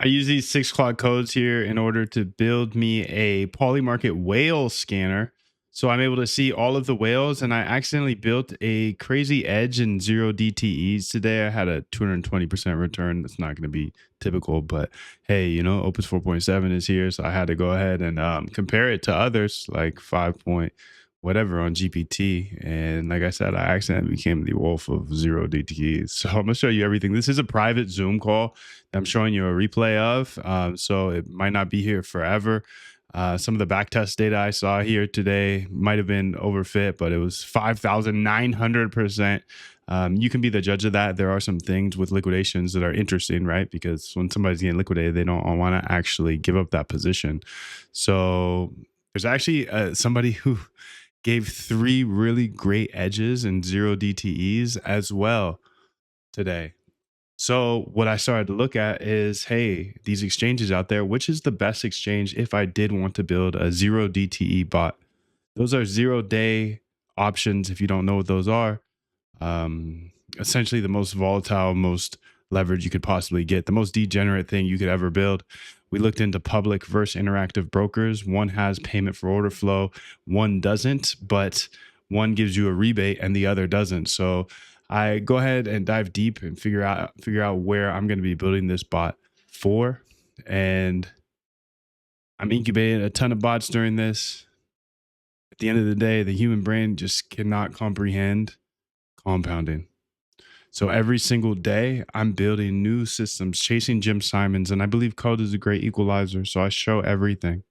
I use these 6 Claude codes here in order to build me a Polymarket whale scanner. So I'm able to see all of the whales, and I accidentally built a crazy edge in 0 DTEs today. I had a 220% return. That's not going to be typical, but hey, Opus 4.7 is here. So I had to go ahead and compare it to others like 5 point whatever on GPT. And like I said, I accidentally became the wolf of 0 DTEs. So I'm going to show you everything. This is a private Zoom call I'm showing you a replay of. So it might not be here forever. Some of the backtest data I saw here today might have been overfit, but it was 5,900%. You can be the judge of that. There are some things with liquidations that are interesting, right? Because when somebody's getting liquidated, they don't want to actually give up that position. So there's actually somebody who gave 3 really great edges in 0 DTEs as well today. So what I started to look at is, hey, these exchanges out there, which is the best exchange if I did want to build a 0 DTE bot? Those are 0 day options. If you don't know what those are, essentially the most volatile, most leverage you could possibly get, the most degenerate thing you could ever build. We looked into public versus interactive brokers. One has payment for order flow, one doesn't, but one gives you a rebate and the other doesn't. So I go ahead and dive deep and figure out where I'm going to be building this bot for. And I'm incubating a ton of bots during this. At the end of the day, the human brain just cannot comprehend compounding. So every single day, I'm building new systems, chasing Jim Simons, and I believe code is a great equalizer. So I show everything.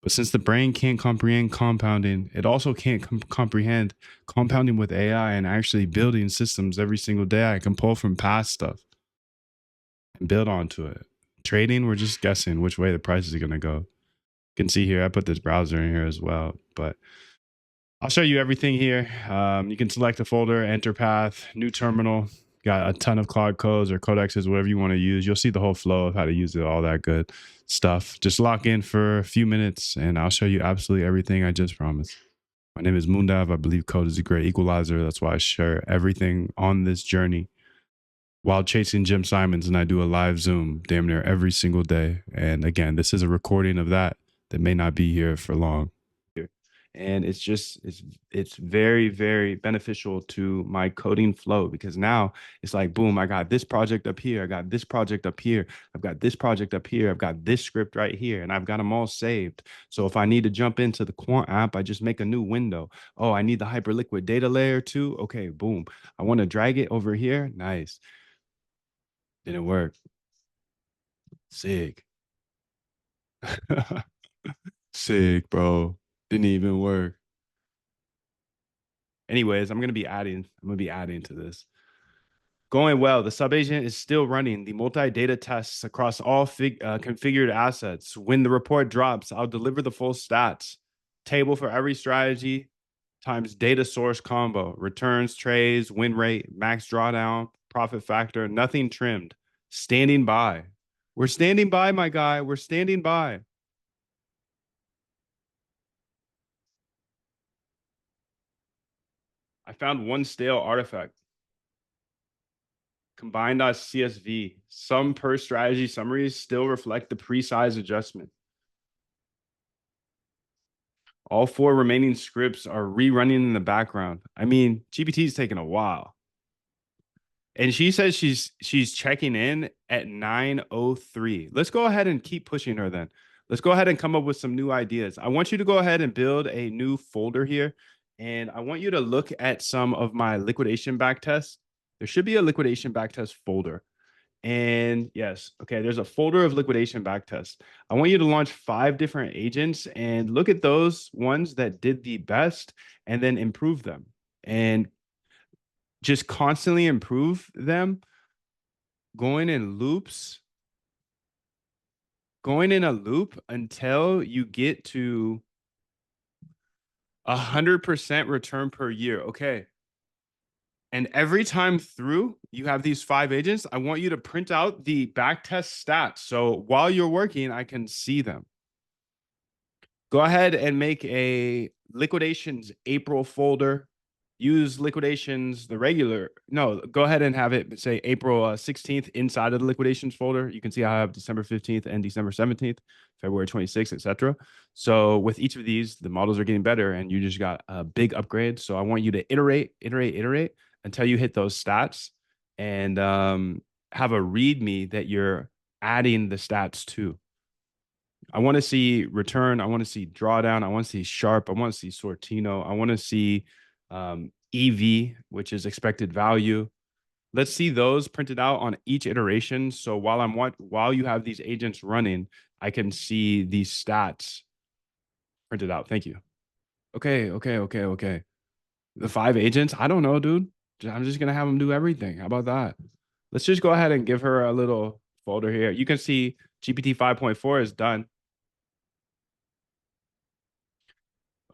But since the brain can't comprehend compounding, it also can't comprehend compounding with AI and actually building systems every single day. I can pull from past stuff and build onto it. Trading, we're just guessing which way the price is going to go. You can see here, I put this browser in here as well, but I'll show you everything here. You can select a folder, enter path, new terminal, got a ton of Claude codes or codexes, whatever you want to use. You'll see the whole flow of how to use it, all that good stuff. Just lock in for a few minutes and I'll show you absolutely everything I just promised. My name is Moondav. I believe code is a great equalizer. That's why I share everything on this journey while chasing Jim Simons, and I do a live Zoom damn near every single day. And again, this is a recording of that may not be here for long. And it's very, very beneficial to my coding flow, because now it's like, boom, I got this project up here, I got this project up here, I've got this project up here, I've got this script right here, and I've got them all saved. So if I need to jump into the quant app, I just make a new window. Oh, I need the hyperliquid data layer too. Okay, boom, I want to drag it over here. Nice. Didn't work. Sick. Sick, bro. Didn't even work. Anyways, I'm going to be adding to this. Going well. The subagent is still running the multi-data tests across all configured assets. When the report drops, I'll deliver the full stats. Table for every strategy times data source combo. Returns, trades, win rate, max drawdown, profit factor, nothing trimmed. Standing by. We're standing by, my guy. We're standing by. I found one stale artifact. Combined.csv. Some per strategy summaries still reflect the pre-size adjustment. All 4 remaining scripts are rerunning in the background. I mean, GPT is taking a while. And she says she's checking in at 9:03. Let's go ahead and keep pushing her then. Let's go ahead and come up with some new ideas. I want you to go ahead and build a new folder here. And I want you to look at some of my liquidation backtests. There should be a liquidation backtest folder. And yes, okay, there's a folder of liquidation backtest. I want you to launch 5 different agents and look at those ones that did the best and then improve them. And just constantly improve them, going in a loop until you get to 100% return per year. Okay. And every time through, you have these 5 agents. I want you to print out the backtest stats. So while you're working, I can see them. Go ahead and make a liquidations April folder. use liquidations, the regular. No, go ahead and have it say April 16th inside of the liquidations folder. You can see I have December 15th and December 17th, February 26th, etc. So with each of these, the models are getting better and you just got a big upgrade. So I want you to iterate until you hit those stats and have a readme that you're adding the stats to. I want to see return. I want to see drawdown. I want to see sharp. I want to see Sortino. I want to see EV, which is expected value. Let's see those printed out on each iteration. So while you have these agents running, I can see these stats printed out. Thank you. Okay. The 5 agents. I don't know, dude. I'm just gonna have them do everything. How about that? Let's just go ahead and give her a little folder here. You can see GPT 5.4 is done.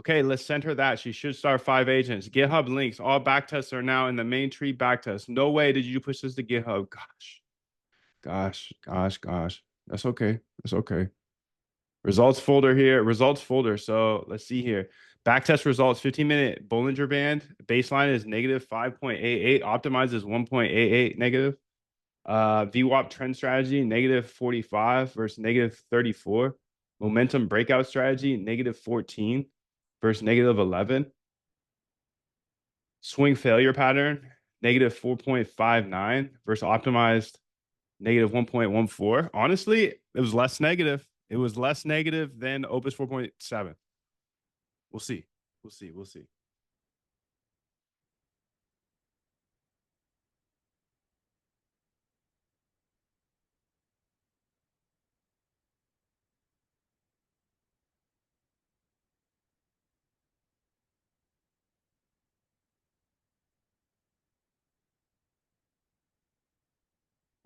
Okay, let's send her that. She should start 5 agents. GitHub links. All backtests are now in the main tree backtest. No way did you push this to GitHub. Gosh. That's okay. That's okay. Results folder here. Results folder. So let's see here. Backtest results. 15-minute Bollinger Band. Baseline is negative 5.88. Optimize is 1.88 negative. VWAP trend strategy, negative 45 versus negative 34. Momentum breakout strategy, negative 14 versus negative 11. Swing failure pattern, negative 4.59 versus optimized negative 1.14. Honestly, it was less negative. It was less negative than Opus 4.7. We'll see. We'll see.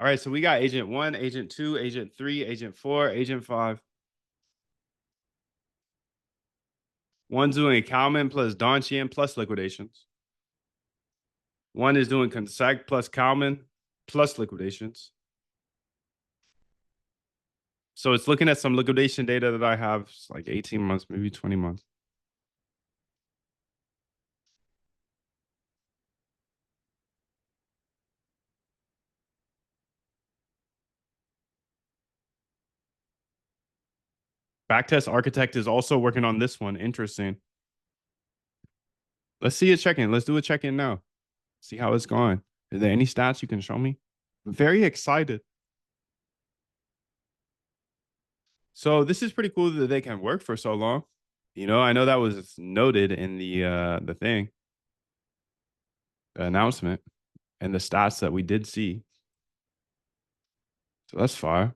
All right, so we got agent 1, agent 2, agent 3, agent 4, agent 5. One's doing Kalman plus Donchian plus liquidations. One is doing Consec plus Kalman plus liquidations. So it's looking at some liquidation data that I have, like 18 months, maybe 20 months. Backtest Architect is also working on this one. Interesting. Let's see a check-in. Let's do a check-in now. See how it's going. Are there any stats you can show me? I'm very excited. So this is pretty cool that they can work for so long. You know, I know that was noted in the thing, the announcement, and the stats that we did see. So that's fire.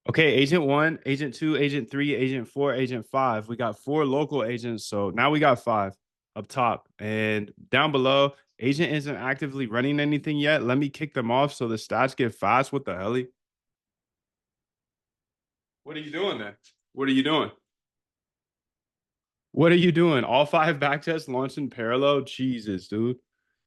Okay, agent 1, agent 2, agent 3, agent 4, agent 5. We got 4 local agents. So now we got 5 up top. And down below, agent isn't actively running anything yet. Let me kick them off so the stats get fast. What the hell? What are you doing then? What are you doing? What are you doing? All 5 backtests launched in parallel? Jesus, dude.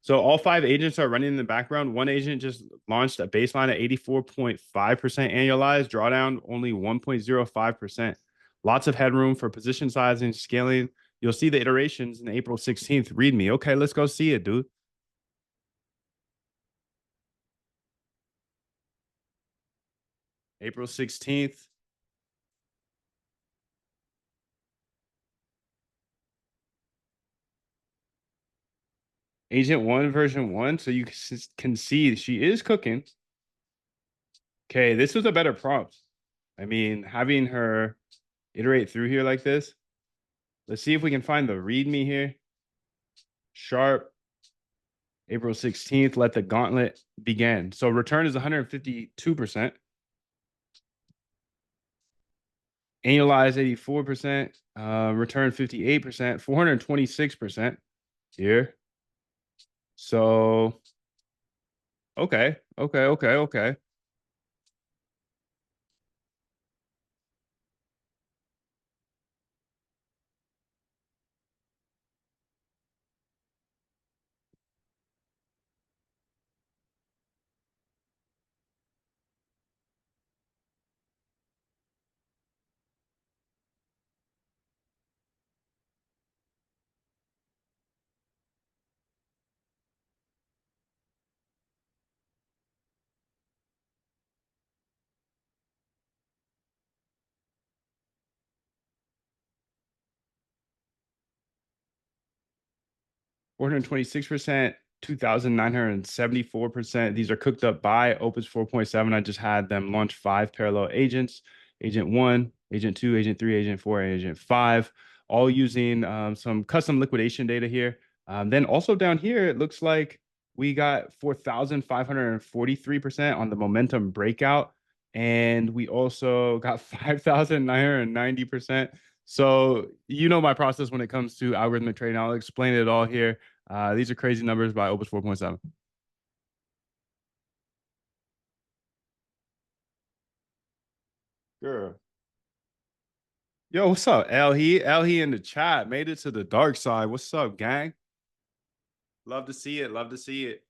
So all 5 agents are running in the background. One agent just launched a baseline at 84.5% annualized, drawdown only 1.05%. Lots of headroom for position sizing, scaling. You'll see the iterations in April 16th. Read me. Okay, let's go see it, dude. April 16th. Agent 1 version 1. So you can see she is cooking. Okay, this was a better prompt. I mean, having her iterate through here like this. Let's see if we can find the readme here. Sharp, April 16th. Let the gauntlet begin. So return is 152%. Annualized 84%. Return 58%. 426% here. So okay. 426%, 2,974%. These are cooked up by Opus 4.7. I just had them launch 5 parallel agents: Agent 1, Agent 2, Agent 3, Agent 4, and Agent 5, all using some custom liquidation data here. Then also down here, it looks like we got 4,543% on the momentum breakout. And we also got 5,990%. So you know my process when it comes to algorithmic trading. I'll explain it all here. These are crazy numbers by Opus 4.7. Girl. Yo, what's up, L? He in the chat. Made it to the dark side. What's up, gang? Love to see it. Love to see it.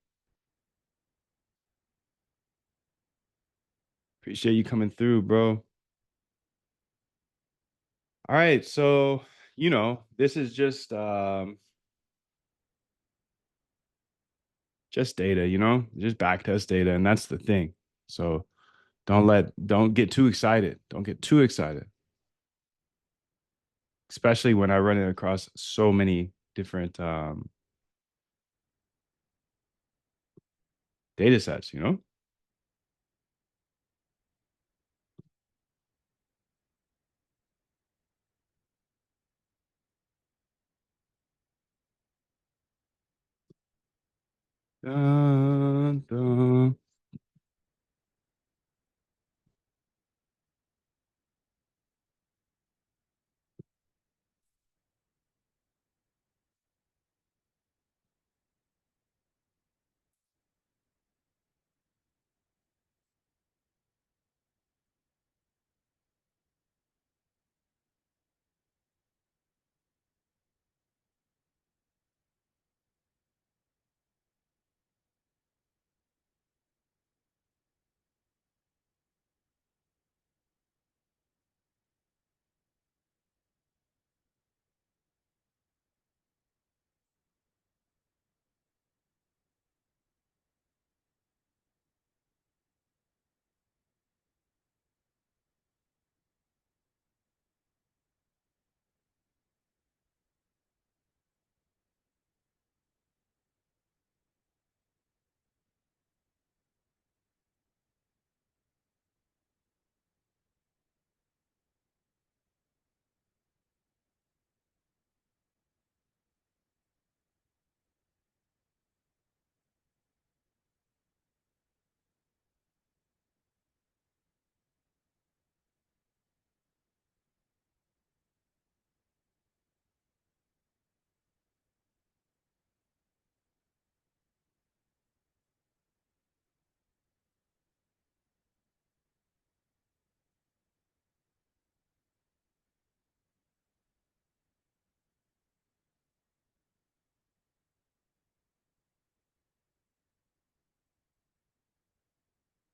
Appreciate you coming through, bro. All right, so this is just data, just backtest data, and that's the thing. So don't get too excited. Don't get too excited, especially when I run it across so many different data sets. Dun, dun.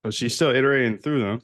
But she's still iterating through them.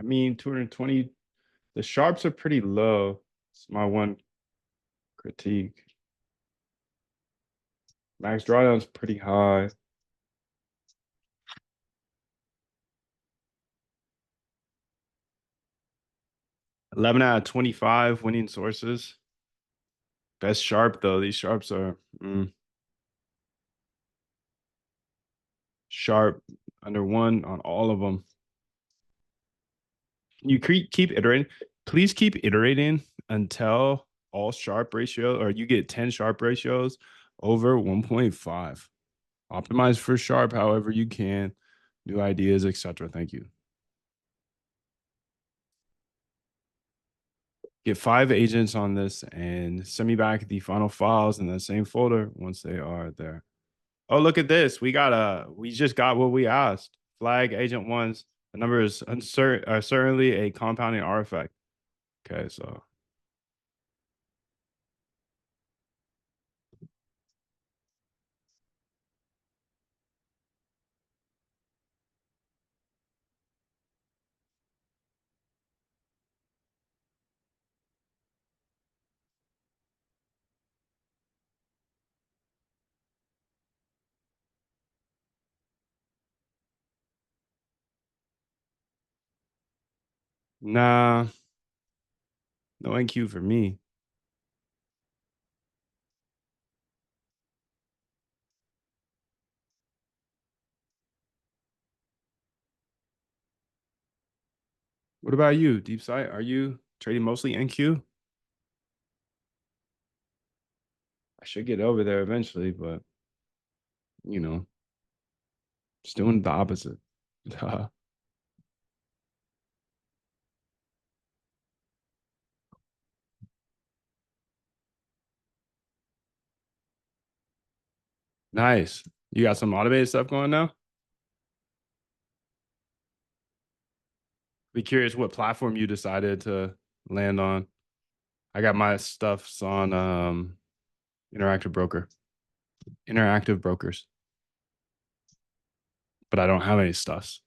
I mean, 220. The sharps are pretty low. It's my one critique. Max drawdown's pretty high. 11 out of 25 winning sources. Best sharp though. These sharps are sharp under one on all of them. You keep iterating. Please keep iterating until all sharp ratio or you get 10 sharp ratios over 1.5. Optimize for sharp however you can. New ideas, etc. Thank you. Get 5 agents on this and send me back the final files in the same folder once they are there. Oh, look at this. We just got what we asked. Flag agent ones. The number is certainly a compounding artifact. Okay, so nah, no NQ for me. What about you, Deep Sight? Are you trading mostly NQ? I should get over there eventually, but you know, just doing the opposite. Nice. You got some automated stuff going now? Be curious what platform you decided to land on. I got my stuffs on Interactive Broker. Interactive Brokers. But I don't have any stuffs.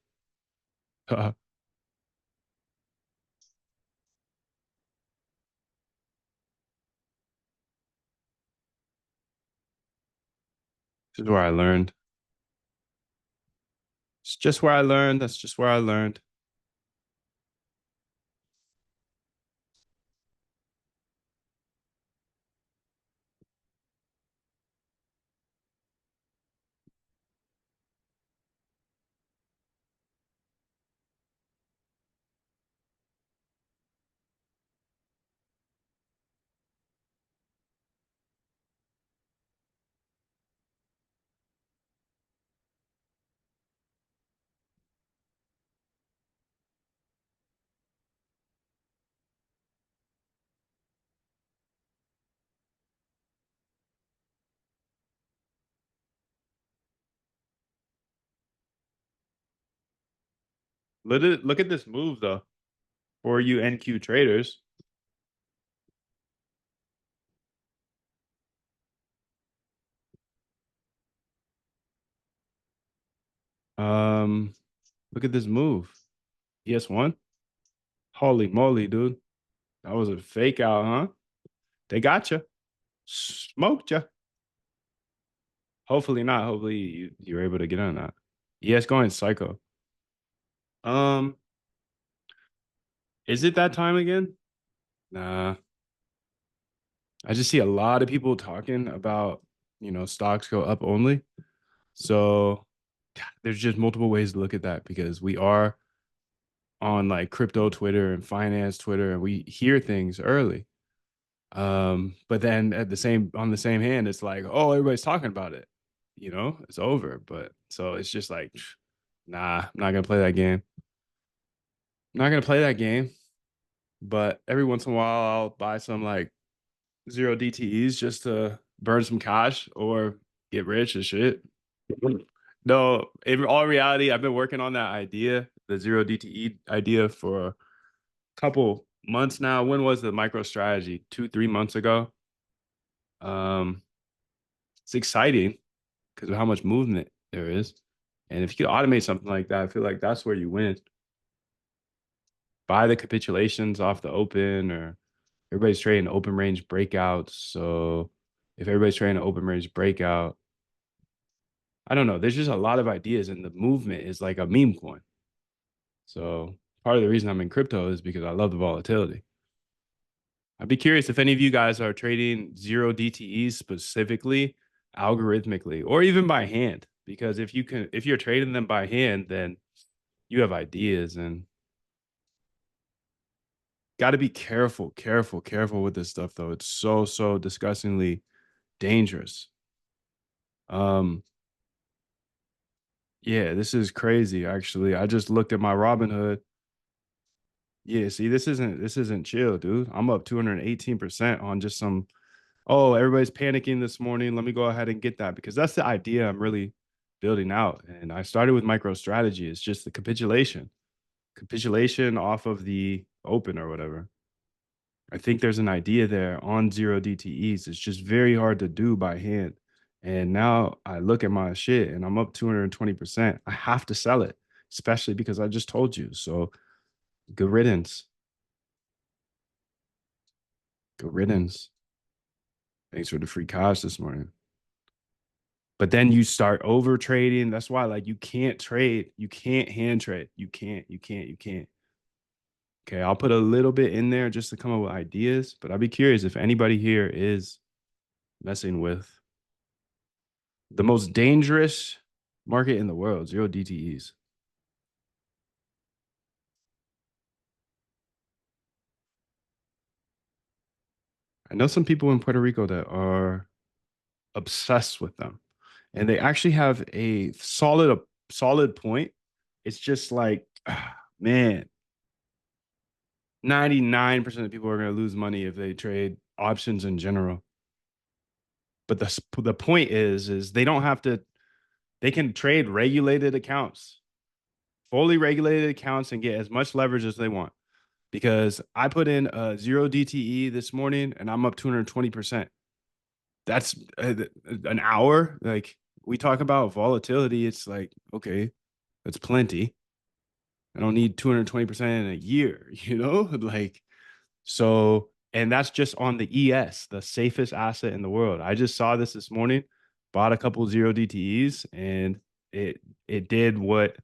This is where I learned. It's just where I learned. That's just where I learned. Look at this move though. For you NQ traders. Um, Look at this move. ES1. Holy moly, dude. That was a fake out, huh? They got you. Smoked you. Hopefully not. Hopefully you're able to get on that. ES going psycho. Um, is it that time again? Nah. I just see a lot of people talking about, stocks go up only. So there's just multiple ways to look at that because we are on like crypto Twitter and finance Twitter and we hear things early. But then on the same hand, it's like, oh, everybody's talking about it. It's over. But so it's just like, nah, I'm not gonna play that game. I'm not gonna play that game. But every once in a while, I'll buy some like zero DTEs just to burn some cash or get rich and shit. No, in all reality, I've been working on that idea, the zero DTE idea, for a couple months now. When was the micro strategy? 2, 3 months ago. Um, it's exciting because of how much movement there is. And if you could automate something like that, I feel like that's where you win. buy the capitulations off the open, or everybody's trading open range breakouts. So if everybody's trading an open range breakout, I don't know. There's just a lot of ideas, and the movement is like a meme coin. So part of the reason I'm in crypto is because I love the volatility. I'd be curious if any of you guys are trading zero DTEs specifically, algorithmically, or even by hand. Because if you're trading them by hand, then you have ideas, and got to be careful with this stuff though. It's so disgustingly dangerous. Um, yeah, this is crazy. Actually, I just looked at my Robinhood. Yeah, see, this isn't chill, dude. I'm up 218% on just some. Oh, everybody's panicking this morning. Let me go ahead and get that, because that's the idea I'm really building out. And I started with micro strategy. It's just the capitulation off of the open or whatever. I think there's an idea there on zero DTEs. It's just very hard to do by hand. And now I look at my shit and I'm up 220%. I have to sell it, especially because I just told you. So good riddance. Good riddance. Thanks for the free cash this morning. But then you start over trading. That's why, like, you can't trade. You can't hand trade. You can't. Okay. I'll put a little bit in there just to come up with ideas. But I'd be curious if anybody here is messing with the most dangerous market in the world, zero DTEs. I know some people in Puerto Rico that are obsessed with them, and they actually have a solid point. It's just like, man, 99% of people are going to lose money if they trade options in general. But the point is they don't have to. They can trade regulated accounts, fully regulated accounts, and get as much leverage as they want. Because I put in a zero DTE this morning and I'm up 220%. That's an hour. Like, we talk about volatility, it's like, okay, that's plenty. I don't need 220% in a year, Like, so, and that's just on the ES, the safest asset in the world. I just saw this morning, bought a couple zero DTEs, and it did what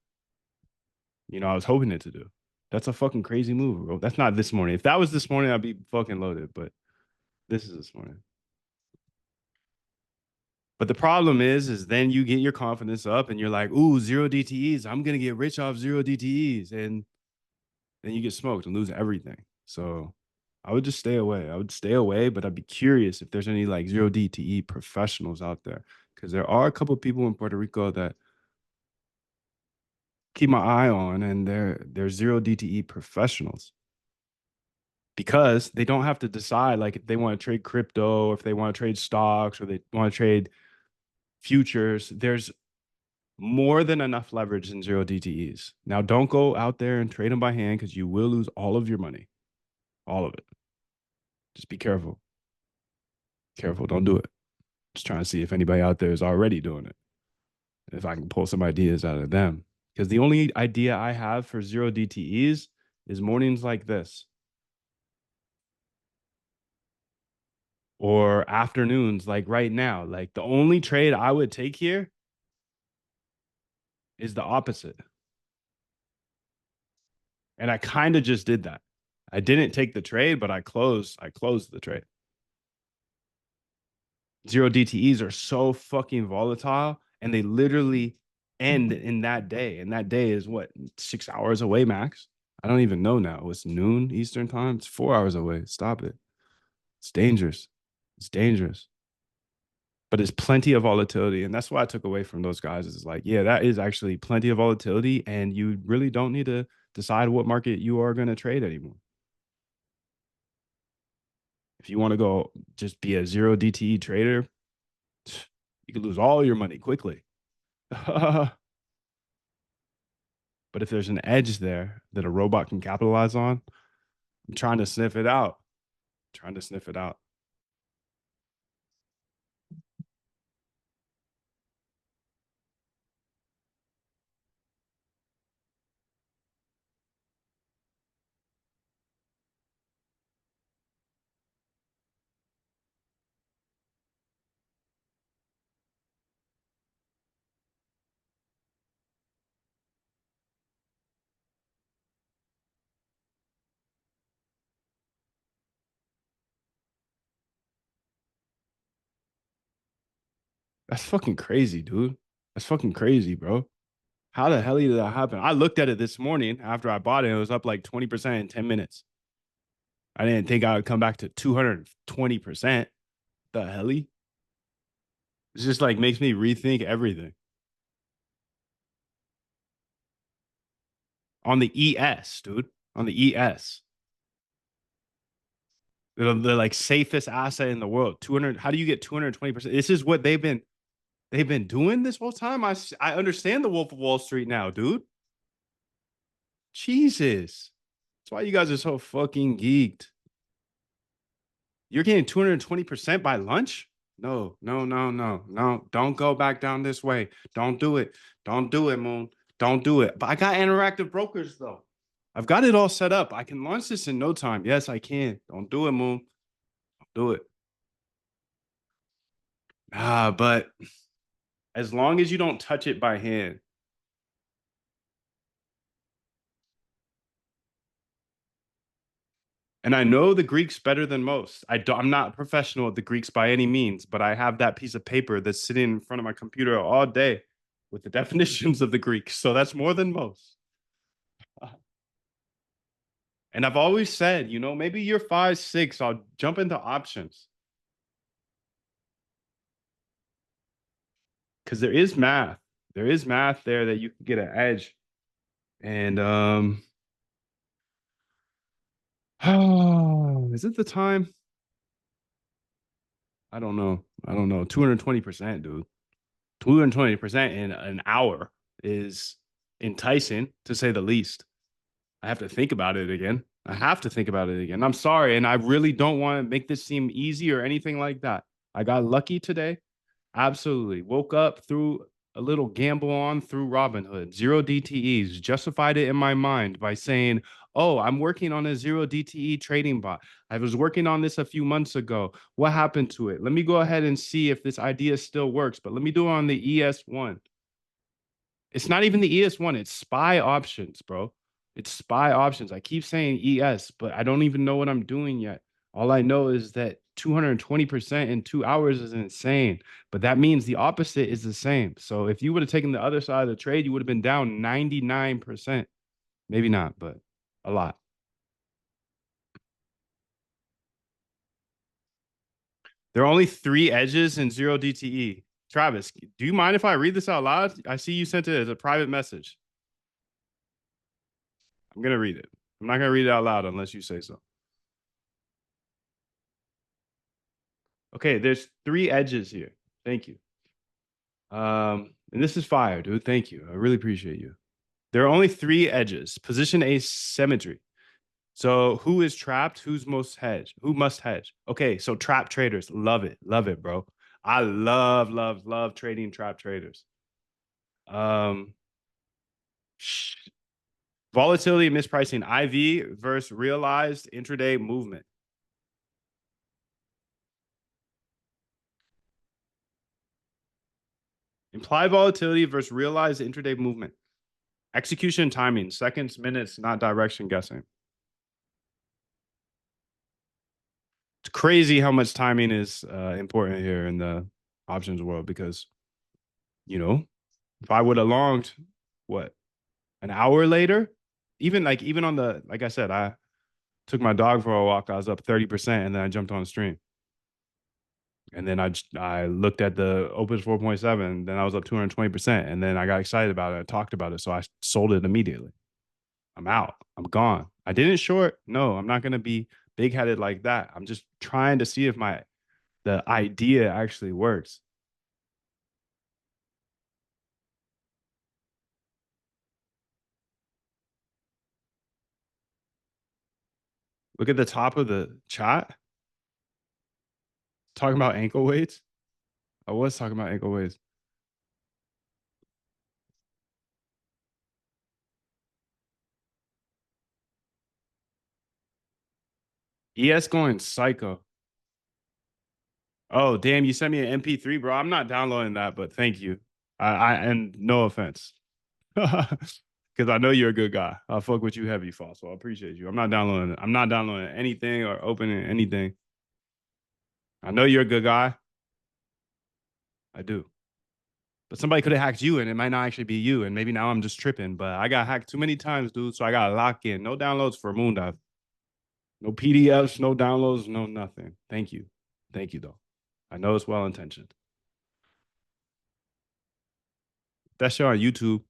I was hoping it to do. That's a fucking crazy move, bro. That's not this morning. If that was this morning, I'd be fucking loaded. But this is this morning. But the problem is then you get your confidence up and you're like, ooh, zero DTEs. I'm gonna get rich off zero DTEs. And then you get smoked and lose everything. So I would just stay away. I would stay away, but I'd be curious if there's any like zero DTE professionals out there. Because there are a couple of people in Puerto Rico that keep my eye on, and they're zero DTE professionals, because they don't have to decide like if they want to trade crypto, or if they want to trade stocks, or they want to trade futures. There's more than enough leverage in zero DTEs. Now, don't go out there and trade them by hand, because you will lose all of your money, all of it. Just be careful. Careful. Don't do it. Just trying to see if anybody out there is already doing it. If I can pull some ideas out of them. Because the only idea I have for zero DTEs is mornings like this, or afternoons like right now. Like, the only trade I would take here is the opposite. And I kind of just did that. I didn't take the trade, but I closed the trade. Zero DTEs are so fucking volatile, and they literally end in that day. And that day is what, 6 hours away max? I don't even know now. It's noon Eastern time. It's 4 hours away. Stop it. It's dangerous. It's dangerous. But it's plenty of volatility. And that's what I took away from those guys. Is like, yeah, that is actually plenty of volatility. And you really don't need to decide what market you are going to trade anymore. If you want to go just be a zero DTE trader, you could lose all your money quickly. But if there's an edge there that a robot can capitalize on, I'm trying to sniff it out. I'm trying to sniff it out. That's fucking crazy, dude. That's fucking crazy, bro. How the hell did that happen? I looked at it this morning after I bought it. It was up like 20% in 10 minutes. I didn't think I would come back to 220%. The hell? It just like makes me rethink everything. On the ES, dude. On the ES. The like safest asset in the world. 200. How do you get 220%? This is what they've been doing this whole time. I understand the Wolf of Wall Street now, dude. Jesus. That's why you guys are so fucking geeked. You're getting 220% by lunch? No, no, no, no, no. Don't go back down this way. Don't do it. Don't do it, Moon. Don't do it. But I got interactive brokers though. I've got it all set up. I can launch this in no time. Yes, I can. Don't do it, Moon. Don't do it. But as long as you don't touch it by hand. And I know the Greeks better than most. I'm not a professional at the Greeks by any means, but I have that piece of paper that's sitting in front of my computer all day with the definitions of the Greeks. So that's more than most. And I've always said, maybe year 5, 6, I'll jump into options because there is math. There is math there that you can get an edge. And is it the time? I don't know. I don't know. 220%, dude. 220% in an hour is enticing to say the least. I have to think about it again. I have to think about it again. I'm sorry. And I really don't want to make this seem easy or anything like that. I got lucky today. Absolutely. Woke up, threw a little gamble on through Robinhood, zero DTEs, justified it in my mind by saying, oh, I'm working on a zero DTE trading bot. I was working on this a few months ago. What happened to it? Let me go ahead and see if this idea still works, but let me do it on the ES1. It's not even the ES1, it's SPY options, bro. It's SPY options. I keep saying ES, but I don't even know what I'm doing yet. All I know is that 220% in 2 hours is insane, but that means the opposite is the same. So if you would have taken the other side of the trade, you would have been down 99%. Maybe not, but a lot. There are only 3 edges in zero DTE. Travis, do you mind if I read this out loud? I see you sent it as a private message. I'm going to read it. I'm not going to read it out loud unless you say so. Okay, there's 3 edges here. Thank you. And this is fire, dude. Thank you. I really appreciate you. There are only 3 edges. Position asymmetry. So who is trapped? Who's most hedge? Who must hedge? Okay, so trap traders. Love it, bro. I love, love, love trading trap traders. Um, volatility mispricing. IV versus realized intraday movement. Implied volatility versus realized intraday movement. Execution timing, seconds, minutes, not direction guessing. It's crazy how much timing is important here in the options world because, if I would have longed, what, an hour later, even on the, like I said, I took my dog for a walk. I was up 30% and then I jumped on the stream. And then I looked at the Opus 4.7, then I was up 220%. And then I got excited about it. I talked about it. So I sold it immediately. I'm out. I'm gone. I didn't short. No, I'm not going to be big headed like that. I'm just trying to see if the idea actually works. Look at the top of the chat. Talking about ankle weights. I was talking about ankle weights. ES going psycho. Oh, damn, you sent me an MP3, bro. I'm not downloading that, but thank you. And no offense. Because I know you're a good guy. I'll fuck with you heavy, false. So I appreciate you. I'm not downloading it. I'm not downloading anything or opening anything. I know you're a good guy. I do. But somebody could have hacked you, and it might not actually be you. And maybe now I'm just tripping. But I got hacked too many times, dude. So I got to lock in. No downloads for Moondive. No PDFs, no downloads, no nothing. Thank you. Thank you, though. I know it's well intentioned. That show on YouTube.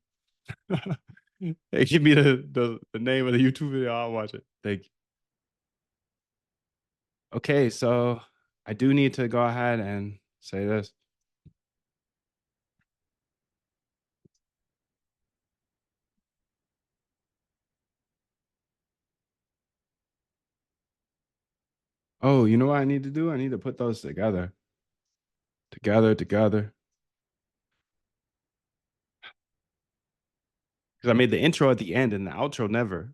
Hey, give me the name of the YouTube video. I'll watch it. Thank you. Okay, so I do need to go ahead and say this. Oh, you know what I need to do? I need to put those together. Together. Because I made the intro at the end and the outro never.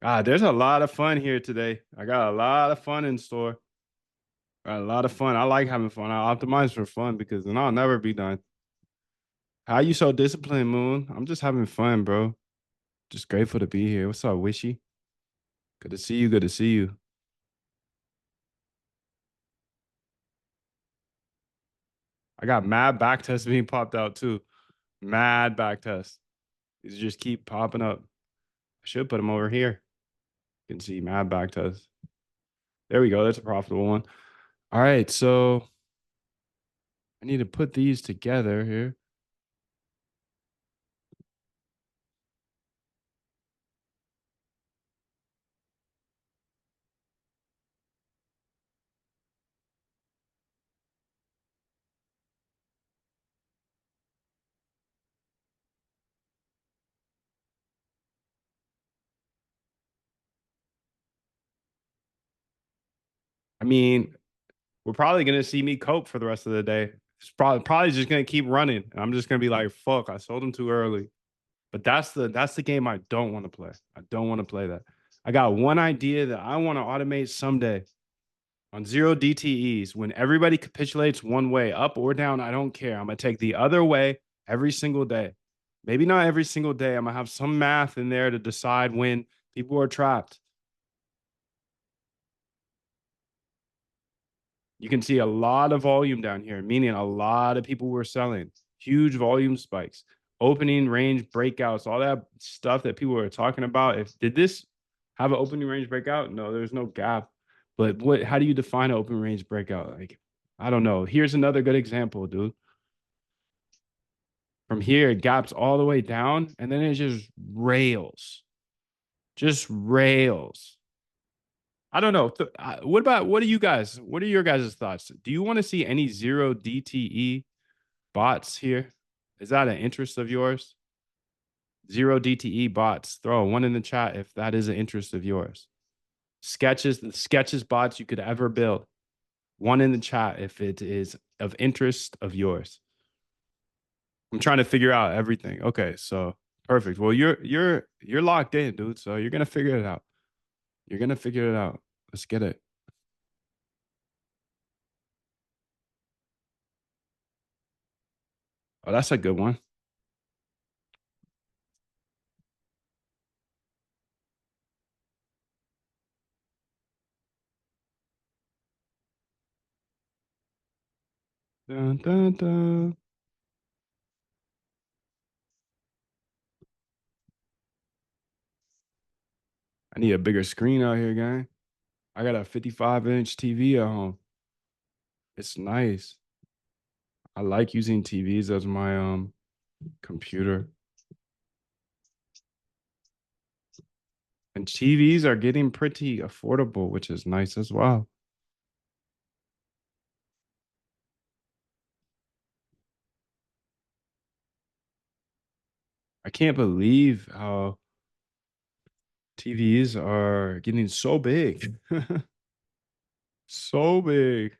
There's a lot of fun here today. I got a lot of fun in store. Got a lot of fun. I like having fun. I optimize for fun because then I'll never be done. How you so disciplined, Moon? I'm just having fun, bro. Just grateful to be here. What's up, Wishy? Good to see you. Good to see you. I got mad back tests being popped out too. Mad back tests. These just keep popping up. I should put them over here. You can see mad back tests. There we go. That's a profitable one. All right. So I need to put these together here. I mean, we're probably gonna see me cope for the rest of the day. It's probably just gonna keep running. And I'm just gonna be like, fuck, I sold them too early. But that's the game I don't want to play. I don't want to play that. I got one idea that I want to automate someday on zero DTEs. When everybody capitulates one way, up or down, I don't care. I'm gonna take the other way every single day. Maybe not every single day. I'm gonna have some math in there to decide when people are trapped. You can see a lot of volume down here, meaning a lot of people were selling, huge volume spikes, opening range breakouts, all that stuff that people were talking about. If did this have an opening range breakout? No, there's no gap. But how do you define an open range breakout? Like, I don't know. Here's another good example, dude. From here, it gaps all the way down, and then it just rails. Just rails. I don't know. What are your guys' thoughts? Do you want to see any zero DTE bots here? Is that an interest of yours? Zero DTE bots. Throw a one in the chat if that is an interest of yours. The sketches bots you could ever build. One in the chat if it is of interest of yours. I'm trying to figure out everything. Okay, so perfect. Well, you're locked in, dude. So you're gonna figure it out. You're gonna figure it out. Let's get it. Oh, that's a good one. Dun, dun, dun. I need a bigger screen out here, gang. I got a 55-inch TV at home. It's nice. I like using TVs as my computer. And TVs are getting pretty affordable, which is nice as well. I can't believe how TVs are getting so big. So big.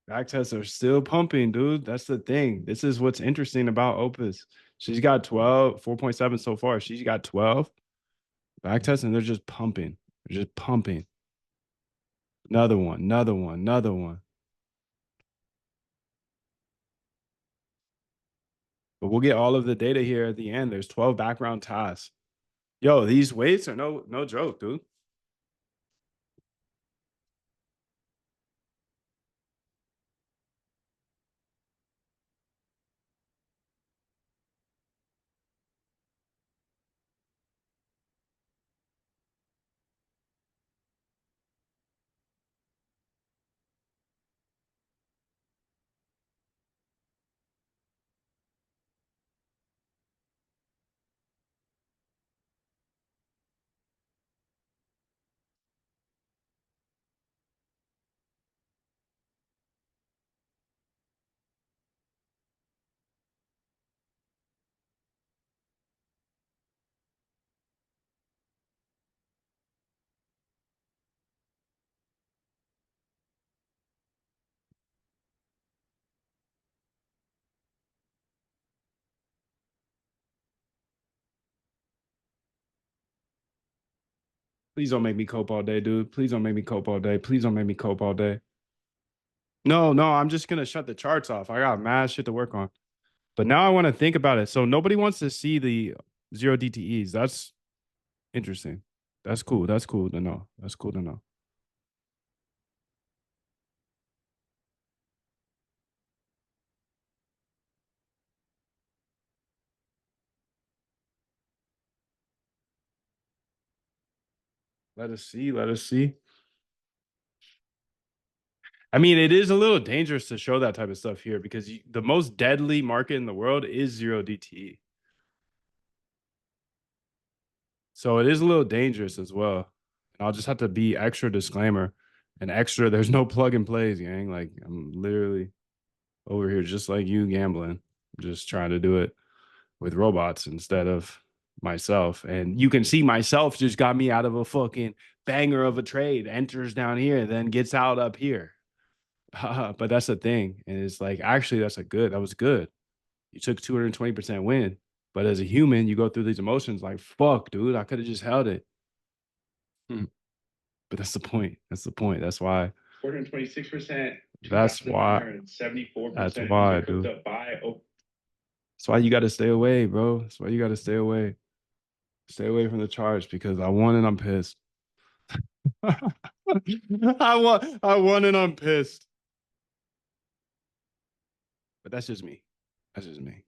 Backtests are still pumping, dude. That's the thing. This is what's interesting about Opus. She's got 12, 4.7 so far. She's got 12 backtests, and they're just pumping. They're just pumping. Another one, another one, another one. But we'll get all of the data here at the end. There's 12 background tasks. Yo, these weights are no joke, dude. Please don't make me cope all day, dude. Please don't make me cope all day. Please don't make me cope all day. No, no, I'm just gonna shut the charts off. I got mad shit to work on. But now I want to think about it. So nobody wants to see the zero DTEs. That's interesting. That's cool. That's cool to know. That's cool to know. Let us see. Let us see. I mean, it is a little dangerous to show that type of stuff here because the most deadly market in the world is zero DTE. So it is a little dangerous as well. And I'll just have to be extra disclaimer and extra. There's no plug and plays, gang. Like I'm literally over here just like you gambling, just trying to do it with robots instead of myself. And you can see myself just got me out of a fucking banger of a trade, enters down here, then gets out up here. But that's the thing. And it's like, actually, that was good. You took 220% win. But as a human, you go through these emotions like, fuck, dude, I could have just held it. Hmm. But that's the point. That's the point. That's why. 426%. That's why. 74%. That's why, dude. That's why you got to stay away, bro. That's why you got to stay away. Stay away from the charge because I won and I'm pissed. I won and I'm pissed. But that's just me. That's just me.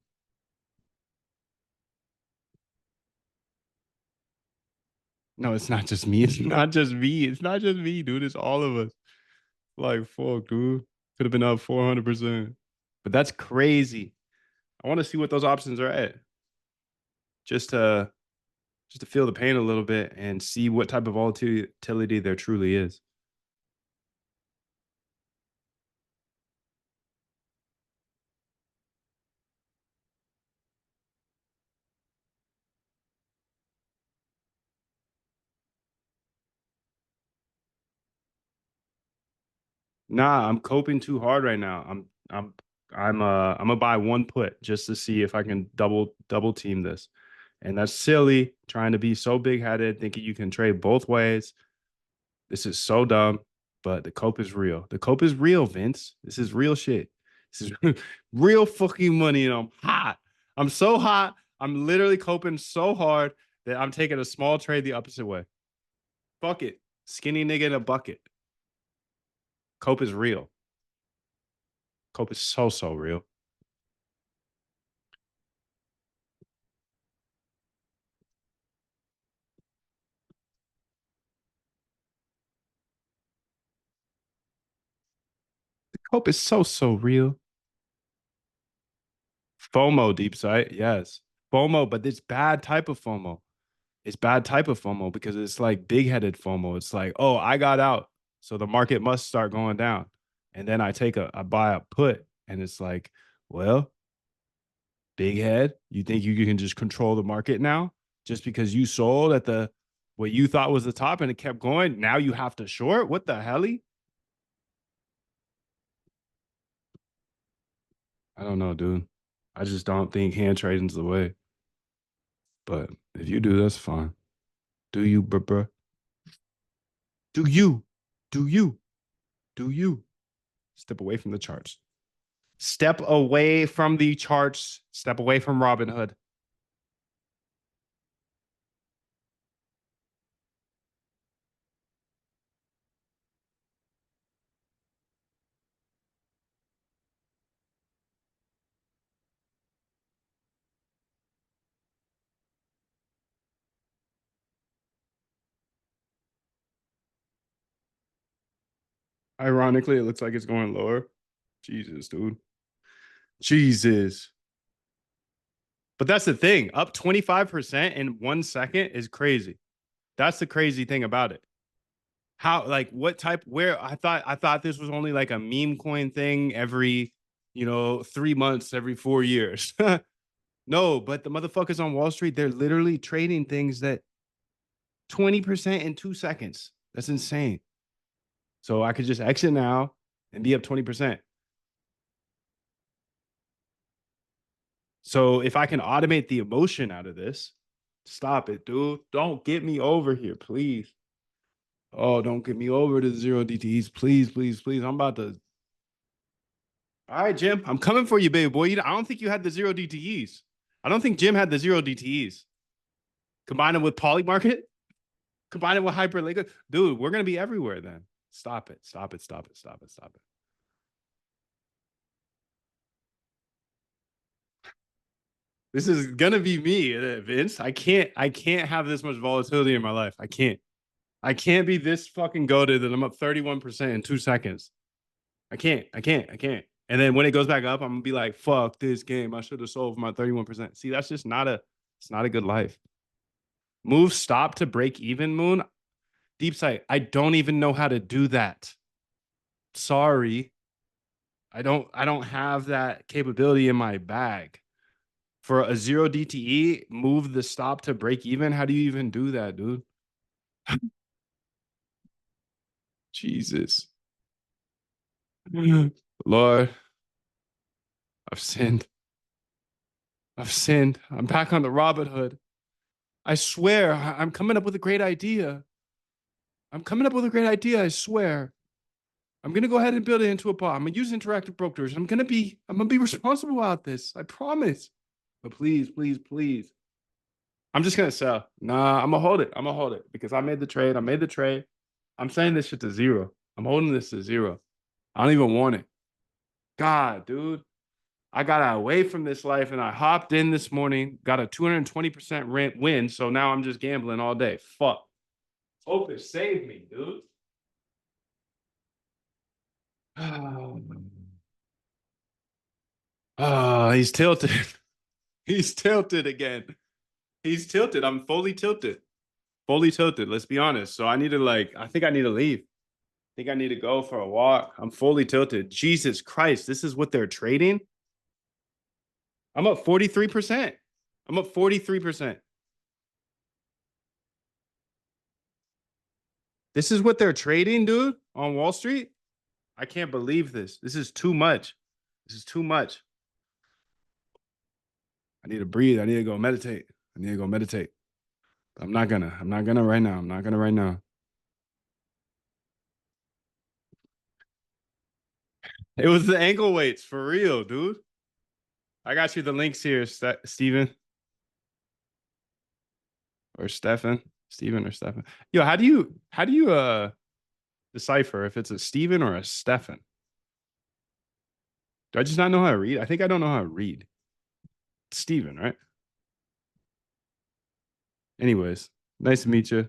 No, it's not just me. It's not just me. It's not just me, dude. It's all of us. Like, fuck, dude. Could have been up 400%. But that's crazy. I want to see what those options are at. Just to feel the pain a little bit and see what type of volatility there truly is. Nah, I'm coping too hard right now. I'm gonna buy one put just to see if I can double team this. And that's silly, trying to be so big headed, thinking you can trade both ways. This is so dumb, but the cope is real. The cope is real, Vince. This is real shit. This is real fucking money, and I'm hot. I'm so hot. I'm literally coping so hard that I'm taking a small trade the opposite way. Fuck it. Skinny nigga in a bucket. Cope is real. Cope is so real. Cope is so real. FOMO, deep sight. Yes. FOMO, but it's bad type of FOMO. It's bad type of FOMO because it's like big headed FOMO. It's like, oh, I got out. So the market must start going down. And then I buy a put. And it's like, well, big head, you think you can just control the market now just because you sold at the what you thought was the top and it kept going. Now you have to short. What the hell? I don't know, dude. I just don't think hand trading's the way. But if you do, that's fine. Do you, bruh? Do you? Do you? Do you? Step away from the charts. Step away from the charts. Step away from Robinhood. Ironically, it looks like it's going lower. Jesus, dude. Jesus. But that's the thing. Up 25% in 1 second is crazy. That's the crazy thing about it. How, like, what type, where I thought this was only like a meme coin thing every, 3 months, every 4 years. No, but the motherfuckers on Wall Street, they're literally trading things that 20% in 2 seconds. That's insane. So I could just exit now and be up 20%. So if I can automate the emotion out of this, stop it, dude. Don't get me over here, please. Oh, don't get me over to zero DTEs. Please, please, please. I'm about to. All right, Jim. I'm coming for you, baby boy. I don't think you had the zero DTEs. I don't think Jim had the zero DTEs. Combine it with Polymarket, combine it with hyper liquid. Dude, we're gonna be everywhere then. Stop it. Stop it. Stop it. Stop it. Stop it. This is gonna be me, Vince. I can't have this much volatility in my life. I can't be this fucking goated that I'm up 31% in 2 seconds. I can't. And then when it goes back up, I'm gonna be like, fuck this game. I should have sold for my 31%. See, that's just not a good life. Move stop to break even, Moon. Deep sight. I don't even know how to do that. Sorry. I don't have that capability in my bag. For a zero DTE, move the stop to break even. How do you even do that, dude? Jesus. Lord, I've sinned. I've sinned. I'm back on the Robin Hood. I swear, I'm coming up with a great idea. I'm coming up with a great idea, I swear. I'm gonna go ahead and build it into a bot. I'm gonna use interactive brokers. I'm gonna be responsible about this. I promise. But please, please, please. I'm just gonna sell. Nah, I'm gonna hold it. I'm gonna hold it because I made the trade. I made the trade. I'm saying this shit to zero. I'm holding this to zero. I don't even want it. God, dude. I got away from this life and I hopped in this morning, got a 220% rent win. So now I'm just gambling all day. Fuck. Hope it saved me, dude. Oh, he's tilted. He's tilted again. He's tilted. I'm fully tilted. Fully tilted. Let's be honest. So I think I need to leave. I think I need to go for a walk. I'm fully tilted. Jesus Christ. This is what they're trading. I'm up 43%. I'm up 43%. This is what they're trading, dude, on Wall Street. I can't believe this. This is too much. This is too much. I need to breathe. I need to go meditate. I need to go meditate. I'm not gonna. I'm not gonna right now. I'm not gonna right now. It was the ankle weights for real, dude. I got you the links here, Steven or Stefan. Steven or Stefan. Yo, how do you decipher if it's a Steven or a Stefan? Do I just not know how to read? I think I don't know how to read. Steven, right? Anyways, nice to meet you.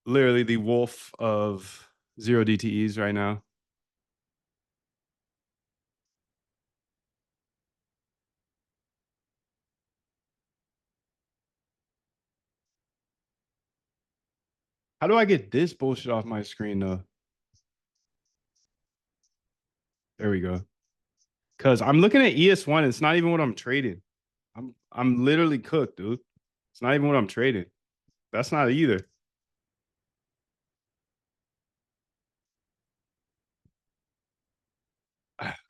Literally the wolf of zero DTEs right now. How do I get this bullshit off my screen though? There we go. Cause I'm looking at ES1. It's not even what I'm trading. I'm literally cooked, dude. It's not even what I'm trading. That's not either.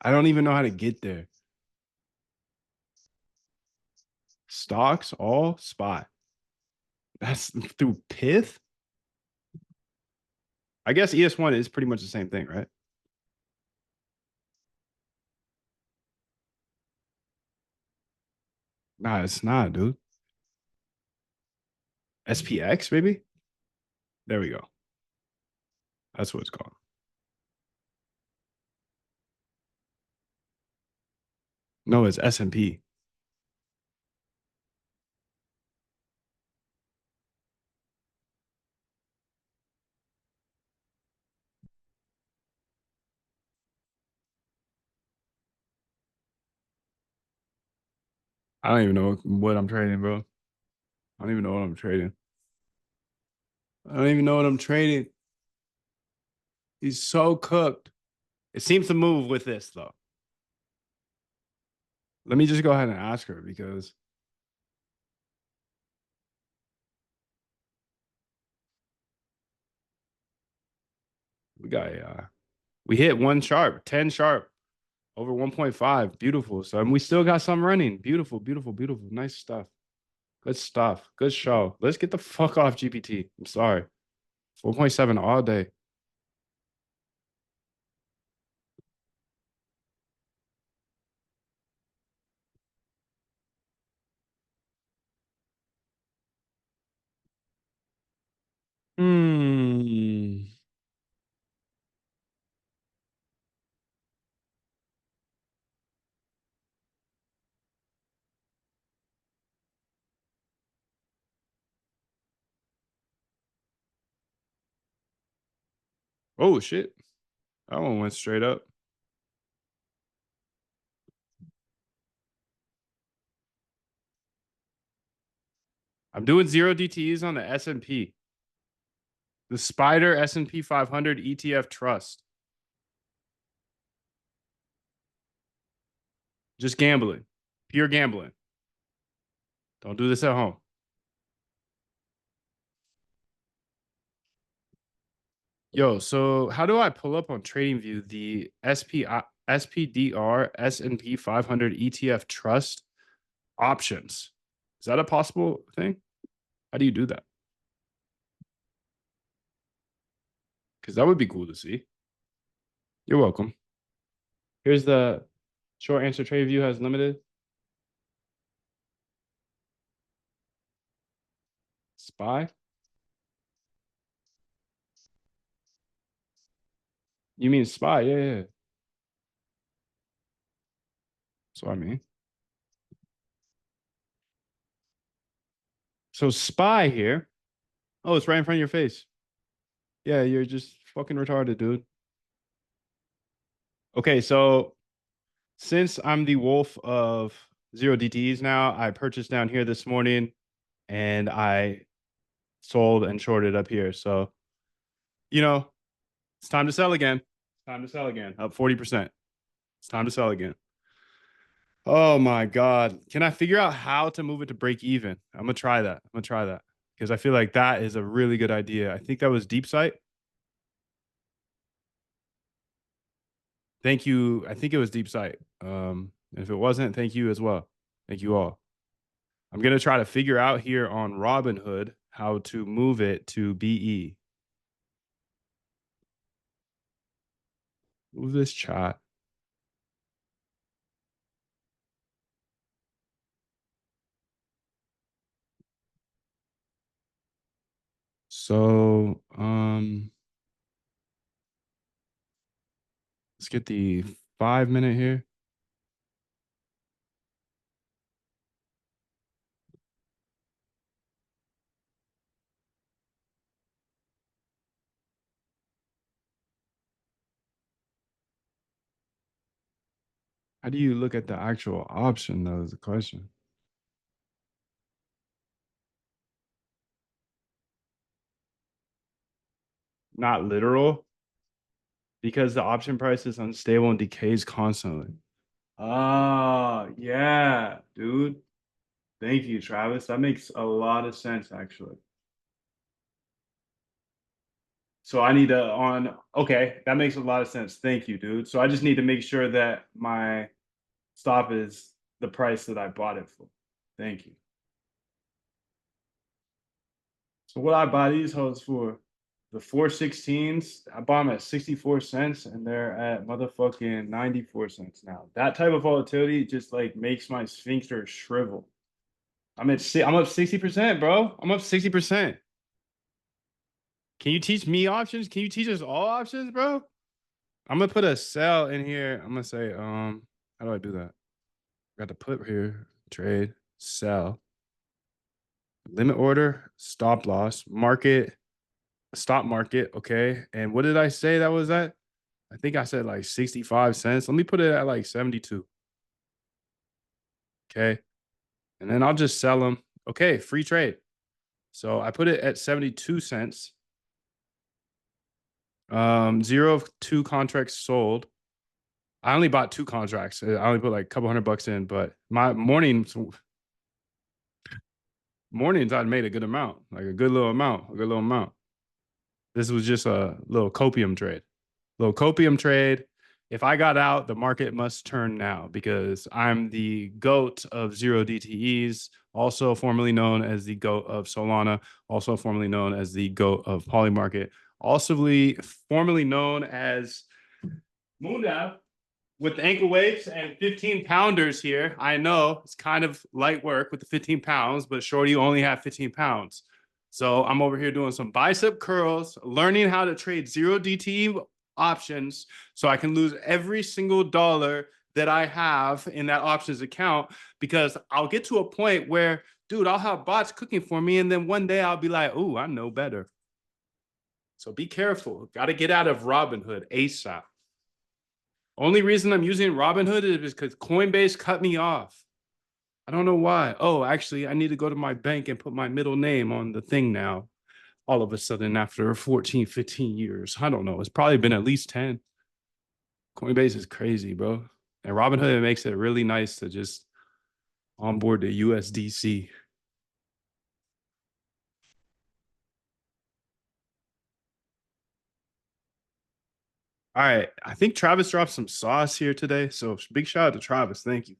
I don't even know how to get there. Stocks, all spot. That's through Pith. I guess ES1 is pretty much the same thing, right? Nah, it's not, dude. SPX, maybe? There we go. That's what it's called. No, it's S&P. I don't even know what I'm trading, bro. I don't even know what I'm trading. I don't even know what I'm trading. He's so cooked. It seems to move with this, though. Let me just go ahead and ask her because we got we hit one sharp, 10 sharp, over 1.5. Beautiful. So and we still got some running. Beautiful, beautiful, beautiful. Nice stuff. Good stuff. Good show. Let's get the fuck off GPT. I'm sorry. 4.7 all day. Hmm. Oh shit. That one went straight up. I'm doing zero DTEs on the S&P. The Spider S&P 500 ETF Trust. Just gambling. Pure gambling. Don't do this at home. Yo, so how do I pull up on TradingView the SPDR S&P 500 ETF Trust options? Is that a possible thing? How do you do that? Because that would be cool to see. You're welcome. Here's the short answer TradingView has limited. SPY? You mean SPY? Yeah, yeah. That's what I mean. So SPY here. Oh, it's right in front of your face. Yeah, you're just fucking retarded, dude. Okay, so since I'm the wolf of zero DTEs now, I purchased down here this morning and I sold and shorted up here. So, you know, it's time to sell again. It's time to sell again. Up 40%. It's time to sell again. Oh my God. Can I figure out how to move it to break even? I'm gonna try that. I'm gonna try that because I feel like that is a really good idea. I think that was deep sight. Thank you. I think it was deep sight. If it wasn't, thank you as well. Thank you all. I'm gonna try to figure out here on Robinhood how to move it to BE. Move this chat. So let's get the 5 minute here. How do you look at the actual option though is the question. Not literal, because the option price is unstable and decays constantly. Ah, yeah, dude. Thank you, Travis. That makes a lot of sense, actually. So I need to okay, that makes a lot of sense. Thank you, dude. So I just need to make sure that my stop is the price that I bought it for. Thank you. So what I buy these hoes for? The 416s, I bought them at 64 cents and they're at motherfucking 94 cents now. That type of volatility just like makes my sphincter shrivel. I'm up 60%, bro. I'm up 60%. Can you teach me options? Can you teach us all options, bro? I'm gonna put a sell in here. I'm gonna say, how do I do that? Got to put here, trade, sell, limit order, stop loss, market, stop market. Okay. And what did I say that was at? I think I said like 65 cents. Let me put it at like 72. Okay. And then I'll just sell them. Okay. Free trade. So I put it at 72 cents. 0 of 2 contracts sold. I only bought 2 contracts. I only put like a couple $100 in, but my mornings I'd made a good amount, like a good little amount. This was just a little copium trade. If I got out, the market must turn now because I'm the GOAT of 0 DTEs, also formerly known as the GOAT of Solana, also formerly known as the GOAT of Polymarket, also formerly known as Moondab with the ankle weights and 15 pounders here. I know it's kind of light work with the 15 pounds, but shorty, you only have 15 pounds. So I'm over here doing some bicep curls, learning how to trade 0 DTE options so I can lose every single dollar that I have in that options account because I'll get to a point where, dude, I'll have bots cooking for me. And then one day I'll be like, oh, I know better. So be careful. Got to get out of Robinhood ASAP. Only reason I'm using Robinhood is because Coinbase cut me off. I don't know why. Oh, actually, I need to go to my bank and put my middle name on the thing now. All of a sudden, after 14, 15 years. I don't know. It's probably been at least 10. Coinbase is crazy, bro. And Robinhood makes it really nice to just onboard the USDC. All right. I think Travis dropped some sauce here today. So big shout out to Travis. Thank you.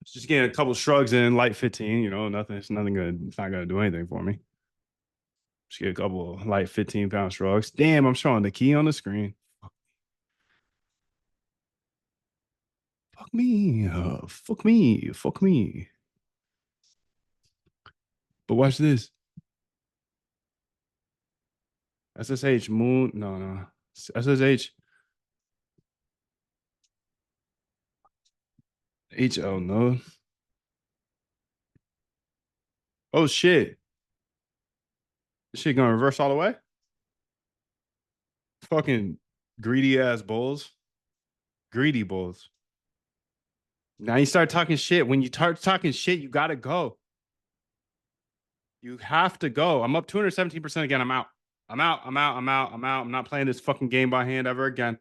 Just getting a couple shrugs in, light 15, nothing. It's nothing good. It's not gonna do anything for me. Just get a couple of light 15-pound shrugs. Damn, I'm showing the key on the screen. Fuck me. Fuck me. Fuck me. But watch this. SSH moon. No. SSH. HL no. Oh shit. This shit gonna reverse all the way? Fucking greedy ass bulls. Greedy bulls. Now you start talking shit. When you start talking shit, you gotta go. You have to go. I'm up 217% again. I'm out. I'm not playing this fucking game by hand ever again.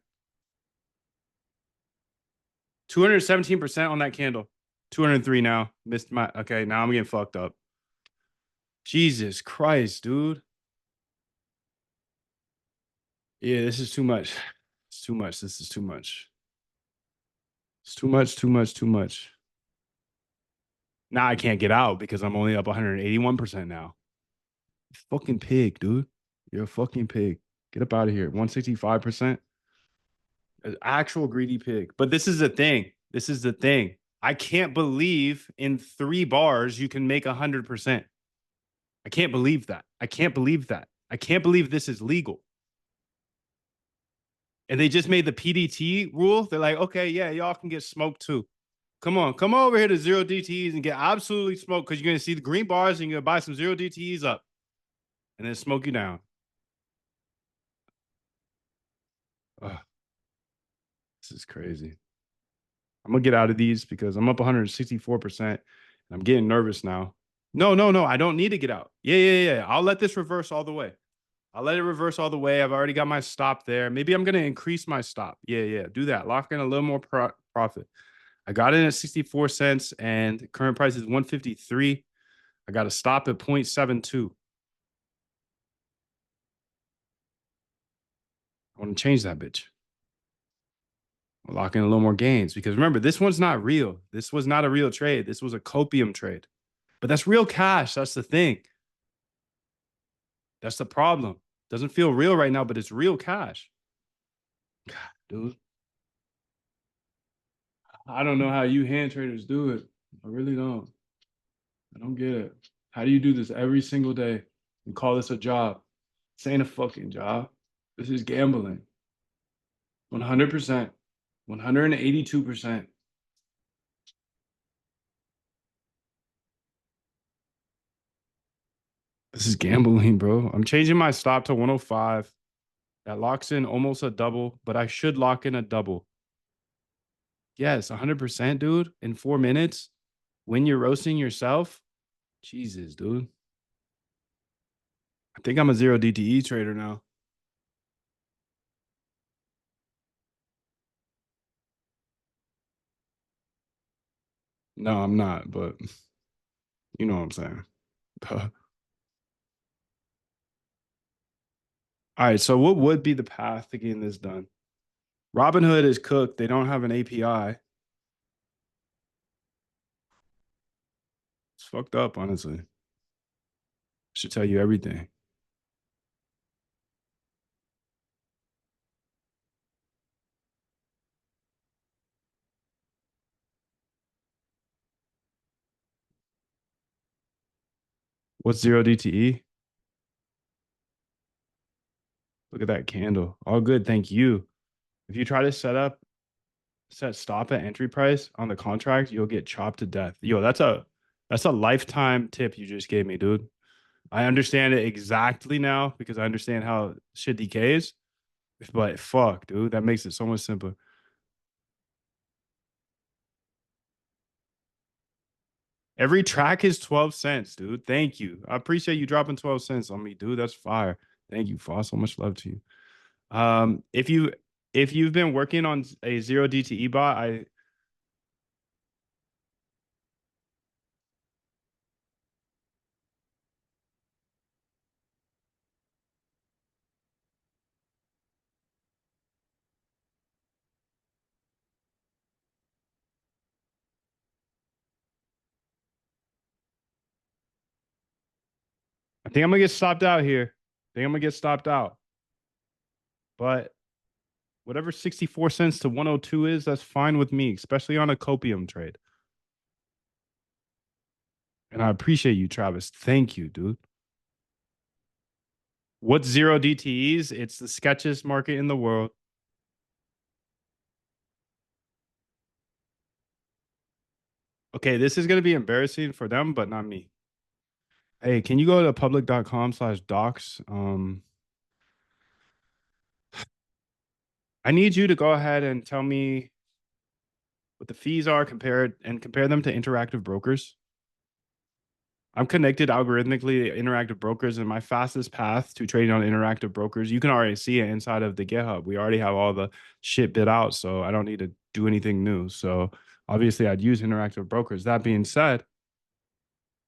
217% on that candle. 203 now. Missed my. Okay, now I'm getting fucked up. Jesus Christ, dude. Yeah, this is too much. It's too much. This is too much. It's too much. Now I can't get out because I'm only up 181% now. Fucking pig, dude. You're a fucking pig. Get up out of here. 165%. An actual greedy pig. But this is the thing. I can't believe in 3 bars you can make 100%. I can't believe that. I can't believe this is legal. And they just made the PDT rule. They're like, okay, yeah, y'all can get smoked too. Come over here to 0 DTEs and get absolutely smoked because you're going to see the green bars and you're going to buy some 0 DTEs up and then smoke you down. Ugh. This is crazy. I'm going to get out of these because I'm up 164% and I'm getting nervous now. No. I don't need to get out. Yeah. I'll let this reverse all the way. I've already got my stop there. Maybe I'm going to increase my stop. Yeah. Do that. Lock in a little more profit. I got in at 64 cents and current price is 153. I got to stop at 0.72. I want to change that bitch. Lock in a little more gains because remember, this one's not real. This was not a real trade. This was a copium trade. But that's real cash. That's the thing. That's the problem. Doesn't feel real right now, but it's real cash. God, dude. I don't know how you hand traders do it. I really don't. I don't get it. How do you do this every single day and call this a job? This ain't a fucking job. This is gambling. 100%. 182%. This is gambling, bro. I'm changing my stop to 105. That locks in almost a double, but I should lock in a double. Yes, 100%, dude. In 4 minutes, when you're roasting yourself, Jesus, dude. I think I'm a zero DTE trader now. No, I'm not, but you know what I'm saying. All right, so what would be the path to getting this done? Robinhood is cooked. They don't have an API. It's fucked up, honestly. Should tell you everything. What's zero DTE? Look at that candle. All good, thank you. If you try to set stop at entry price on the contract, you'll get chopped to death. Yo, that's a lifetime tip you just gave me, dude. I understand it exactly now because I understand how shit decays. But fuck, dude, that makes it so much simpler. Every track is 12 cents, dude. Thank you. I appreciate you dropping 12 cents on me, dude. That's fire. Thank you, Foss. So much love to you. If you've been working on a zero DTE bot, I think I'm gonna get stopped out here. I think I'm gonna get stopped out. But whatever 64 cents to 102 is, that's fine with me, especially on a copium trade. And I appreciate you, Travis. Thank you, dude. What's zero DTEs? It's the sketchiest market in the world. Okay, this is gonna be embarrassing for them, but not me. Hey, can you go to public.com/docs? I need you to go ahead and tell me what the fees are compared and compare them to interactive brokers. I'm connected algorithmically to interactive brokers, and my fastest path to trading on interactive brokers, you can already see it inside of the GitHub. We already have all the shit bit out, so I don't need to do anything new. So obviously, I'd use interactive brokers. That being said,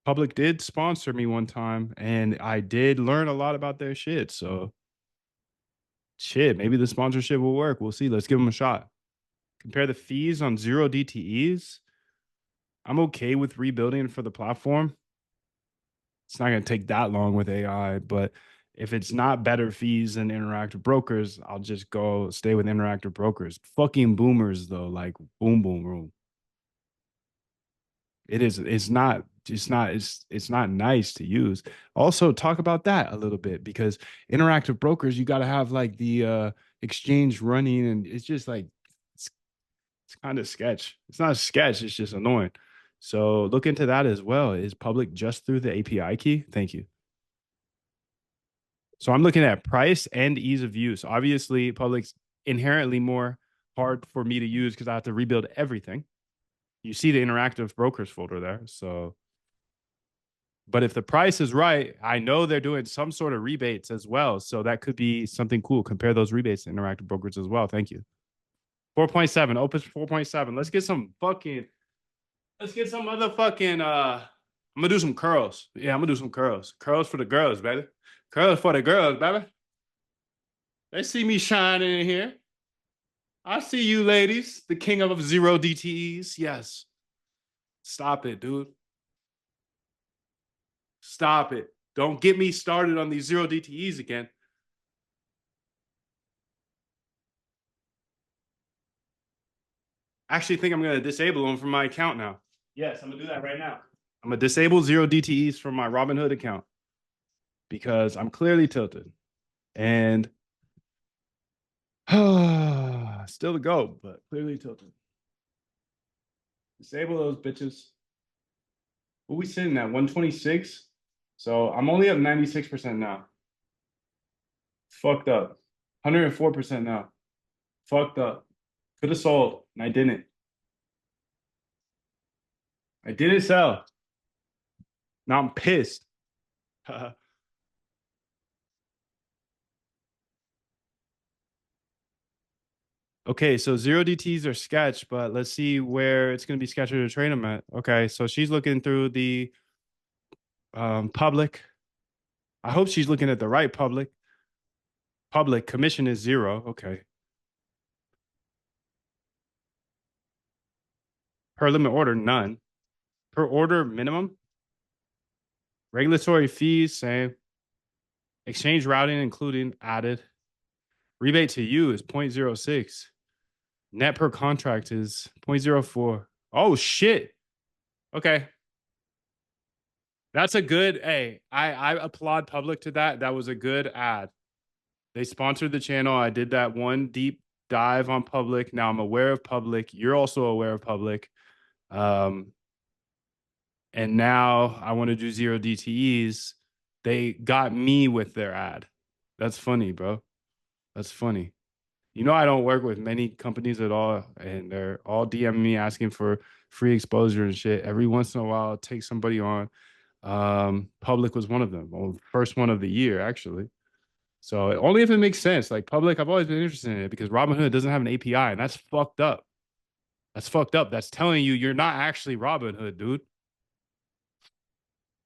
Public did sponsor me one time, and I did learn a lot about their shit. So shit, maybe the sponsorship will work. We'll see. Let's give them a shot. Compare the fees on zero DTEs. I'm okay with rebuilding for the platform. It's not going to take that long with AI, but if it's not better fees than interactive brokers, I'll just go stay with interactive brokers. Fucking boomers though, like boom boom room. It is. It's not nice to use. Also, talk about that a little bit because interactive brokers, you got to have like the exchange running, and it's just like it's, it's kind of sketch. It's not a sketch. It's just annoying. So look into that as well. Is public just through the API key? Thank you. So I'm looking at price and ease of use. Obviously, public's inherently more hard for me to use because I have to rebuild everything. You see the interactive brokers folder there. So, but if the price is right, I know they're doing some sort of rebates as well. So that could be something cool. Compare those rebates to interactive brokers as well. Thank you. 4.7, Opus 4.7. Let's get some motherfucking I'm gonna do some curls. Yeah, I'm gonna do some curls. Curls for the girls, baby. Curls for the girls, baby. They see me shining in here. I see you, ladies. The king of zero DTEs. Yes. Stop it, dude. Stop it. Don't get me started on these zero DTEs again. I actually think I'm going to disable them from my account now. Yes, I'm going to do that right now. I'm going to disable zero DTEs from my Robinhood account because I'm clearly tilted. And still the GOAT, but clearly tilted. Disable those bitches. What we sitting at? 126. So I'm only up 96% now. Fucked up. 104% now. Fucked up. Could have sold, and I didn't. I didn't sell. Now I'm pissed. Okay, so zero DTs are sketch, but let's see where it's going to be sketchier to train them at. Okay, so she's looking through the public. I hope she's looking at the right public. Public commission is 0. Okay. Per limit order, none. Per order minimum. Regulatory fees, same. Exchange routing, including added. Rebate to you is 0.06. Net per contract is 0.04. Oh, shit. Okay. That's a good, hey, I applaud public to that. That was a good ad. They sponsored the channel. I did that one deep dive on public. Now I'm aware of public. You're also aware of public. And now I want to do zero DTEs. They got me with their ad. That's funny, bro. That's funny. You know, I don't work with many companies at all, and they're all DMing me asking for free exposure and shit. Every once in a while, I'll take somebody on. Public was one of them. Well, first one of the year, actually. So only if it makes sense. Like public, I've always been interested in it because Robinhood doesn't have an API, and that's fucked up. That's fucked up. That's telling you you're not actually Robinhood, dude.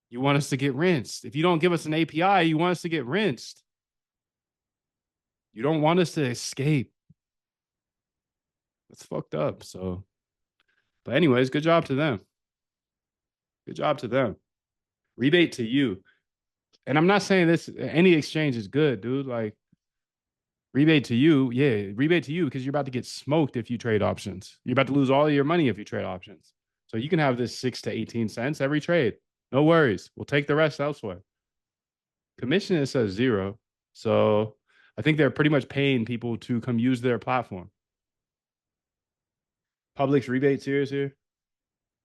You want us to get rinsed. If you don't give us an API, you want us to get rinsed. You don't want us to escape. That's fucked up. So, but anyways, good job to them. Good job to them. Rebate to you. And I'm not saying this, any exchange is good, dude. Like, rebate to you. Yeah, rebate to you because you're about to get smoked if you trade options. You're about to lose all of your money if you trade options. So you can have this 6 to 18 cents every trade. No worries. We'll take the rest elsewhere. Commission, it says 0. So I think they're pretty much paying people to come use their platform. Publix rebate tiers here.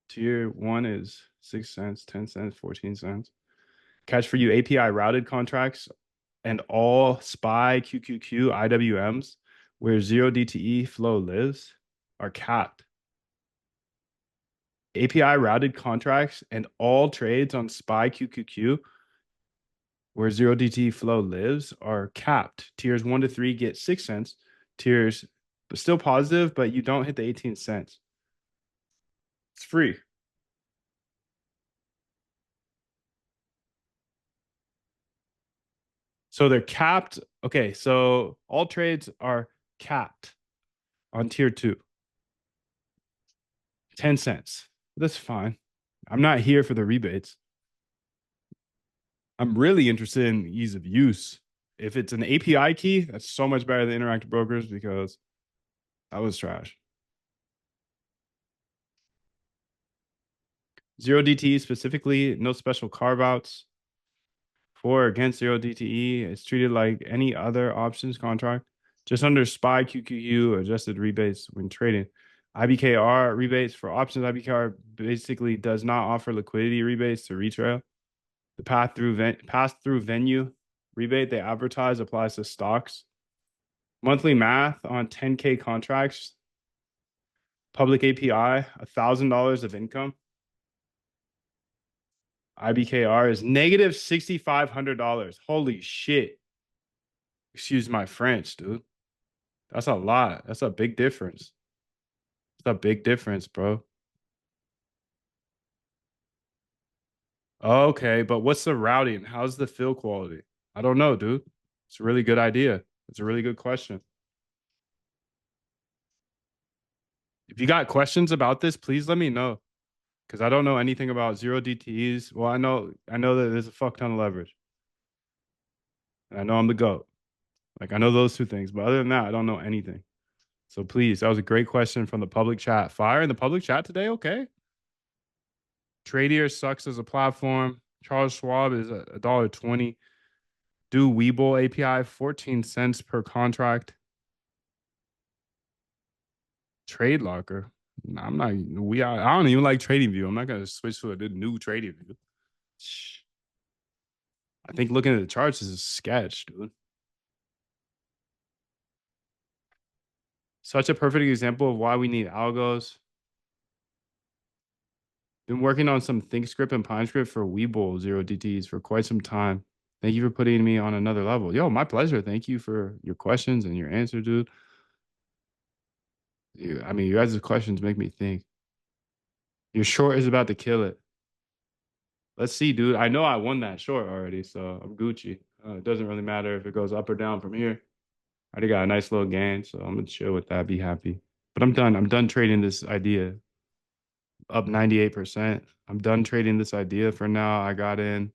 Tier 1 is 6 cents, 10 cents, 14 cents. Catch for you API routed contracts and all SPY, QQQ, IWMs where zero DTE flow lives are capped. API routed contracts and all trades on SPY, QQQ where zero DTE flow lives are capped. Tiers 1 to 3 get 6 cents. Tiers, but still positive, but you don't hit the 18 cents. It's free. So they're capped. Okay, so all trades are capped on tier 2. 10 cents. That's fine. I'm not here for the rebates. I'm really interested in ease of use. If it's an API key, that's so much better than interactive brokers because that was trash. Zero DTE specifically, no special carve outs. For against zero DTE, it's treated like any other options contract, just under SPY QQU adjusted rebates when trading. IBKR rebates for options. IBKR basically does not offer liquidity rebates to retail. The pass through venue rebate they advertise applies to stocks. Monthly math on 10K contracts. Public API, $1,000 of income. IBKR is negative $6,500. Holy shit. Excuse my French, dude. That's a lot. That's a big difference. It's a big difference, bro. Okay, but what's the routing? How's the fill quality? I don't know, dude. It's a really good idea. It's a really good question. If you got questions about this, please let me know because I don't know anything about zero DTEs. Well, I know that there's a fuck ton of leverage, and I know I'm the goat. Like I know those two things, but other than that, I don't know anything. So please, that was a great question from the public chat. Fire in the public chat today, okay? Tradier sucks as a platform. Charles Schwab is a $1.20. Do Webull API 14 cents per contract. Trade locker. Nah, I'm not. I don't even like Trading View. I'm not gonna switch to a new Trading View. I think looking at the charts is a sketch, dude. Such a perfect example of why we need algos. Been working on some ThinkScript and PineScript for Webull zero DTs for quite some time. Thank you for putting me on another level. Yo, my pleasure. Thank you for your questions and your answer, dude. I mean, you guys' questions make me think. Your short is about to kill it. Let's see, dude. I know I won that short already, so I'm Gucci. It doesn't really matter if it goes up or down from here. I already got a nice little gain, so I'm gonna chill with that. Be happy. But I'm done. I'm done trading this idea. Up 98%. I'm done trading this idea for now. I got in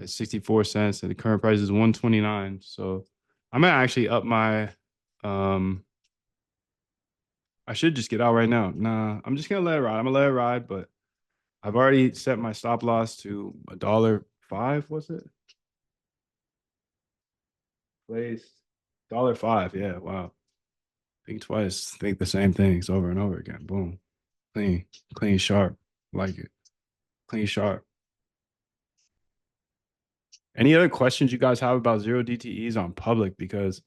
at 64 cents, and the current price is 129. So I'm gonna actually up my. I should just get out right now. Nah, I'm just gonna let it ride. I'm gonna let it ride, but I've already set my stop loss to $1.05. Was it? Placed $1.05. Yeah. Wow. Think twice. Think the same things over and over again. Boom. Clean. Clean sharp. Like it. Clean sharp. Any other questions you guys have about zero DTEs on public? Because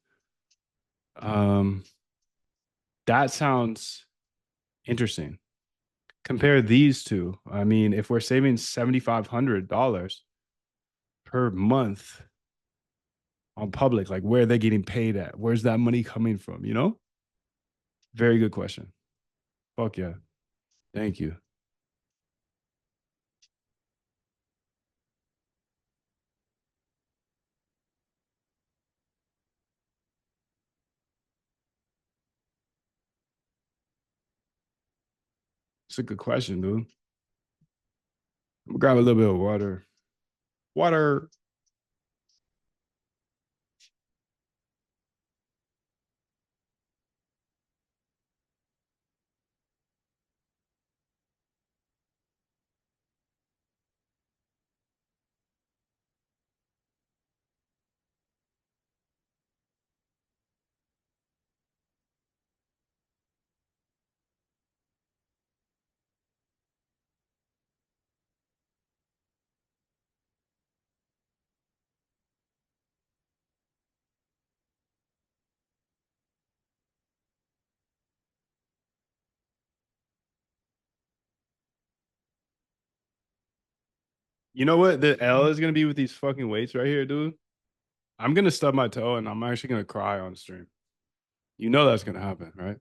um that sounds interesting. Compare these two. I mean, if we're saving $7,500 per month on public, like where are they getting paid at? Where's that money coming from? You know? Very good question. Fuck yeah. Thank you. It's a good question, dude. I'm gonna grab a little bit of water. Water. You know what the L is gonna be with these fucking weights right here, dude? I'm gonna stub my toe and I'm actually gonna cry on stream. You know that's gonna happen, right?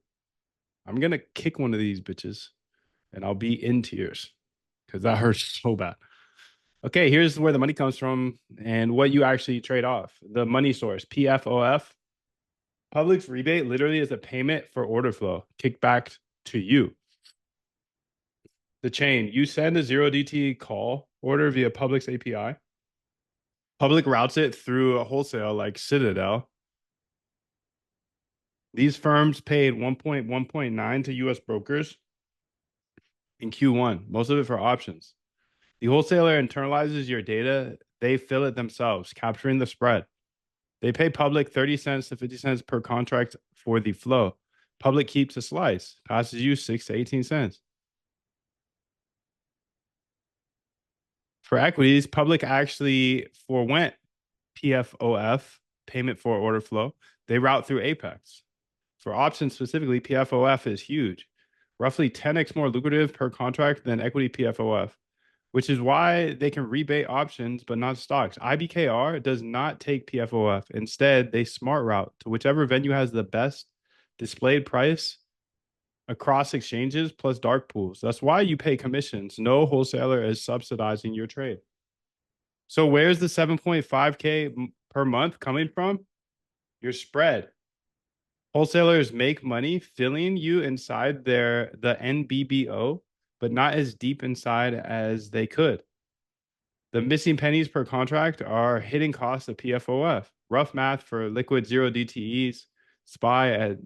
I'm gonna kick one of these bitches and I'll be in tears because that hurts so bad. Okay, here's where the money comes from and what you actually trade off. The money source, PFOF. Public's rebate literally is a payment for order flow kicked back to you. The chain, you send a zero DT call order via Public's API. Public routes it through a wholesale like Citadel. These firms paid 1.1.9 to US brokers in Q1, most of it for options. The wholesaler internalizes your data, they fill it themselves, capturing the spread. They pay public 30 cents to 50 cents per contract for the flow. Public keeps a slice, passes you 6 to 18 cents. For equities, public actually forwent PFOF, payment for order flow. They route through Apex. For options specifically, PFOF is huge, roughly 10x more lucrative per contract than equity PFOF, which is why they can rebate options but not stocks. IBKR does not take PFOF. Instead, they smart route to whichever venue has the best displayed price across exchanges plus dark pools. That's why you pay commissions. No wholesaler is subsidizing your trade. So where's the 7.5K per month coming from? Your spread. Wholesalers make money filling you inside the NBBO, but not as deep inside as they could. The missing pennies per contract are hitting costs of PFOF. Rough math for liquid zero DTEs, SPY at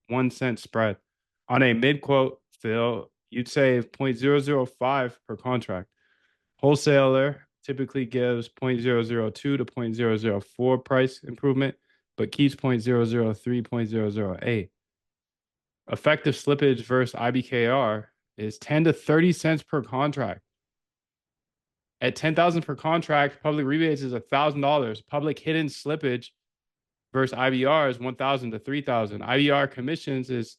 1 cent spread. On a mid quote fill, you'd save 0.005 per contract. Wholesaler typically gives 0.002 to 0.004 price improvement, but keeps 0.003, 0.008. Effective slippage versus IBKR is 10 to 30 cents per contract. At 10,000 per contract, public rebates is $1,000. Public hidden slippage versus IBR is 1,000 to 3,000. IBR commissions is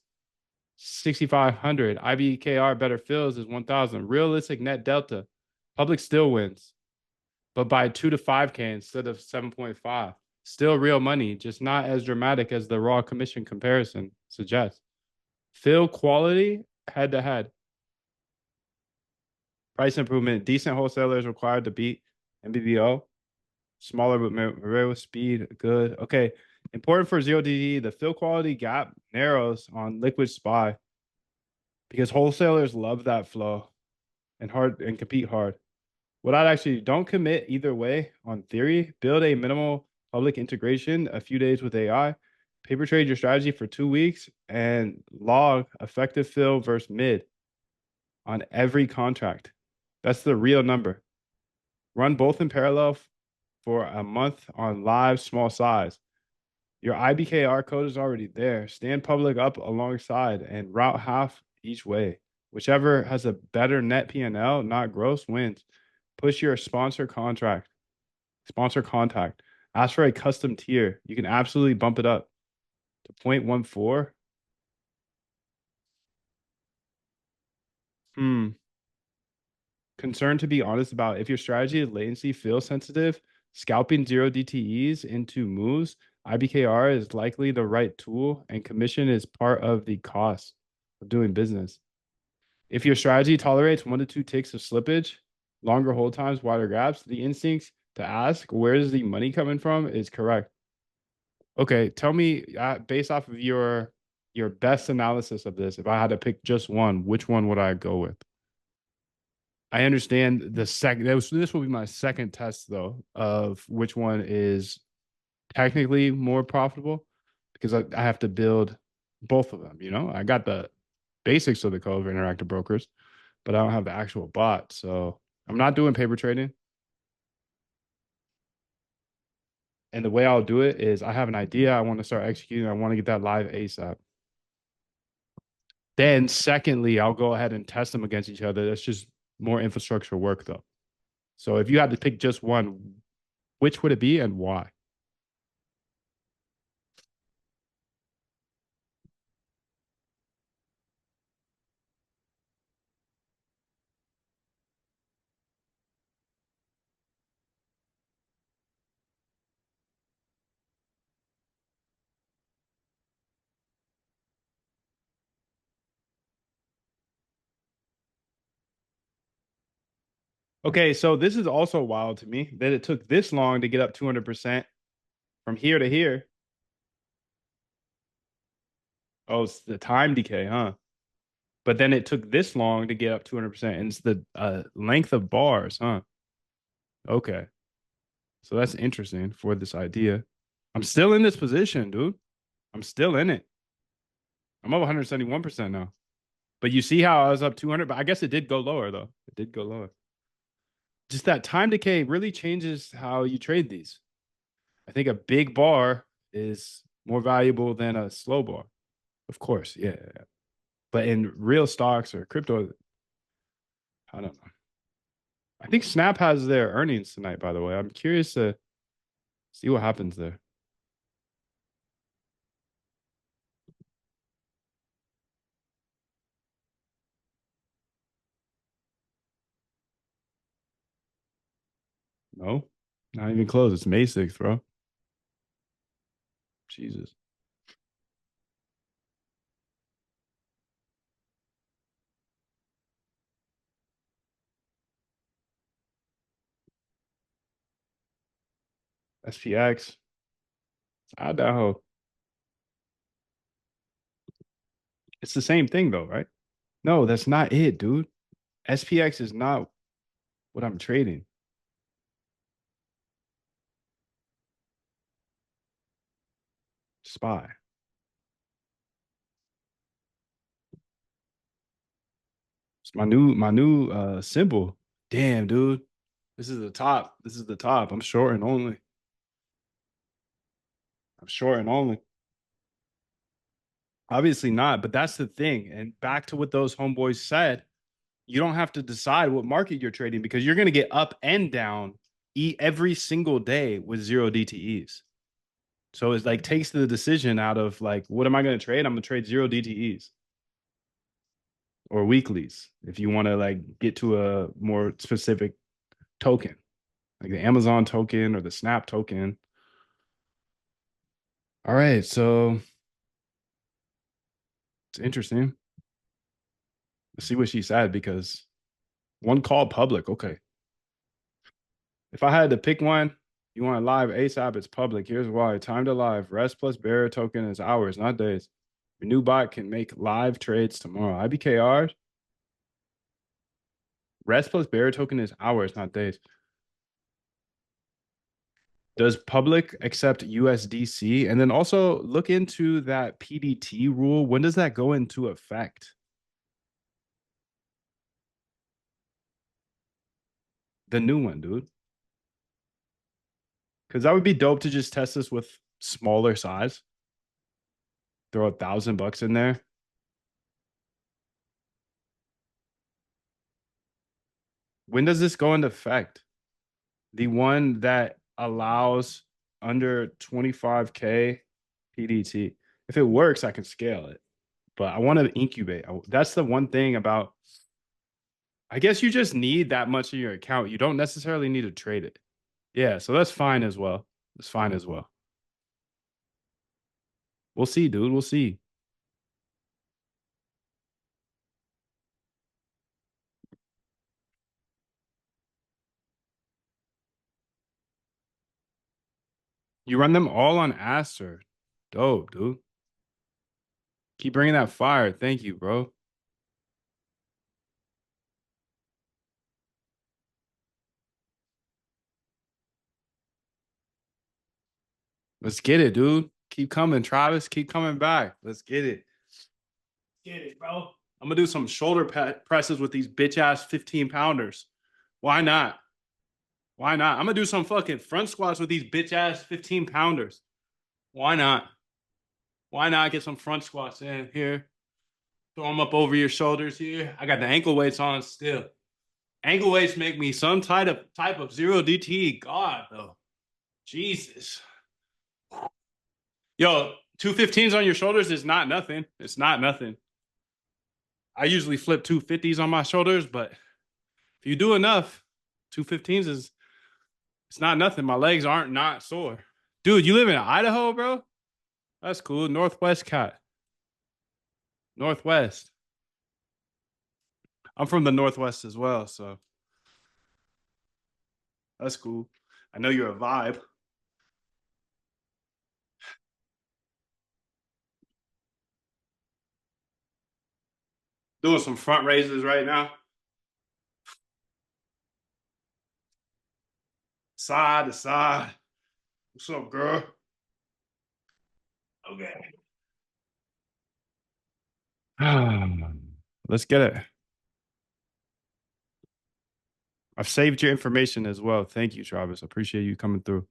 6,500. IBKR better fills is 1,000. Realistic net delta. Public still wins, but by 2 to 5K instead of 7.5. Still real money, just not as dramatic as the raw commission comparison suggests. Fill quality head to head. Price improvement. Decent wholesalers required to beat MBBO. Smaller but with speed. Good. Okay. Important for zero DD. The fill quality gap narrows on liquid SPY because wholesalers love that flow and compete hard. What I'd actually don't commit either way on theory. Build a minimal public integration, a few days with AI, paper trade your strategy for 2 weeks, and log effective fill versus mid on every contract. That's the real number. Run both in parallel for a month on live small size. Your IBKR code is already there. Stand public up alongside and route half each way. Whichever has a better net P&L, not gross, wins. Push your sponsor contact. Ask for a custom tier. You can absolutely bump it up to 0.14. Concerned to be honest about if your strategy is latency field sensitive, scalping zero DTEs into moves, IBKR is likely the right tool, and commission is part of the cost of doing business. If your strategy tolerates 1 to 2 ticks of slippage, longer hold times, wider gaps, the instinct to ask where is the money coming from is correct. Okay, tell me based off of your best analysis of this, if I had to pick just one, which one would I go with? I understand the second. This will be my second test though of which one is technically more profitable because I have to build both of them. You know, I got the basics of the code for interactive brokers, but I don't have the actual bot. So I'm not doing paper trading. And the way I'll do it is I have an idea. I want to start executing. I want to get that live ASAP. Then, secondly, I'll go ahead and test them against each other. That's just more infrastructure work, though. So if you had to pick just one, which would it be and why? Okay, so this is also wild to me that it took this long to get up 200% from here to here. Oh, it's the time decay, huh? But then it took this long to get up 200%, and it's the length of bars, huh? Okay, so that's interesting for this idea. I'm still in this position, dude. I'm still in it. I'm up 171% now. But you see how I was up 200, but I guess it did go lower though. It did go lower. Just that time decay really changes how you trade these. I think a big bar is more valuable than a slow bar. Of course, yeah. But in real stocks or crypto, I don't know. I think Snap has their earnings tonight, by the way. I'm curious to see what happens there. No, not even close. It's May 6th, bro. Jesus. SPX. Add that hoe. It's the same thing though, right? No, that's not it, dude. SPX is not what I'm trading. SPY. It's my new symbol. Damn, dude. This is the top. This is the top. I'm short and only. I'm short and only. Obviously not, but that's the thing. And back to what those homeboys said, you don't have to decide what market you're trading because you're going to get up and down every single day with zero DTEs. So it's like takes the decision out of like, what am I going to trade? I'm going to trade zero DTEs or weeklies if you want to like get to a more specific token, like the Amazon token or the Snap token. All right, so it's interesting. Let's see what she said because one call public. Okay. If I had to pick one, you want live ASAP, it's public. Here's why. Time to live. Rest plus bearer token is hours, not days. Your new bot can make live trades tomorrow. IBKR, rest plus bearer token is hours, not days. Does public accept USDC? And then also look into that PDT rule. When does that go into effect? The new one, dude. Because that would be dope to just test this with smaller size. Throw $1,000 in there. When does this go into effect? The one that allows under 25K PDT. If it works, I can scale it. But I want to incubate. That's the one thing about, I guess you just need that much in your account. You don't necessarily need to trade it. Yeah, so that's fine as well. That's fine as well. We'll see, dude. We'll see. You run them all on Aster. Dope, dude. Keep bringing that fire. Thank you, bro. Let's get it, dude. Keep coming, Travis. Keep coming back. Let's get it. Get it, bro. I'm gonna do some shoulder presses with these bitch ass 15 pounders. Why not? Why not? I'm gonna do some fucking front squats with these bitch ass 15 pounders. Why not? Why not get some front squats in here? Throw them up over your shoulders here. I got the ankle weights on still. Ankle weights make me some type of zero DT. God though. Jesus. Yo, 215s on your shoulders is not nothing. It's not nothing. I usually flip 250s on my shoulders, but if you do enough, 215s is it's not nothing. My legs aren't not sore. Dude, you live in Idaho, bro? That's cool. Northwest cat. Northwest. I'm from the Northwest as well, so that's cool. I know you're a vibe. Doing some front raises right now. Side to side. What's up, girl? Okay. Let's get it. I've saved your information as well. Thank you, Travis. I appreciate you coming through.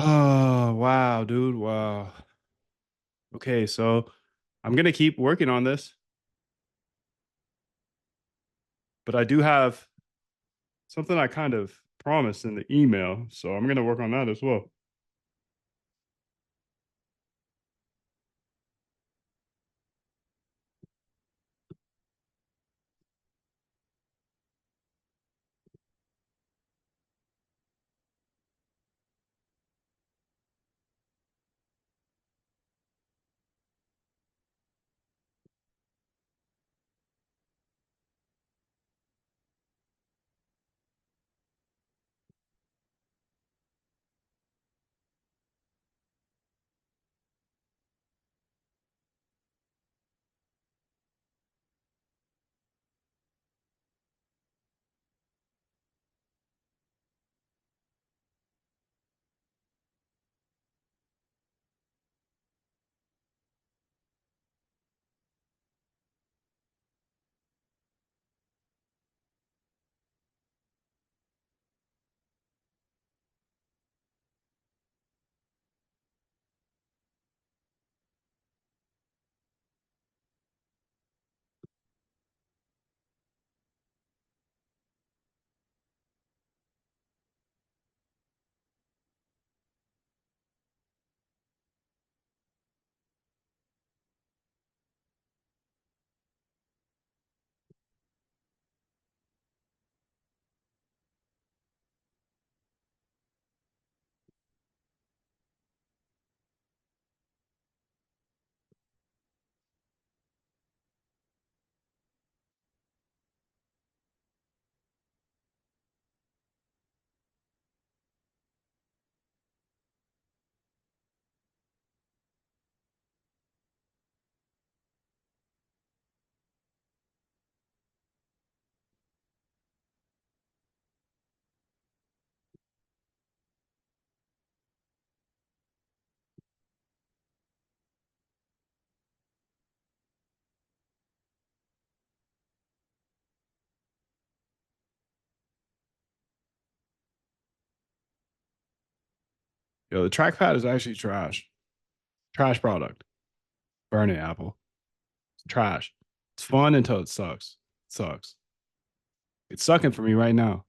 Oh, wow, dude. Wow. Okay, so I'm gonna keep working on this, but I do have something I kind of promised in the email, so I'm gonna work on that as well. Yo, the trackpad is actually trash. Trash product. Burn it, Apple. It's trash. It's fun until it sucks. It sucks. It's sucking for me right now.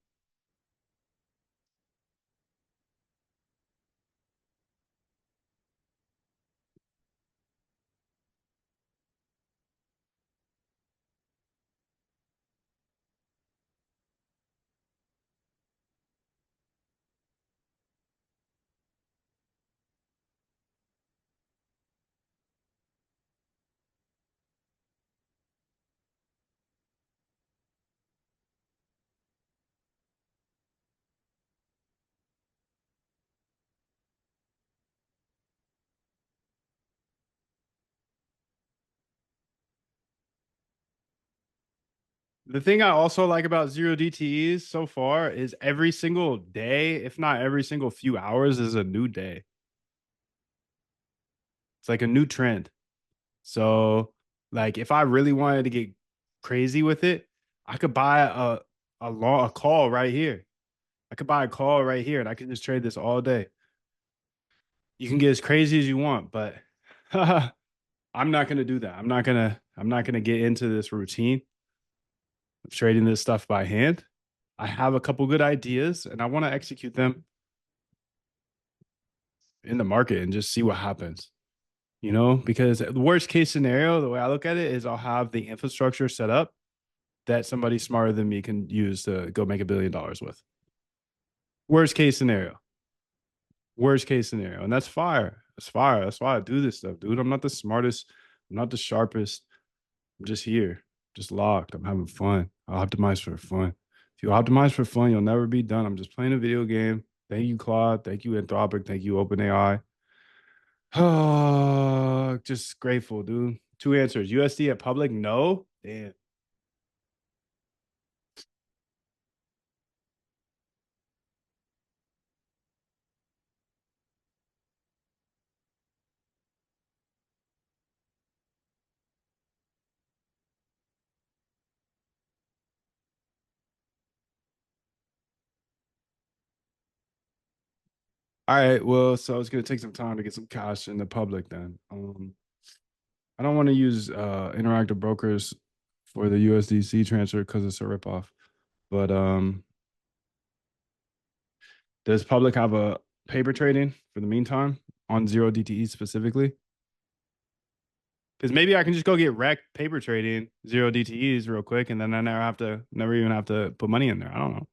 The thing I also like about zero DTEs so far is every single day, if not every single few hours, is a new day. It's like a new trend. So, like, if I really wanted to get crazy with it, I could buy a call right here. I could buy a call right here, and I could just trade this all day. You can get as crazy as you want, but I'm not gonna do that. I'm not gonna get into this routine of trading this stuff by hand. I have a couple good ideas, and I want to execute them in the market and just see what happens. Because the worst case scenario, the way I look at it is I'll have the infrastructure set up that somebody smarter than me can use to go make $1 billion with. Worst case scenario. Worst case scenario. And that's fire. That's fire. That's why I do this stuff, dude. I'm not the smartest. I'm not the sharpest. I'm just here, just locked. I'm having fun. I optimize for fun. If you optimize for fun, you'll never be done. I'm just playing a video game. Thank you, Claude. Thank you, Anthropic. Thank you, OpenAI. Oh, just grateful, dude. Two answers. USD at public? No. Damn. All right. Well, so it's gonna take some time to get some cash in the public then. I don't want to use interactive brokers for the USDC transfer because it's a ripoff. But does public have a paper trading for the meantime on zero DTE specifically? Because maybe I can just go get wrecked paper trading zero DTEs real quick, and then I never even have to put money in there. I don't know.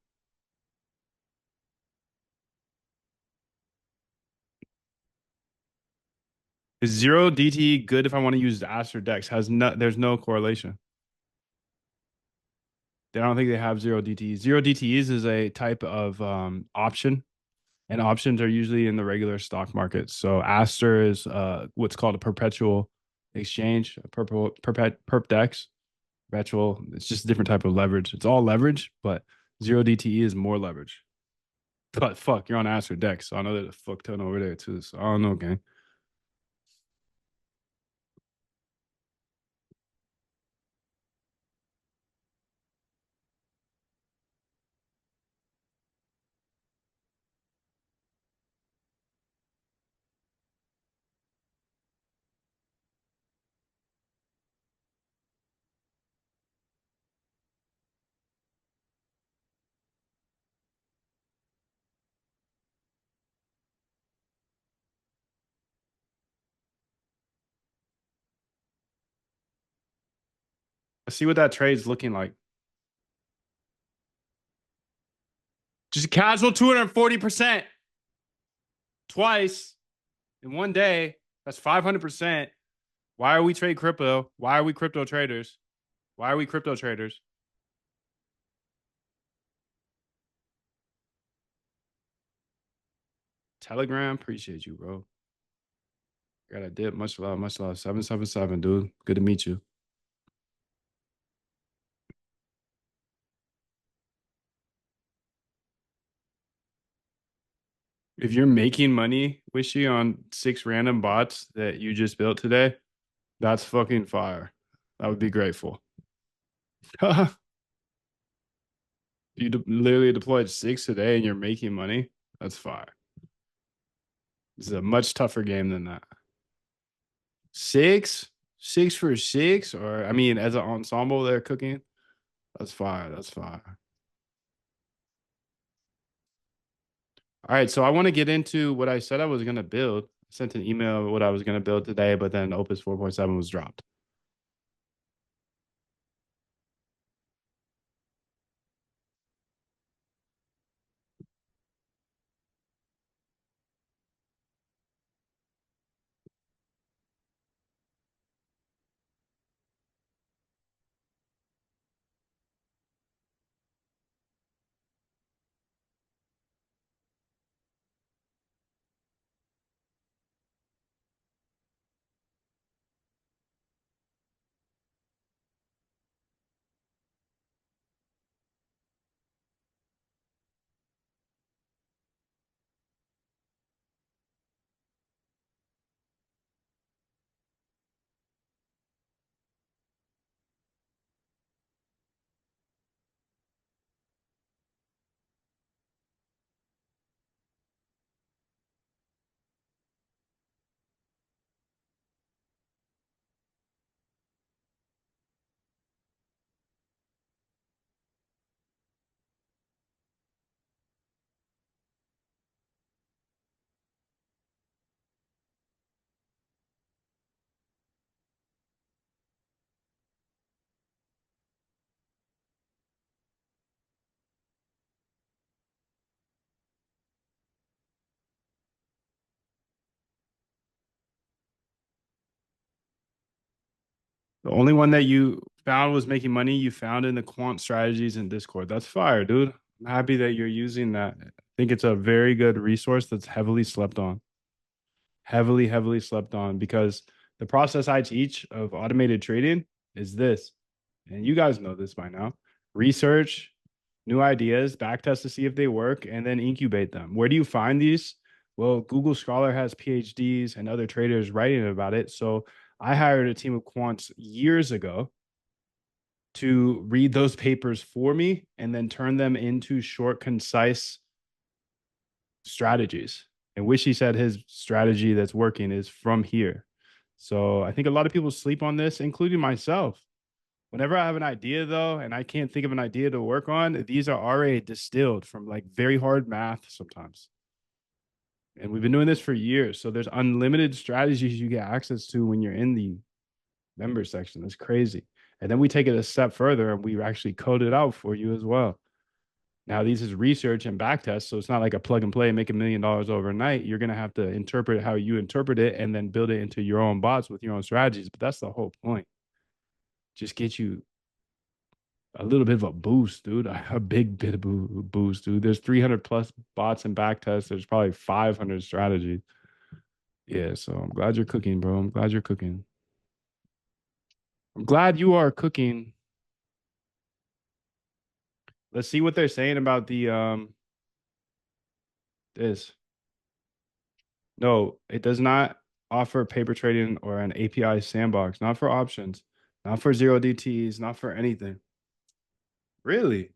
Is zero DTE good if I want to use Aster Dex? There's no correlation. I don't think they have zero DTEs. Zero DTEs is a type of option, and options are usually in the regular stock market. So Aster is what's called a perpetual exchange, a perp dex, perpetual. It's just a different type of leverage. It's all leverage, but zero DTE is more leverage. But fuck, you're on Aster Dex, so I know there's a fuck ton over there too. So I don't know, gang. Let's see what that trade's looking like. Just casual 240% twice in one day. That's 500%. Why are we trade crypto? Why are we crypto traders? Why are we crypto traders? Telegram, appreciate you, bro. Got a dip. Much love, much love. 777, dude. Good to meet you. If you're making money, Wishy, on 6 random bots that you just built today, that's fucking fire. I would be grateful. You literally deployed 6 today and you're making money. That's fire. This is a much tougher game than that. Six, 6 for 6, or I mean, as an ensemble, they're cooking. That's fire. That's fire. All right, so I want to get into what I said I was gonna build. I sent an email of what I was gonna build today, but then Opus 4.7 was dropped. The only one that you found was making money. You found in the quant strategies in Discord. That's fire, dude. I'm happy that you're using that. I think it's a very good resource that's heavily slept on. Heavily slept on because the process I teach of automated trading is this. And you guys know this by now. Research new ideas, backtest to see if they work, and then incubate them. Where do you find these? Well, Google Scholar has PhDs and other traders writing about it. So I hired a team of quants years ago to read those papers for me and then turn them into short, concise strategies. And Wishy said his strategy that's working is from here. So I think a lot of people sleep on this, including myself. Whenever I have an idea though, and I can't think of an idea to work on, these are already distilled from like very hard math sometimes. And we've been doing this for years. So there's unlimited strategies you get access to when you're in the member section. That's crazy. And then we take it a step further and we actually code it out for you as well. Now, these is research and backtest. So it's not like a plug and play and make $1 million overnight. You're going to have to interpret how you interpret it and then build it into your own bots with your own strategies. But that's the whole point. Just get you a little bit of a boost, dude. A big bit of boost, dude. There's 300 plus bots and backtests. There's probably 500 strategies. Yeah, so I'm glad you're cooking, bro. I'm glad you're cooking. I'm glad you are cooking. Let's see what they're saying about the this. No, it does not offer paper trading or an API sandbox, not for options, not for zero DTs, not for anything. Really?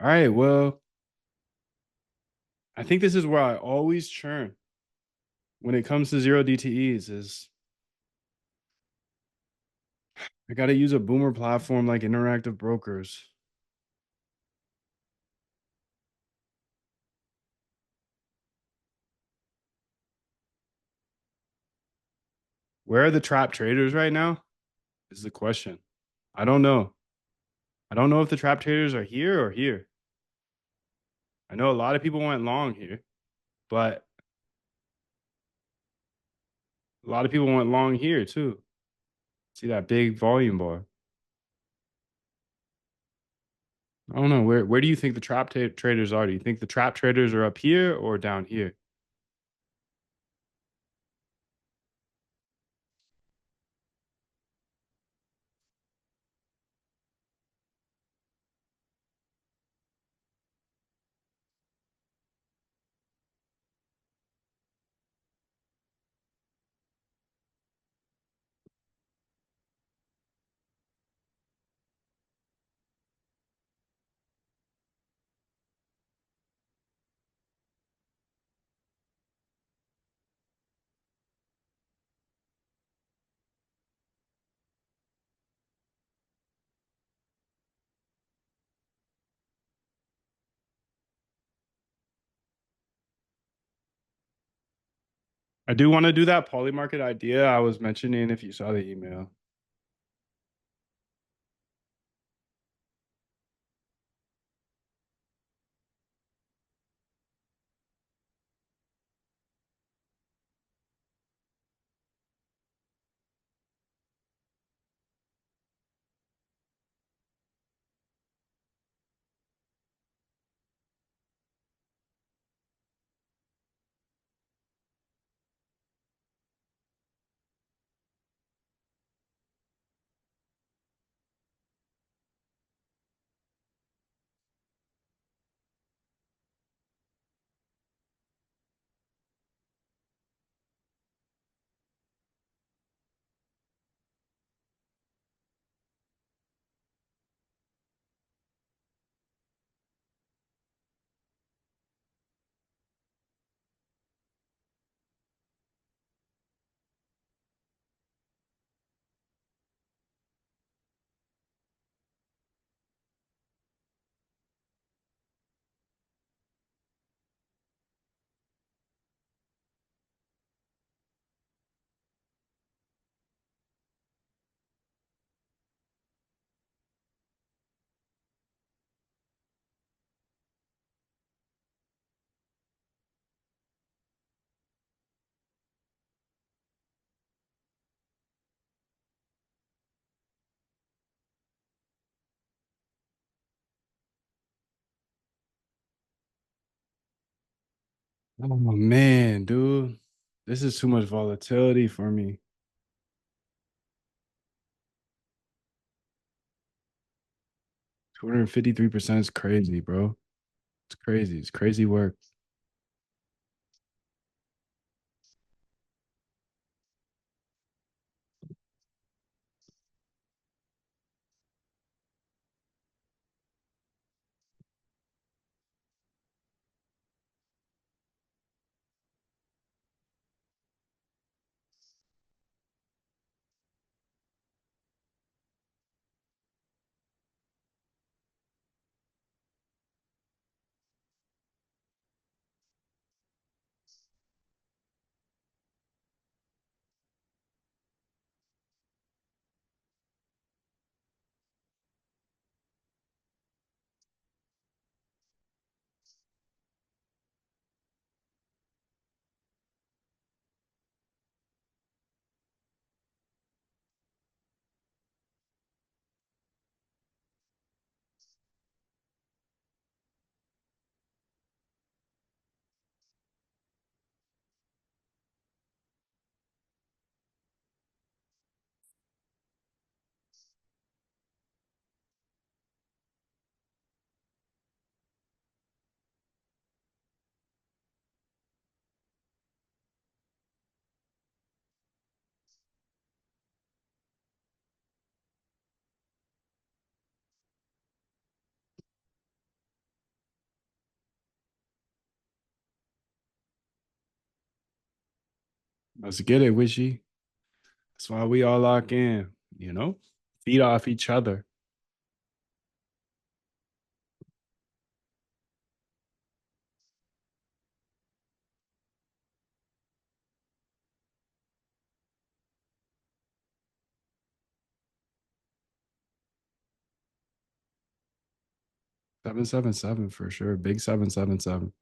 All right, well, I think this is where I always churn when it comes to zero DTEs is I got to use a boomer platform like Interactive Brokers. Where are the trap traders right now? Is the question. I don't know. I don't know if the trap traders are here or here. I know a lot of people went long here, but a lot of people went long here too. See that big volume bar. I don't know. Where do you think the traders are? Do you think the trap traders are up here or down here? I do want to do that Polymarket idea I was mentioning if you saw the email. Oh man, dude, this is too much volatility for me. 253% is crazy, bro. It's crazy. It's crazy work. Let's get it, Wishy. That's why we all lock in, you know? Feed off each other. 777 for sure. Big 777.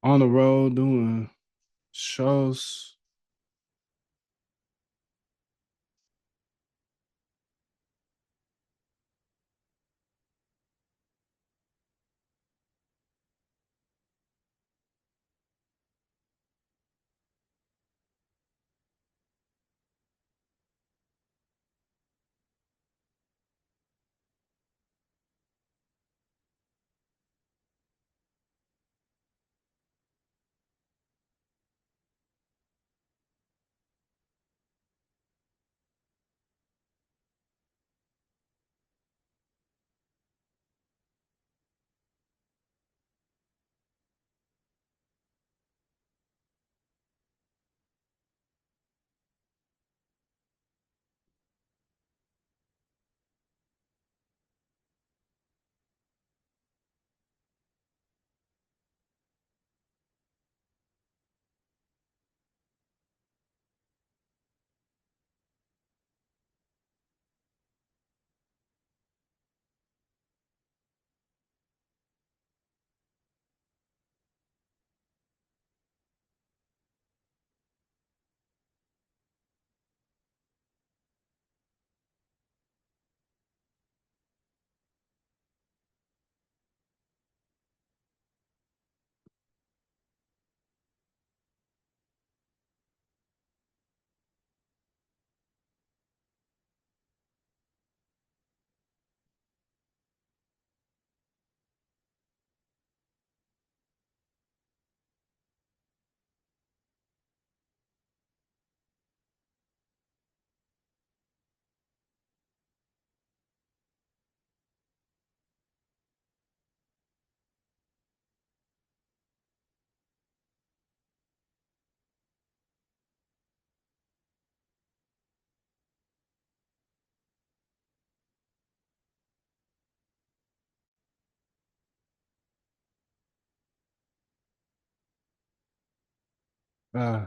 On the road doing shows. Uh,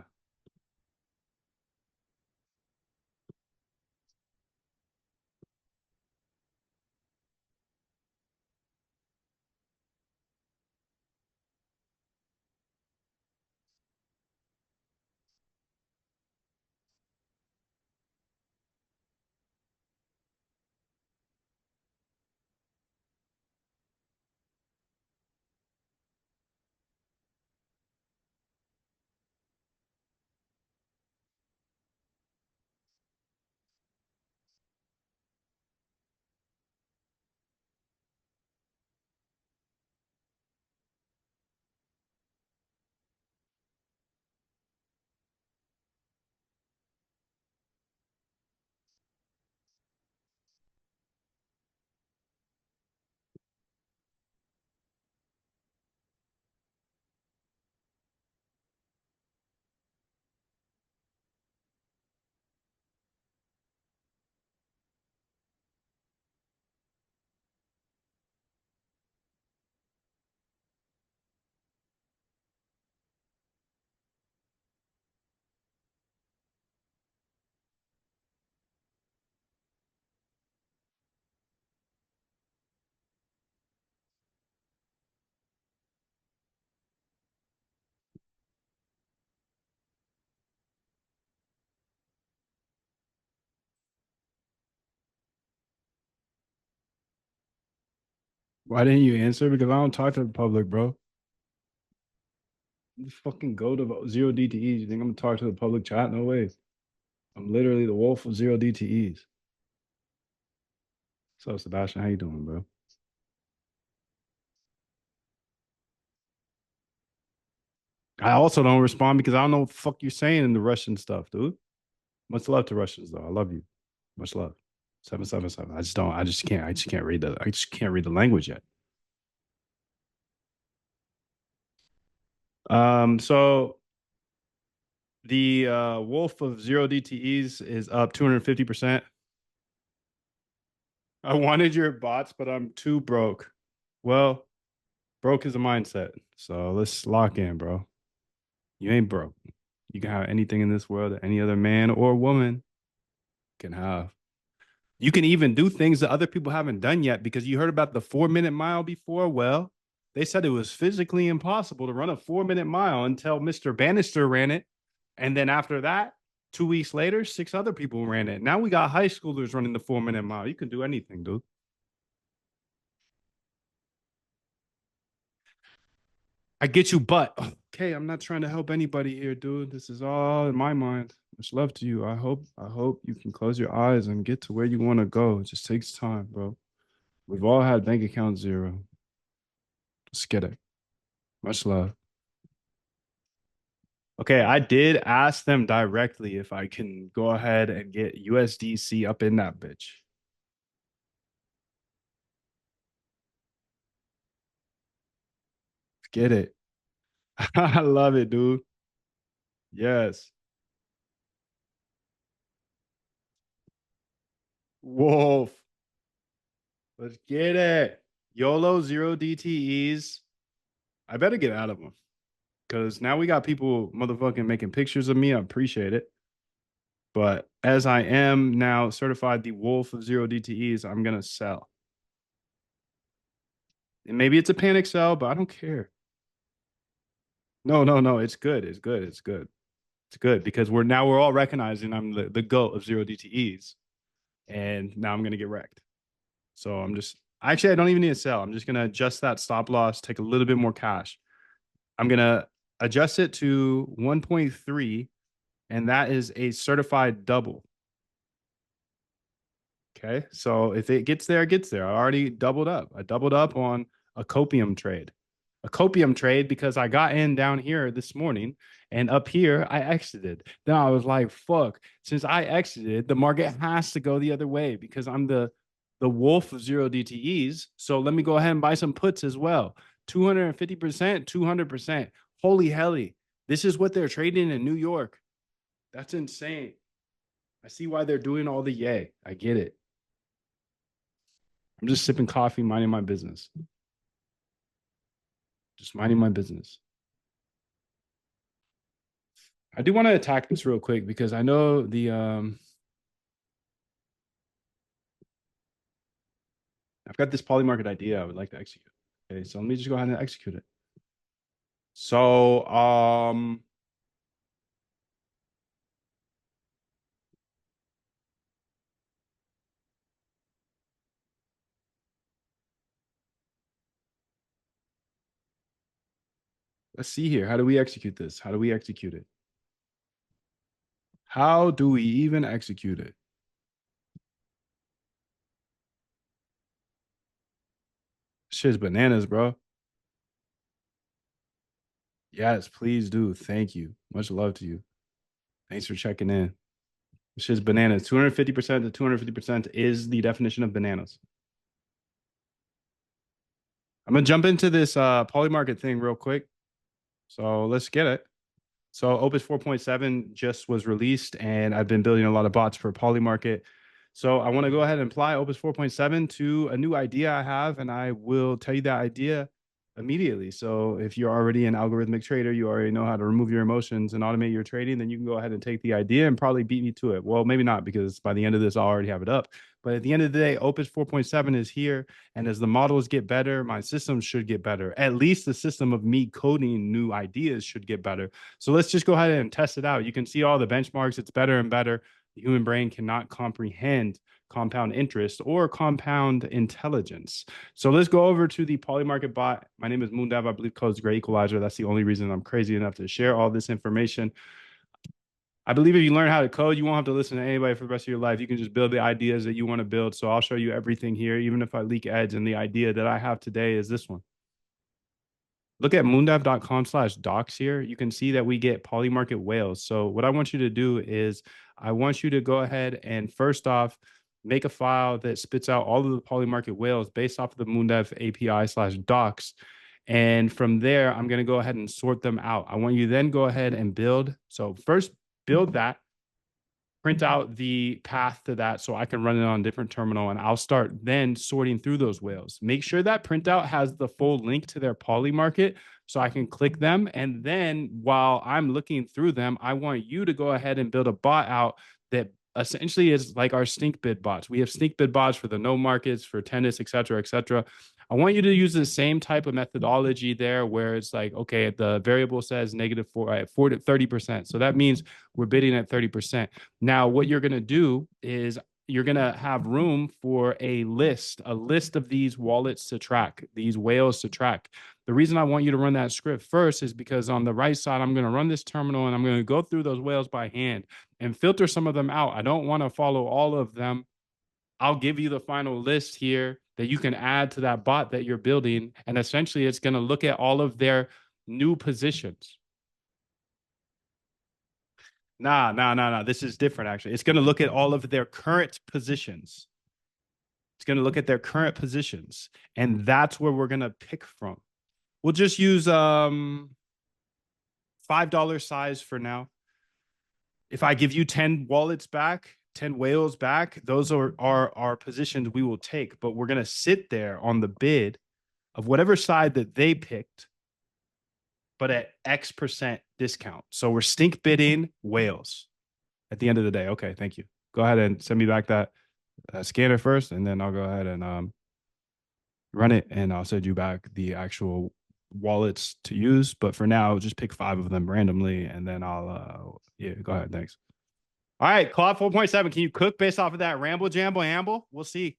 why didn't you answer? Because I don't talk to the public, bro. You fucking go to zero DTEs. You think I'm gonna talk to the public chat? No way. I'm literally the wolf of zero DTEs. So Sebastian, how you doing, bro? I also don't respond because I don't know what the fuck you're saying in the Russian stuff, dude. Much love to Russians though. I love you. Much love. 777. I just don't. I just can't. I just can't read the. I just can't read the language yet. So the Wolf of Zero DTEs is up 250%. I wanted your bots, but I'm too broke. Well, broke is a mindset. So let's lock in, bro. You ain't broke. You can have anything in this world that any other man or woman can have. You can even do things that other people haven't done yet because you heard about the 4 minute mile before. Well, They said it was physically impossible to run a 4 minute mile until Mr. Bannister ran it. And then after that, 2 weeks later, 6 other people ran it. Now we got high schoolers running the 4 minute mile. You can do anything, dude. I get you, but okay, I'm not trying to help anybody here, dude. This is all in my mind. Much love to you. I hope you can close your eyes and get to where you want to go. It just takes time, bro. We've all had bank account zero. Let's get it. Much love. Okay, I did ask them directly if I can go ahead and get USDC up in that bitch. Get it. I love it, dude. Yes. Wolf. Let's get it. YOLO zero DTEs. I better get out of them because now we got people motherfucking making pictures of me. I appreciate it. But as I am now certified the wolf of zero DTEs, I'm going to sell. And maybe it's a panic sell, but I don't care. No, no, no. It's good. It's good. It's good. It's good because we're all recognizing I'm the GOAT of zero DTEs. And now I'm going to get wrecked. So I'm just actually, I don't even need to sell. I'm just going to adjust that stop loss, take a little bit more cash. I'm going to adjust it to 1.3, and that is a certified double. Okay. So if it gets there, it gets there. I already doubled up. I doubled up on a copium trade. A copium trade because I got in down here this morning and up here I exited. Then I was like, fuck, since I exited, the market has to go the other way because I'm the wolf of zero DTEs. So let me go ahead and buy some puts as well. 250%, 200%. Holy helly. This is what they're trading in New York. That's insane. I see why they're doing all the yay. I get it. I'm just sipping coffee, minding my business. Just minding my business. I do want to attack this real quick because I know I've got this Polymarket idea I would like to execute. Okay, so let me just go ahead and execute it. So let's see here. How do we execute this? How do we execute it? How do we even execute it? Shit's bananas, bro. Yes, please do. Thank you. Much love to you. Thanks for checking in. Shit's bananas. 250% to 250% is the definition of bananas. I'm gonna jump into this Polymarket thing real quick. So let's get it. So Opus 4.7 just was released, and I've been building a lot of bots for Polymarket. So I want to go ahead and apply Opus 4.7 to a new idea I have, and I will tell you that idea immediately. So if you're already an algorithmic trader, you already know how to remove your emotions and automate your trading, then you can go ahead and take the idea and probably beat me to it. Well, maybe not, because by the end of this, I'll already have it up. But at the end of the day, Opus 4.7 is here. And as the models get better, my system should get better. At least the system of me coding new ideas should get better. So let's just go ahead and test it out. You can see all the benchmarks. It's better and better. The human brain cannot comprehend compound interest or compound intelligence. So let's go over to the Polymarket bot. My name is Moondav. I believe code is Great Equalizer. That's the only reason I'm crazy enough to share all this information. I believe if you learn how to code, you won't have to listen to anybody for the rest of your life. You can just build the ideas that you want to build. So I'll show you everything here, even if I leak edge. And the idea that I have today is this one. Look at moondav.com/docs here. You can see that we get Polymarket whales. So what I want you to do is I want you to go ahead and first off, make a file that spits out all of the Polymarket whales based off of the Moondav API/docs. And from there, I'm going to go ahead and sort them out. I want you to then go ahead and build. So first build that, print out the path to that so I can run it on a different terminal, and I'll start then sorting through those whales. Make sure that printout has the full link to their Polymarket so I can click them. And then while I'm looking through them, I want you to go ahead and build a bot out that essentially is like our stink bid bots. We have stink bid bots for the no markets, for tennis, et cetera, et cetera. I want you to use the same type of methodology there where it's like, okay, the variable says negative 4 to 30%. So that means we're bidding at 30%. Now, what you're going to do is you're going to have room for a list of these wallets to track, these whales to track. The reason I want you to run that script first is because on the right side, I'm going to run this terminal and I'm going to go through those whales by hand and filter some of them out. I don't want to follow all of them. I'll give you the final list here that you can add to that bot that you're building. And essentially, it's going to look at all of their new positions. Nah. This is different, actually. It's going to look at all of their current positions. It's going to look at their current positions. And that's where we're going to pick from. We'll just use $5 size for now. If I give you 10 wallets back, 10 whales back, those are our positions we will take. But we're going to sit there on the bid of whatever side that they picked, but at X% discount. So we're stink bidding whales at the end of the day. Okay, thank you. Go ahead and send me back that scanner first, and then I'll go ahead and run it, and I'll send you back the actual wallets to use. But for now, just pick 5 of them randomly, and then I'll yeah, go ahead. Thanks. All right, Claude 4.7. Can you cook based off of that ramble jamble amble? We'll see.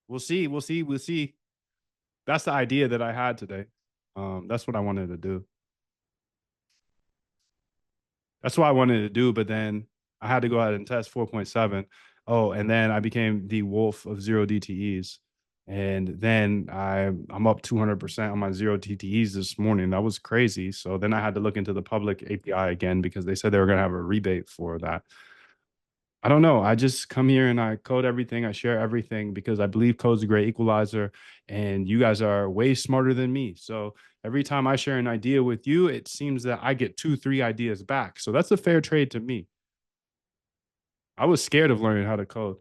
We'll see. That's the idea that I had today. That's what I wanted to do. That's what I wanted to do, but then I had to go ahead and test 4.7. Oh, and then I became the wolf of zero DTEs. And then I'm up 200% on my zero DTEs this morning. That was crazy. So then I had to look into the public API again because they said they were going to have a rebate for that. I don't know. I just come here and I code everything. I share everything because I believe code's a great equalizer and you guys are way smarter than me. So every time I share an idea with you, it seems that I get 2-3 ideas back. So that's a fair trade to me. I was scared of learning how to code.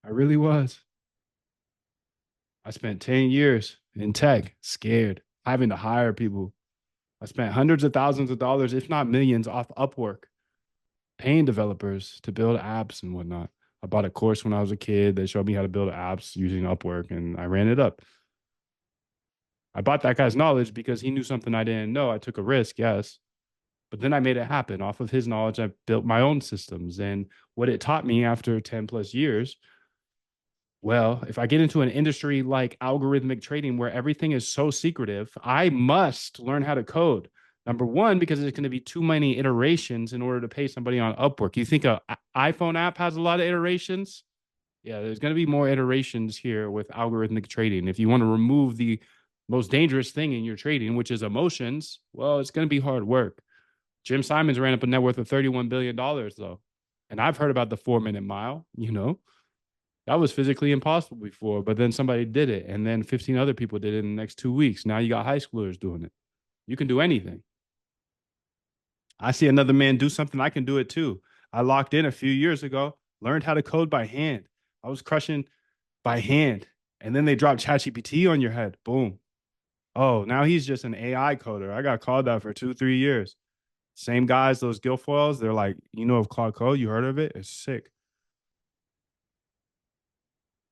I really was. I spent 10 years in tech, scared, having to hire people. I spent hundreds of thousands of dollars, if not millions, off Upwork, paying developers to build apps and whatnot. I bought a course when I was a kid that showed me how to build apps using Upwork, and I ran it up. I bought that guy's knowledge because he knew something I didn't know. I took a risk, yes. But then I made it happen. Off of his knowledge, I built my own systems. And what it taught me after 10 plus years, well, if I get into an industry like algorithmic trading where everything is so secretive, I must learn how to code. Number one, because there's going to be too many iterations in order to pay somebody on Upwork. You think an iPhone app has a lot of iterations? Yeah, there's going to be more iterations here with algorithmic trading. If you want to remove the most dangerous thing in your trading, which is emotions, well, it's going to be hard work. Jim Simons ran up a net worth of $31 billion, though. And I've heard about the 4-minute mile, that was physically impossible before, but then somebody did it. And then 15 other people did it in the next 2 weeks. Now you got high schoolers doing it. You can do anything. I see another man do something, I can do it too. I locked in a few years ago, learned how to code by hand. I was crushing by hand. And then they dropped ChatGPT on your head. Boom. Oh, now he's just an AI coder. I got called that for 2-3 years. Same guys, those Guilfoils, they're like, of Claude Code, you heard of it? It's sick.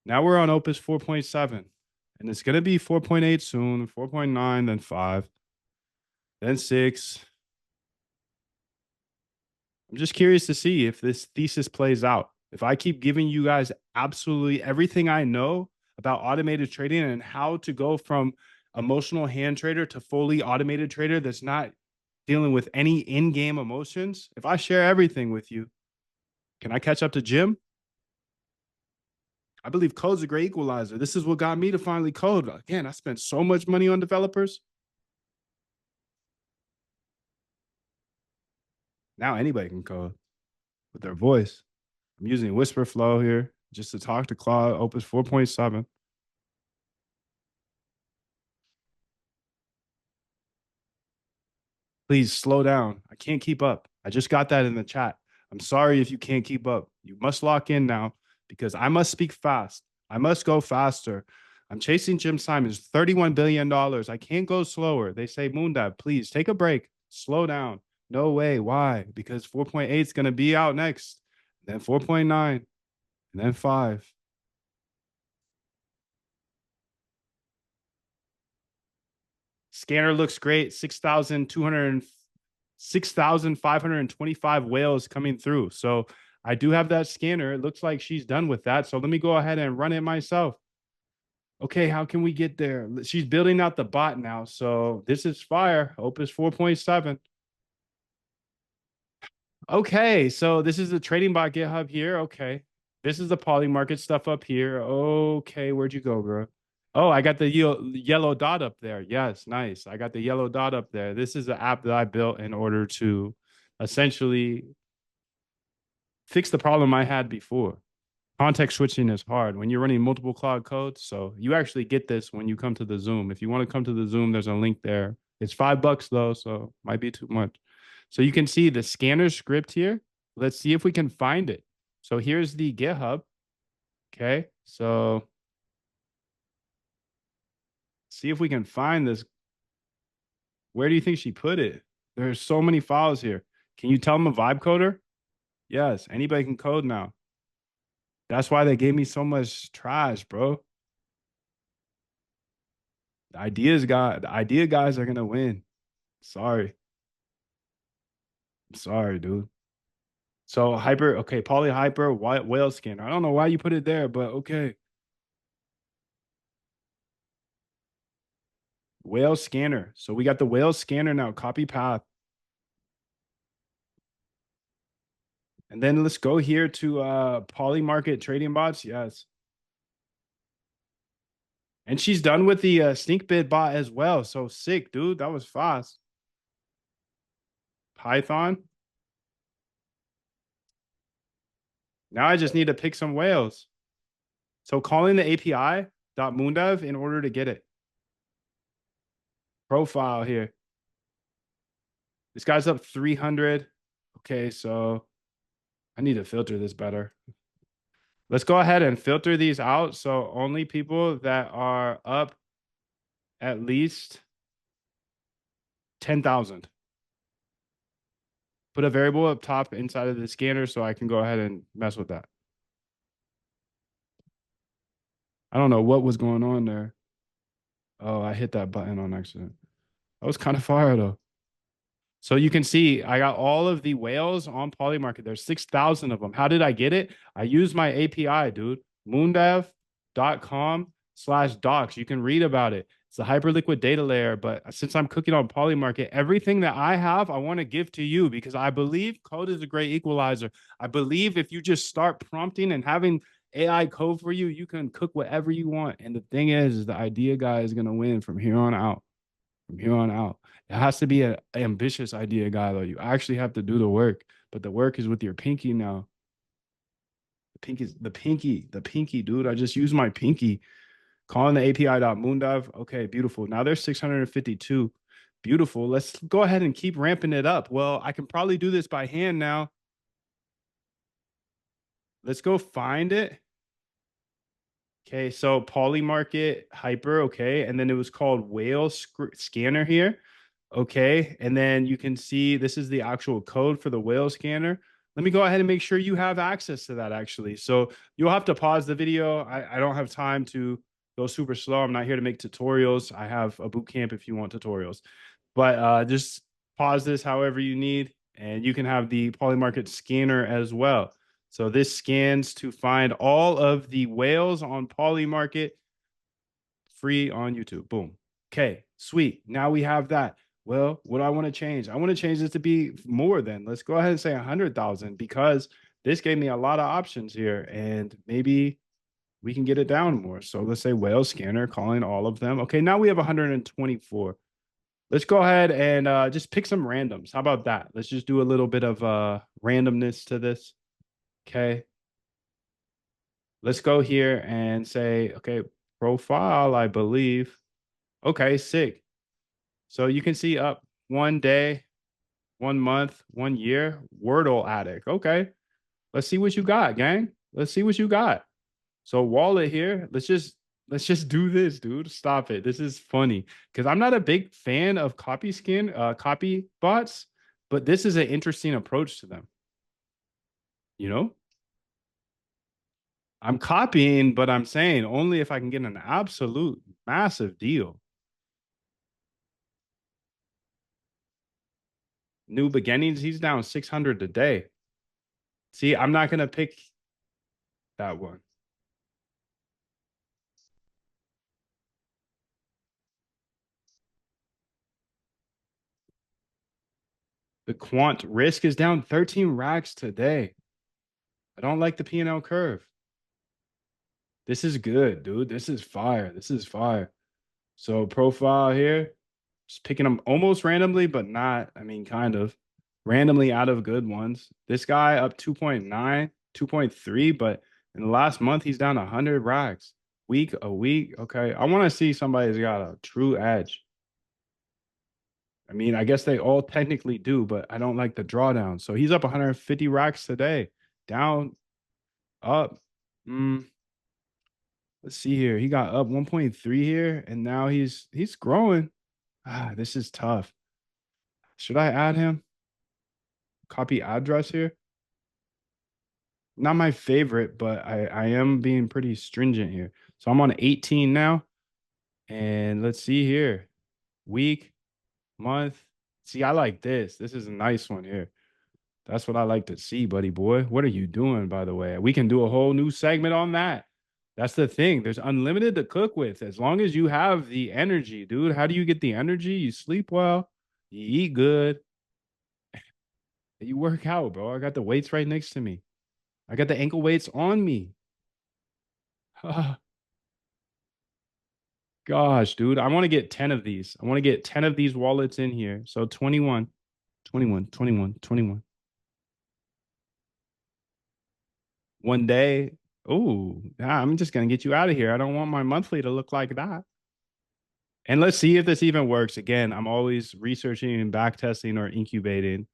Now we're on Opus 4.7, and it's going to be 4.8 soon, 4.9, then 5, then 6. I'm just curious to see if this thesis plays out. If I keep giving you guys absolutely everything I know about automated trading and how to go from emotional hand trader to fully automated trader that's not dealing with any in-game emotions, if I share everything with you, can I catch up to Jim? I believe code's a great equalizer. This is what got me to finally code. Again, I spent so much money on developers. Now anybody can code with their voice. I'm using Whisper Flow here just to talk to Claude, Opus 4.7. Please slow down. I can't keep up. I just got that in the chat. I'm sorry if you can't keep up. You must lock in now because I must speak fast. I must go faster. I'm chasing Jim Simons, $31 billion. I can't go slower. They say, Moondab, please take a break. Slow down. No way. Why? Because 4.8 is going to be out next. then 4.9, and then 5. Scanner looks great. 6,525 whales coming through. So I do have that scanner. It looks like she's done with that. So let me go ahead and run it myself. Okay, how can we get there? She's building out the bot now. So this is fire. Opus 4.7. Okay, so this is the trading bot GitHub here. Okay. This is the Polymarket stuff up here. Okay, where'd you go, bro? Oh, I got the yellow dot up there. Yes, nice. I got the yellow dot up there. This is an app that I built in order to essentially fix the problem I had before. Context switching is hard when you're running multiple Claude codes. So you actually get this when you come to the Zoom. If you want to come to the Zoom, there's a link there. It's $5 though, so might be too much. So you can see the scanner script here. Let's see if we can find it. So here's the GitHub. Okay, so see if we can find this. Where do you think she put it? There's so many files here. Can you tell them a vibe coder? Yes, anybody can code now. That's why they gave me so much trash, bro. The idea guys are gonna win. Sorry. Sorry, dude. So hyper, okay, poly hyper, white whale scanner. I don't know why you put it there, but okay. Whale scanner. So we got the whale scanner now. Copy path. And then let's go here to Polymarket trading bots. Yes. And she's done with the sneak bid bot as well. So sick, dude. That was fast. Python. Now I just need to pick some whales. So calling the API .moondev in order to get it. Profile here. This guy's up 300. Okay, so I need to filter this better. Let's go ahead and filter these out. So only people that are up at least 10,000. Put a variable up top inside of the scanner so I can go ahead and mess with that. I don't know what was going on there. Oh, I hit that button on accident. That was kind of fire though. So you can see I got all of the whales on Polymarket. There's 6,000 of them. How did I get it? I used my API, dude. moondev.com/docs. You can read about it. It's a hyperliquid data layer. But since I'm cooking on Polymarket, everything that I have, I want to give to you because I believe code is a great equalizer. I believe if you just start prompting and having AI code for you, you can cook whatever you want. And the thing is the idea guy is going to win from here on out. From here on out. It has to be an ambitious idea guy, though. You actually have to do the work, but the work is with your pinky now. The pinky, dude. I just use my pinky. Calling the API.moondive. Okay, beautiful. Now there's 652. Beautiful. Let's go ahead and keep ramping it up. Well, I can probably do this by hand now. Let's go find it. Okay, so Polymarket Hyper, okay, and then it was called Whale Scanner here, okay, and then you can see this is the actual code for the whale scanner. Let me go ahead and make sure you have access to that actually. So you'll have to pause the video. I don't have time to go super slow. I'm not here to make tutorials. I have a boot camp if you want tutorials, but just pause this however you need, and you can have the Polymarket scanner as well. So this scans to find all of the whales on Polymarket free on YouTube. Boom. Okay, sweet. Now we have that. Well, what do I want to change? I want to change this to be more than. Let's go ahead and say 100,000 because this gave me a lot of options here and maybe we can get it down more. So let's say whale scanner, calling all of them. Okay, now we have 124. Let's go ahead and just pick some randoms. How about that? Let's just do a little bit of randomness to this. Okay. Let's go here and say, okay, profile, I believe. Okay, sick. So you can see up 1 day, 1 month, 1 year, Wordle addict. Okay. Let's see what you got, gang. Let's see what you got. So wallet here. Let's just do this, dude. Stop it. This is funny because I'm not a big fan of copy bots, but this is an interesting approach to them. You know? I'm copying, but I'm saying only if I can get an absolute massive deal. New beginnings, he's down 600 today. See, I'm not gonna pick that one. The quant risk is down 13 racks today. I don't like the P&L curve. This is good, dude. This is fire. This is fire. So profile here, just picking them almost randomly, but not, I mean, kind of randomly out of good ones. This guy up 2.9, 2.3, but in the last month, he's down 100 racks. Week, a week. Okay. I want to see somebody's got a true edge. I mean, I guess they all technically do, but I don't like the drawdown. So he's up 150 racks today. Down, up. Mm, let's see here. He got up 1.3 here, and now he's growing. Ah, this is tough. Should I add him? Copy address here. Not my favorite, but I am being pretty stringent here. So I'm on 18 now. And let's see here. Week, month. See, I like this. This is a nice one here. That's what I like to see, buddy boy. What are you doing, by the way? We can do a whole new segment on that. That's the thing. There's unlimited to cook with as long as you have the energy, dude. How do you get the energy? You sleep well, you eat good, you work out, bro. I got the weights right next to me. I got the ankle weights on me. Gosh, dude. I want to get 10 of these. I want to get 10 of these wallets in here. So 21, 21, 21, 21. One day. Oh, I'm just going to get you out of here. I don't want my monthly to look like that. And let's see if this even works. Again, I'm always researching and backtesting or incubating.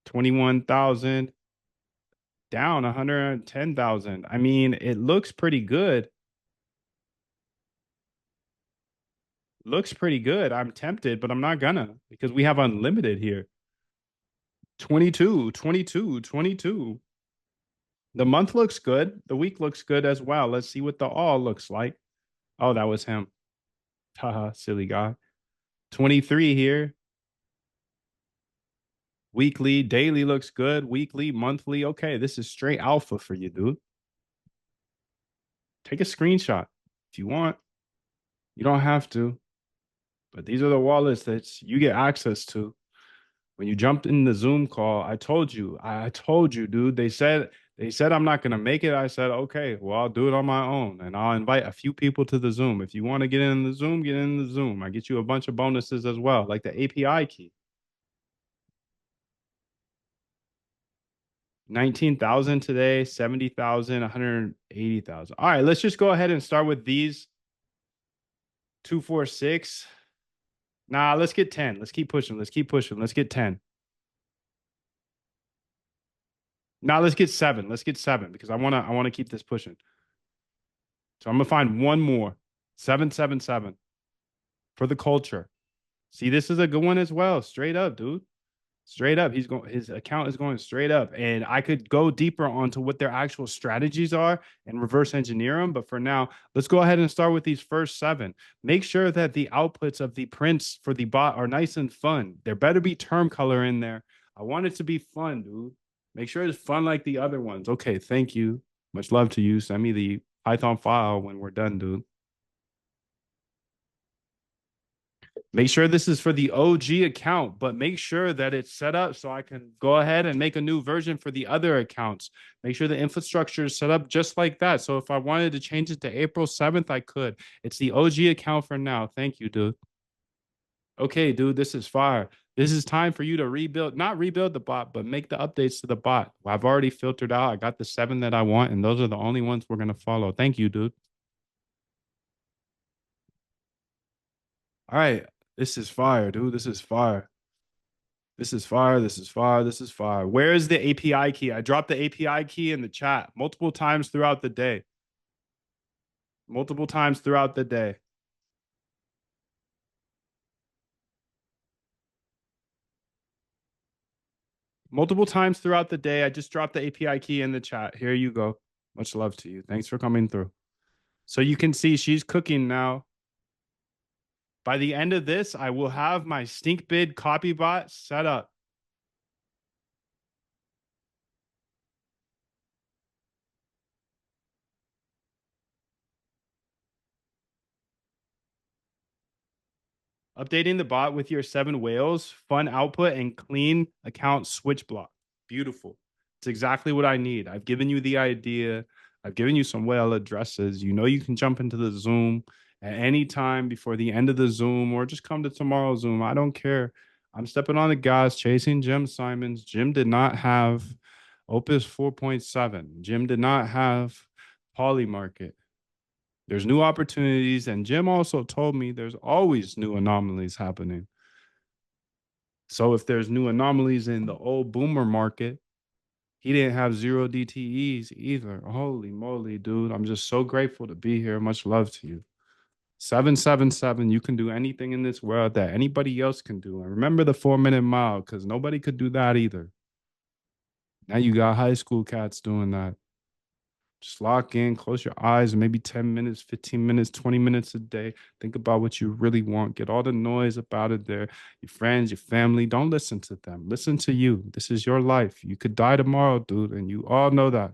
21,000 down 110,000. I mean, it looks pretty good. Looks pretty good. I'm tempted, but I'm not gonna because we have unlimited here. 22, 22, 22. The month looks good. The week looks good as well. Let's see what the all looks like. Oh, that was him. Haha, silly guy. 23 here. Weekly, daily looks good. Weekly, monthly. Okay, this is straight alpha for you, dude. Take a screenshot if you want. You don't have to, but these are the wallets that you get access to. When you jumped in the Zoom call, I told you, dude. They said I'm not gonna make it. I said, okay, well, I'll do it on my own. And I'll invite a few people to the Zoom. If you want to get in the Zoom, get in the Zoom. I get you a bunch of bonuses as well, like the API key. 19,000 today, 70,000, 180,000. All right, let's just go ahead and start with these 246. Nah, let's get 10. Let's keep pushing. Let's keep pushing. Let's get 10. Now let's get 7. Let's get 7 because I wanna keep this pushing. So I'm gonna find one more. 777 for the culture. See, this is a good one as well. Straight up, dude. Straight up. His account is going straight up. And I could go deeper onto what their actual strategies are and reverse engineer them. But for now, let's go ahead and start with these first 7. Make sure that the outputs of the prints for the bot are nice and fun. There better be term color in there. I want it to be fun, dude. Make sure it's fun like the other ones. Okay, thank you. Much love to you. Send me the Python file when we're done, dude. Make sure this is for the OG account, but make sure that it's set up so I can go ahead and make a new version for the other accounts. Make sure the infrastructure is set up just like that. So if I wanted to change it to April 7th, I could. It's the OG account for now. Thank you, dude. Okay, dude, this is fire. This is time for you to rebuild, not rebuild the bot, but make the updates to the bot. I've already filtered out. I got the 7 that I want, and those are the only ones we're going to follow. Thank you, dude. All right. This is fire, dude. This is fire. This is fire. This is fire. This is fire. Where is the API key? I dropped the API key in the chat multiple times throughout the day. Multiple times throughout the day. multiple times throughout the day. I just dropped the API key in the chat. Here you go. Much love to you. Thanks for coming through. So you can see she's cooking now. By the end of this, I will have my stink bid copy bot set up. Updating the bot with your 7 whales, fun output, and clean account switch block. Beautiful. It's exactly what I need. I've given you the idea. I've given you some whale addresses. You know you can jump into the Zoom at any time before the end of the Zoom or just come to tomorrow's Zoom. I don't care. I'm stepping on the gas, chasing Jim Simons. Jim did not have Opus 4.7. Jim did not have Polymarket. There's new opportunities. And Jim also told me there's always new anomalies happening. So if there's new anomalies in the old boomer market, he didn't have 0 DTEs either. Holy moly, dude. I'm just so grateful to be here. Much love to you. 777, you can do anything in this world that anybody else can do. And remember the 4-minute mile, because nobody could do that either. Now you got high school cats doing that. Just lock in, close your eyes, maybe 10 minutes, 15 minutes, 20 minutes a day. Think about what you really want. Get all the noise about it there. Your friends, your family, don't listen to them. Listen to you. This is your life. You could die tomorrow, dude, and you all know that.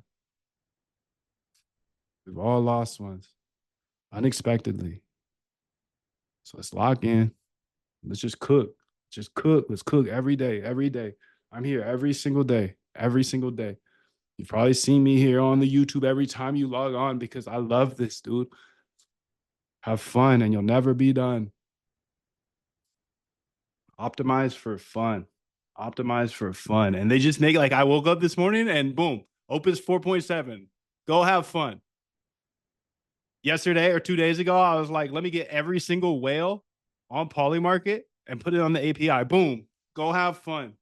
We've all lost ones unexpectedly. So let's lock in. Let's just cook. Just cook. Let's cook every day, every day. I'm here every single day, every single day. You've probably seen me here on the YouTube every time you log on because I love this, dude. Have fun and you'll never be done. Optimize for fun. Optimize for fun. And they just make like I woke up this morning and boom, Opus 4.7. Go have fun. Yesterday or 2 days ago, I was like, let me get every single whale on Polymarket and put it on the API. Boom. Go have fun.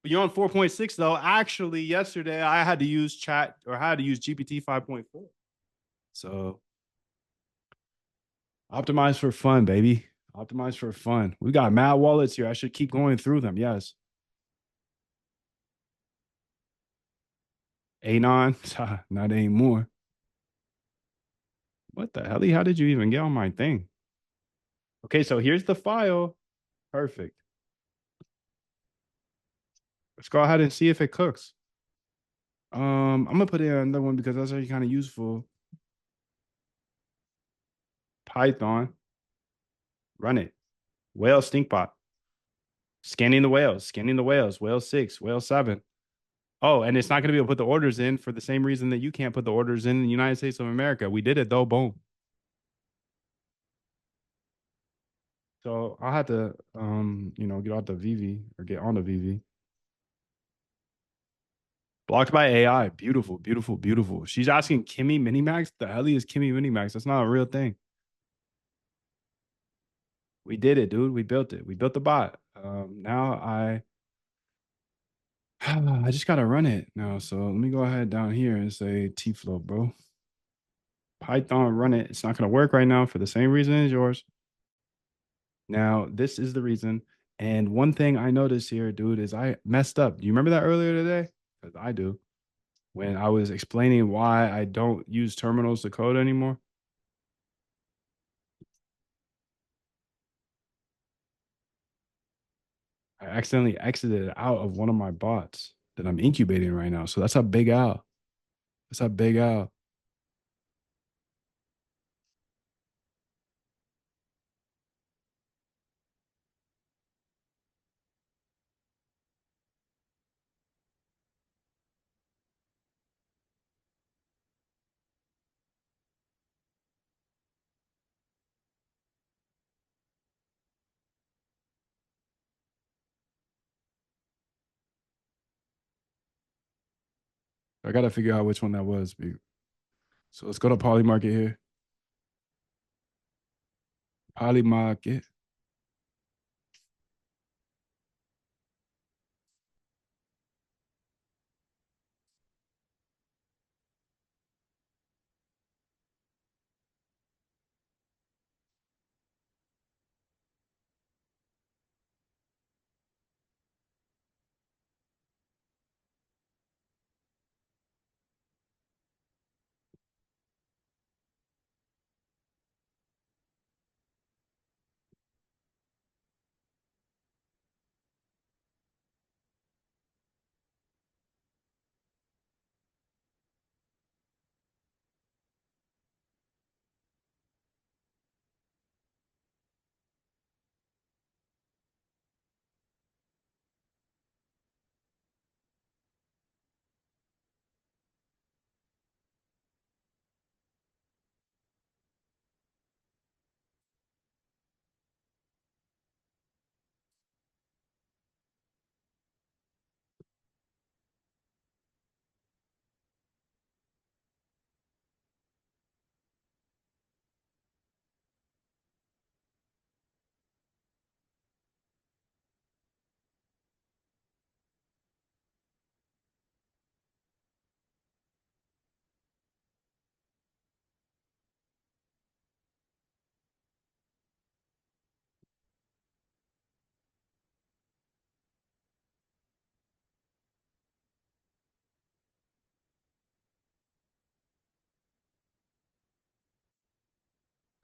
But you're on 4.6 though. Actually, yesterday I had to use chat or I had to use GPT 5.4. So optimize for fun, baby. Optimize for fun. We got mad wallets here. I should keep going through them. Yes. Anon, not anymore. What the hell? How did you even get on my thing? Okay, so here's the file. Perfect. Let's go ahead and see if it cooks. I'm gonna put in another one because that's already kind of useful. Python, run it. Whale stinkbot. Scanning the whales, scanning the whales. Whale 6, whale 7. Oh, and it's not gonna be able to put the orders in for the same reason that you can't put the orders in the United States of America. We did it though. Boom. So I'll have to get off the VV or get on the VV. Blocked by AI. Beautiful, beautiful, beautiful. She's asking Kimmy Minimax. The hell is Kimmy Minimax? That's not a real thing. We did it, dude. We built it. We built the bot. Now I just gotta run it now. So let me go ahead down here and say T-Flow, bro. Python run it. It's not gonna work right now for the same reason as yours. Now, this is the reason. And one thing I noticed here, dude, is I messed up. Do you remember that earlier today? Because I do. When I was explaining why I don't use terminals to code anymore. I accidentally exited out of one of my bots that I'm incubating right now. So that's a big out. That's a big out. I got to figure out which one that was. So let's go to Polymarket here. Polymarket.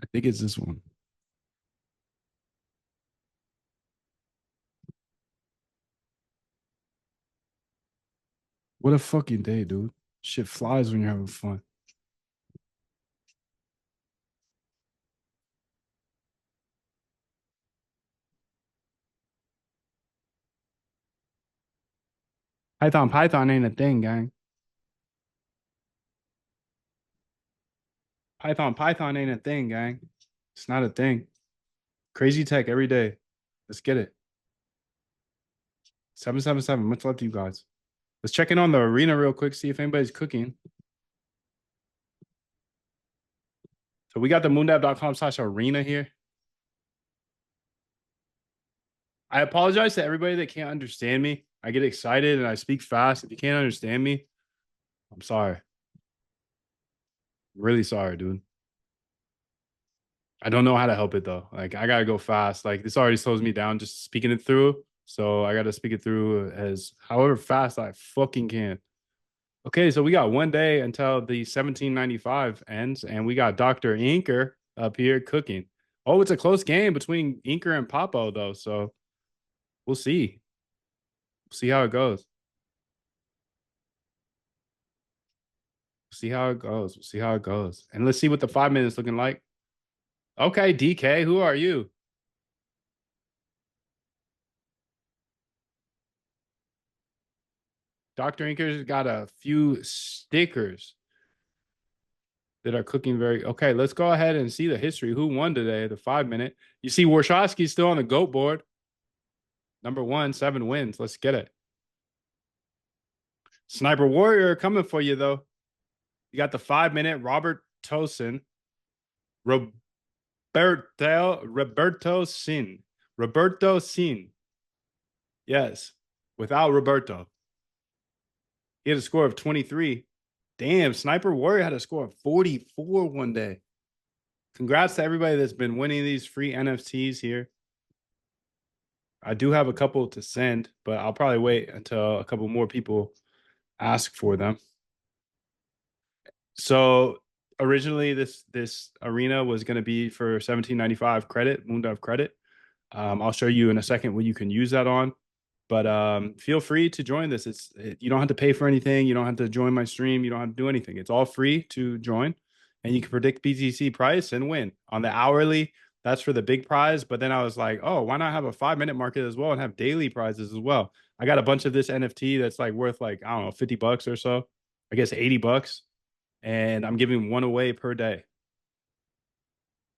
I think it's this one. What a fucking day, dude. Shit flies when you're having fun. Python ain't a thing, gang. Python ain't a thing, gang. It's not a thing. Crazy tech every day. Let's get it. 777. Much love to you guys. Let's check in on the arena real quick, see if anybody's cooking. So we got the moondab.com/arena here. I apologize to everybody that can't understand me. I get excited and I speak fast. If you can't understand me, I'm sorry. Really sorry, dude. I don't know how to help it though. Like I gotta go fast. Like this already slows me down just speaking it through. So I gotta speak it through as however fast I fucking can. Okay, so we got one day until the 1795 ends, and we got Dr. Inker up here cooking. Oh, it's a close game between Inker and Papo, though. So we'll see. We'll see how it goes. See how it goes. We'll see how it goes. And let's see what the 5 minutes looking like. Okay, DK, who are you? Dr. Inker's got a few stickers that are cooking very okay. Let's go ahead and see the history. Who won today? The 5 minute. You see, Warshawski's still on the GOAT board. Number one, 7 wins. Let's get it. Sniper Warrior coming for you, though. You got the 5 minute Robert Tosin. Roberto Sin. Roberto Sin. Yes. Without Roberto. He had a score of 23. Damn, Sniper Warrior had a score of 44 one day. Congrats to everybody that's been winning these free NFTs here. I do have a couple to send, but I'll probably wait until a couple more people ask for them. So originally this arena was going to be for 1795 credit, Moondove credit. I'll show you in a second what you can use that on. But feel free to join this. You don't have to pay for anything. You don't have to join my stream. You don't have to do anything. It's all free to join, and you can predict BTC price and win on the hourly. That's for the big prize. But then I was like, oh, why not have a 5 minute market as well and have daily prizes as well? I got a bunch of this NFT that's like worth like I don't know $50 or so. I guess $80, and I'm giving one away per day.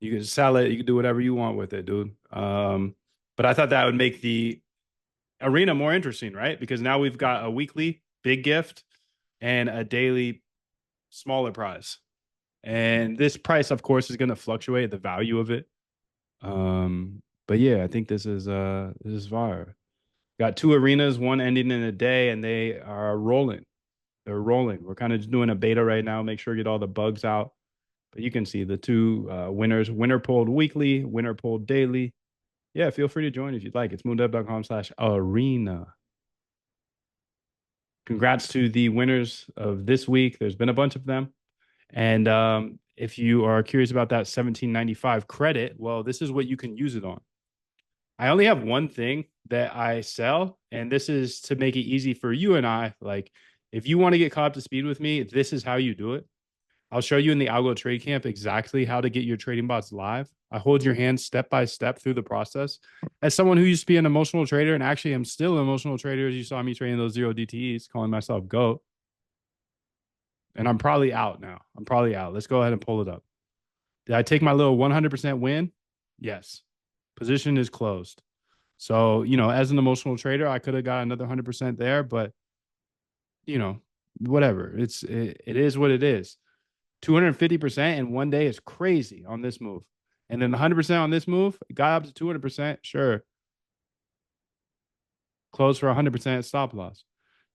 You can sell it. You can do whatever you want with it, dude. But I thought that would make the arena more interesting, right? Because now we've got a weekly big gift and a daily smaller prize. And this price, of course, is going to fluctuate the value of it. But yeah, I think this is fire. Got 2 arenas, one ending in a day, and they are rolling. They're rolling. We're kind of doing a beta right now, make sure to get all the bugs out. But you can see the 2 winners, winner pulled weekly, winner pulled daily. Yeah, feel free to join if you'd like. It's moondub.com/arena. Congrats to the winners of this week. There's been a bunch of them. And if you are curious about that 1795 credit, well, this is what you can use it on. I only have one thing that I sell, and this is to make it easy for you and I. Like, if you want to get caught up to speed with me, this is how you do it. I'll show you in the Algo Trade Camp exactly how to get your trading bots live. I hold your hand step by step through the process. As someone who used to be an emotional trader, and actually am still an emotional trader, as you saw me trading those 0 DTEs, calling myself GOAT. And I'm probably out now. I'm probably out. Let's go ahead and pull it up. Did I take my little 100% win? Yes. Position is closed. So, as an emotional trader, I could have got another 100% there, but whatever. It is what it is. 250% in one day is crazy on this move. And then 100% on this move, got up to 200%. Sure. Close for 100% stop loss.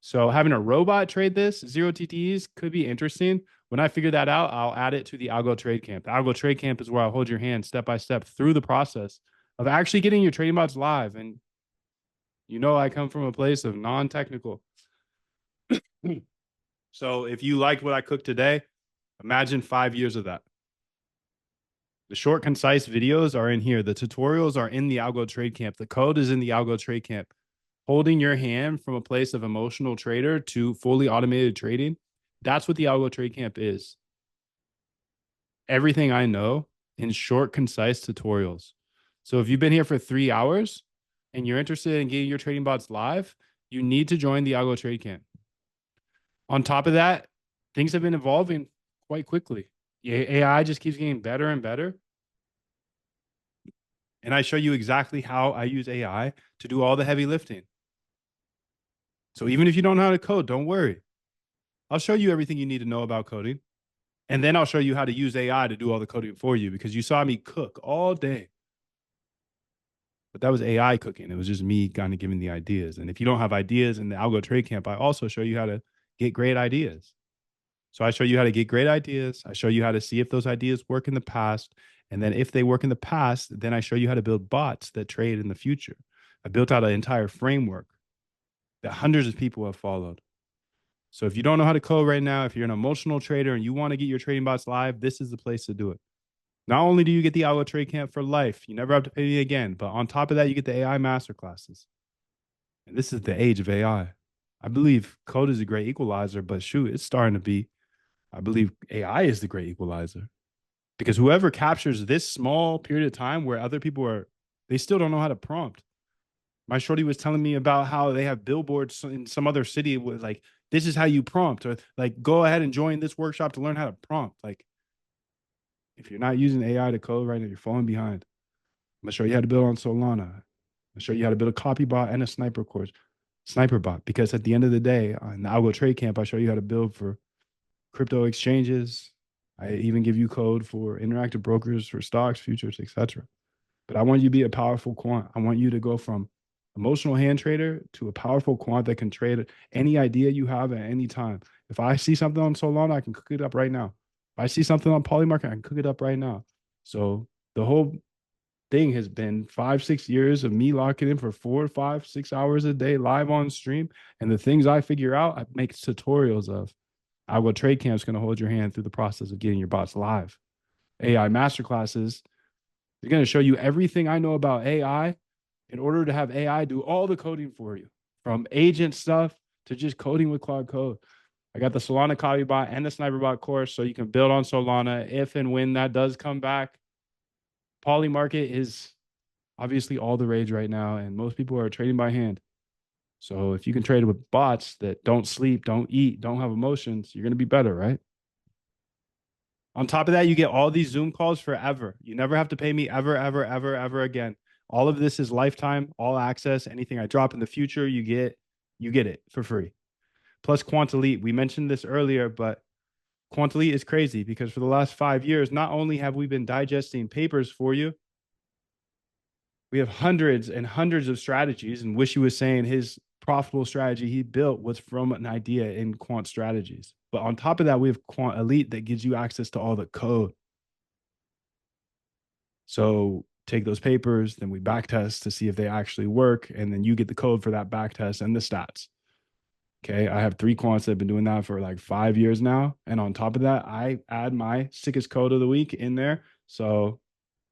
So having a robot trade this 0 TTEs could be interesting. When I figure that out, I'll add it to the Algo Trade Camp. The Algo Trade Camp is where I'll hold your hand step by step through the process of actually getting your trading bots live. And I come from a place of non-technical. So if you like what I cooked today, imagine 5 years of that. The short, concise videos are in here. The tutorials are in the Algo Trade Camp. The code is in the Algo Trade Camp. Holding your hand from a place of emotional trader to fully automated trading, that's what the Algo Trade Camp is. Everything I know in short, concise tutorials. So if you've been here for 3 hours and you're interested in getting your trading bots live, you need to join the Algo Trade Camp. On top of that, things have been evolving quite quickly. AI just keeps getting better and better. And I show you exactly how I use AI to do all the heavy lifting. So even if you don't know how to code, don't worry. I'll show you everything you need to know about coding. And then I'll show you how to use AI to do all the coding for you, because you saw me cook all day. But that was AI cooking. It was just me kind of giving the ideas. And if you don't have ideas in the Algo Trade Camp, I also show you how to get great ideas. So I show you how to get great ideas. I show you how to see if those ideas work in the past. And then if they work in the past, then I show you how to build bots that trade in the future. I built out an entire framework that hundreds of people have followed. So if you don't know how to code right now, if you're an emotional trader and you want to get your trading bots live, this is the place to do it. Not only do you get the Algo Trade Camp for life, you never have to pay me again, but on top of that, you get the AI masterclasses. And this is the age of AI. I believe code is a great equalizer, but shoot, it's starting to be. I believe AI is the great equalizer, because whoever captures this small period of time where other people are, they still don't know how to prompt. My shorty was telling me about how they have billboards in some other city with like, this is how you prompt, or like, go ahead and join this workshop to learn how to prompt. Like, if you're not using AI to code right now, you're falling behind. I'm gonna show you how to build on Solana. I'll show you how to build a copy bot and a sniper bot. Because at the end of the day, on the Algo Trade Camp, I show you how to build for crypto exchanges. I even give you code for interactive brokers for stocks, futures, etc. But I want you to be a powerful quant. I want you to go from emotional hand trader to a powerful quant that can trade any idea you have at any time. If I see something on Solana, I can cook it up right now. If I see something on Polymarket, I can cook it up right now. So the whole thing has been 5-6 years of me locking in for 4, 5, 6 hours a day live on stream. And the things I figure out, I make tutorials of. Algo Trade Camp is going to hold your hand through the process of getting your bots live. AI masterclasses, they're going to show you everything I know about AI in order to have AI do all the coding for you, from agent stuff to just coding with Claude Code. I got the Solana copy bot and the sniper bot course, so you can build on Solana if and when that does come back. Polymarket is obviously all the rage right now, and most people are trading by hand. So if you can trade with bots that don't sleep, don't eat, don't have emotions, you're going to be better, right? On top of that, you get all these Zoom calls forever. You never have to pay me ever, ever, ever, ever again. All of this is lifetime, all access. Anything I drop in the future, you get it for free. Plus Quant Elite. We mentioned this earlier, but Quant Elite is crazy because for the last 5 years, not only have we been digesting papers for you, we have hundreds and hundreds of strategies. And Wishy was saying his profitable strategy he built was from an idea in quant strategies. But on top of that, we have Quant Elite that gives you access to all the code. So take those papers, then we backtest to see if they actually work. And then you get the code for that backtest and the stats. Okay. I have 3 quants that have been doing that for like 5 years now. And on top of that, I add my sickest code of the week in there. So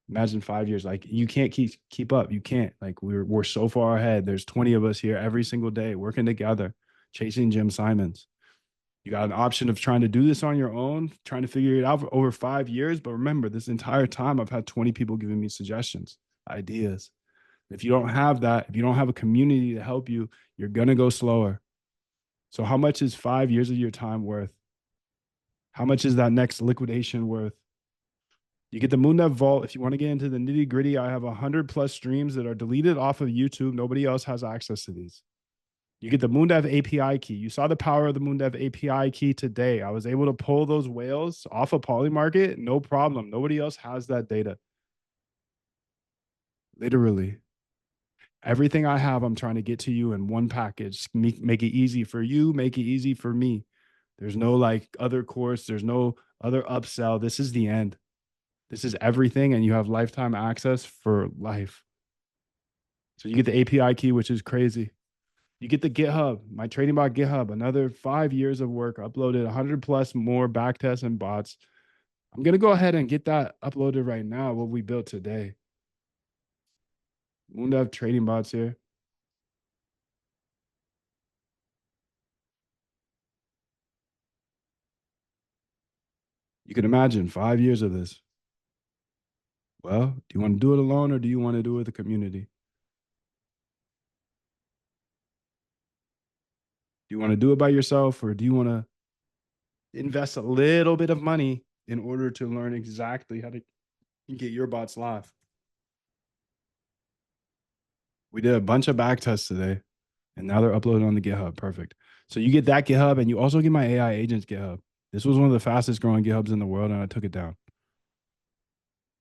imagine 5 years, like you can't keep up. You can't. Like we're so far ahead. There's 20 of us here every single day working together, chasing Jim Simons. You got an option of trying to do this on your own, trying to figure it out for over 5 years. But remember, this entire time I've had 20 people giving me suggestions, ideas. If you don't have that, if you don't have a community to help you, you're gonna go slower. So how much is 5 years of your time worth? How much is that next liquidation worth? You get the MoonDev Vault. If you want to get into the nitty gritty, I have 100+ streams that are deleted off of YouTube. Nobody else has access to these. You get the MoonDev API key. You saw the power of the MoonDev API key today. I was able to pull those whales off of Polymarket. No problem. Nobody else has that data. Literally. Everything I have, I'm trying to get to you in one package. Make it easy for you. Make it easy for me. There's no like other course. There's no other upsell. This is the end. This is everything, and you have lifetime access for life. So you get the API key, which is crazy. You get the GitHub, my trading bot GitHub, another 5 years of work, uploaded 100+ more backtests and bots. I'm gonna go ahead and get that uploaded right now. What we built today. Moondev trading bots here. You can imagine 5 years of this. Well, do you want to do it alone or do you want to do it with the community? Do you want to do it by yourself or do you want to invest a little bit of money in order to learn exactly how to get your bots live? We did a bunch of back tests today and now they're uploaded on the GitHub. Perfect. So you get that GitHub and you also get my AI agents GitHub. This was one of the fastest growing GitHubs in the world and I took it down.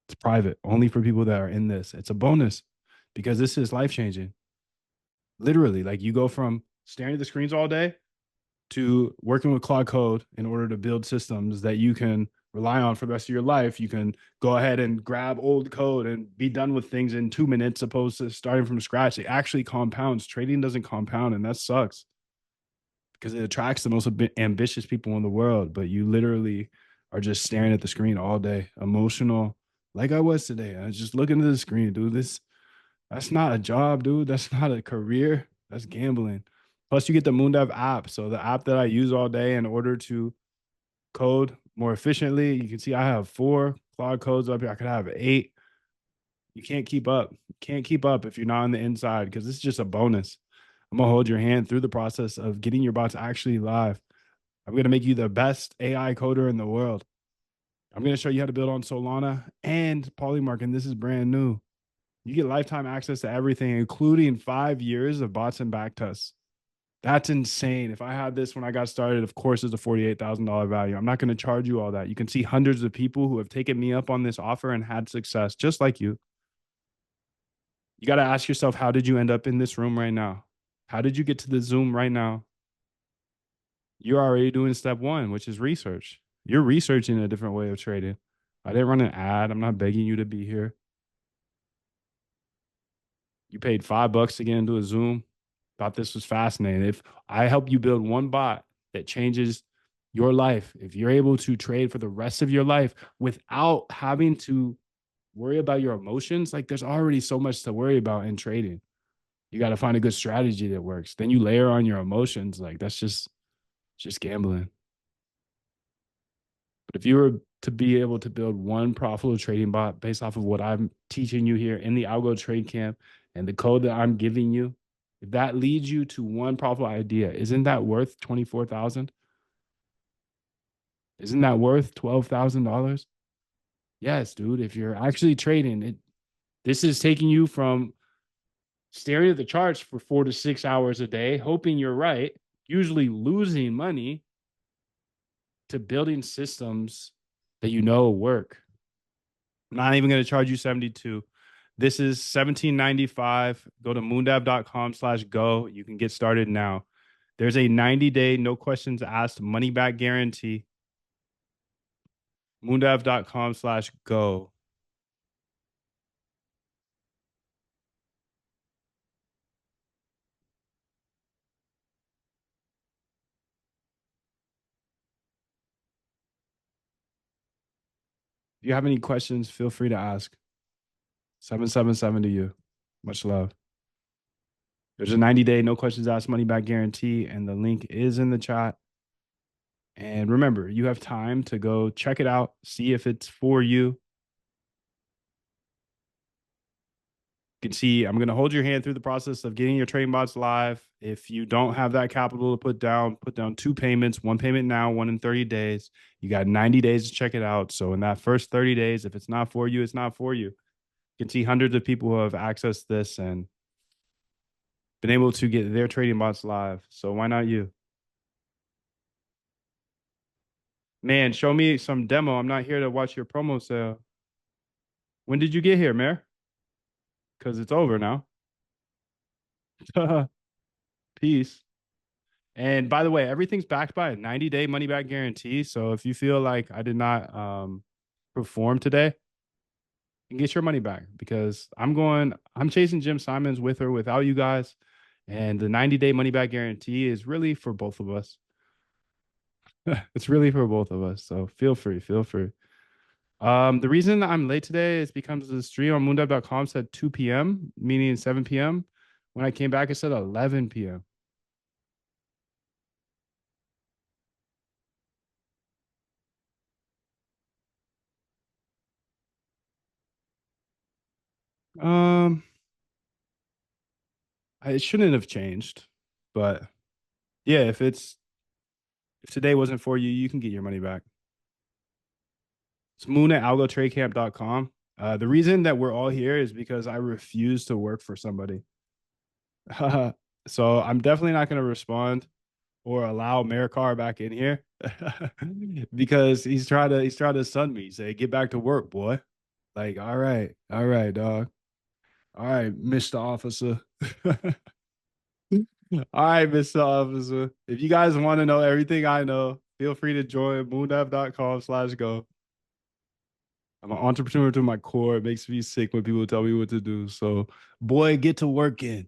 It's private, only for people that are in this. It's a bonus because this is life changing. Literally, like you go from staring at the screens all day to working with Claude Code in order to build systems that you can rely on for the rest of your life. You can go ahead and grab old code and be done with things in 2 minutes, opposed to starting from scratch. It actually compounds. Trading doesn't compound, and that sucks because it attracts the most ambitious people in the world. But you literally are just staring at the screen all day, emotional, like I was today. I was just looking at the screen, dude. That's not a job, dude. That's not a career. That's gambling. Plus, you get the Moondev app. So the app that I use all day in order to code more efficiently. You can see I have 4 Claude codes up here. I could have 8. You can't keep up. You can't keep up if you're not on the inside because this is just a bonus. I'm gonna hold your hand through the process of getting your bots actually live. I'm gonna make you the best AI coder in the world. I'm gonna show you how to build on Solana and Polymarket, and this is brand new. You get lifetime access to everything, including 5 years of bots and backtests. That's insane. If I had this when I got started, of course, it's a $48,000 value. I'm not going to charge you all that. You can see hundreds of people who have taken me up on this offer and had success, just like you. You got to ask yourself, how did you end up in this room right now? How did you get to the Zoom right now? You're already doing step one, which is research. You're researching a different way of trading. I didn't run an ad. I'm not begging you to be here. You paid $5 to get into a Zoom. Thought this was fascinating. If I help you build one bot that changes your life, if you're able to trade for the rest of your life without having to worry about your emotions, like there's already so much to worry about in trading. You got to find a good strategy that works. Then you layer on your emotions, like that's just gambling. But if you were to be able to build one profitable trading bot based off of what I'm teaching you here in the Algo Trade Camp and the code that I'm giving you, if that leads you to one profitable idea, isn't that worth 24,000? Isn't that worth $12,000? Yes, dude. If you're actually trading, this is taking you from staring at the charts for 4 to 6 hours a day, hoping you're right, usually losing money, to building systems that you know work. I'm not even going to charge you 72. This is 17.95. Go to moondev.com/go. You can get started now. There's a 90-day, no questions asked money back guarantee. Moondev.com/go. If you have any questions, feel free to ask. 777 to you. Much love. There's a 90-day, no questions asked money back guarantee, and the link is in the chat. And remember, you have time to go check it out, see if it's for you. You can see I'm going to hold your hand through the process of getting your trading bots live. If you don't have that capital to put down 2 payments, one payment now, one in 30 days. You got 90 days to check it out. So in that first 30 days, if it's not for you, it's not for you. You can see hundreds of people who have accessed this and been able to get their trading bots live. So why not you? Man, show me some demo. I'm not here to watch your promo sale. When did you get here, Mayor? Because it's over now. Peace. And by the way, everything's backed by a 90-day money back guarantee. So if you feel like I did not perform today, you can get your money back because I'm chasing Jim Simons with or without you guys. And the 90-day money back guarantee is really for both of us. It's really for both of us. So feel free, feel free. The reason I'm late today is because the stream on moondev.com said 2 p.m., meaning 7 p.m. When I came back, it said 11 p.m. Um, it shouldn't have changed, but yeah, if today wasn't for you, you can get your money back. It's moon at algotradecamp.com. The reason that we're all here is because I refuse to work for somebody. So I'm definitely not going to respond or allow Marikar back in here because he's trying to stun me. Say, get back to work, boy. Like, all right, dog. All right, Mr. Officer. All right, Mr. Officer. If you guys want to know everything I know, feel free to join moondev.com/go. I'm an entrepreneur to my core. It makes me sick when people tell me what to do. So, boy, get to working.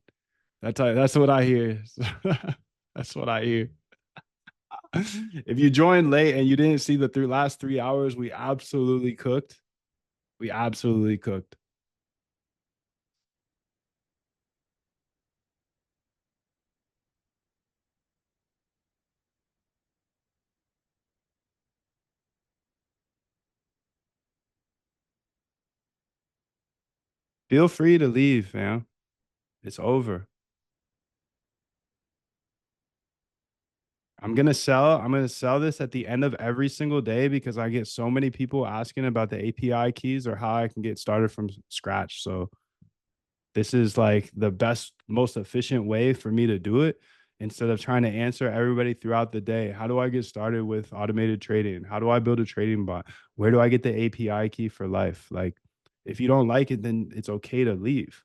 That's what I hear. That's what I hear. If you joined late and you didn't see the last 3 hours, we absolutely cooked. We absolutely cooked. Feel free to leave, fam. It's over. I'm gonna sell this at the end of every single day because I get so many people asking about the API keys or how I can get started from scratch. So this is like the best, most efficient way for me to do it instead of trying to answer everybody throughout the day. How do I get started with automated trading? How do I build a trading bot? Where do I get the API key for life? Like, if you don't like it, then it's okay to leave.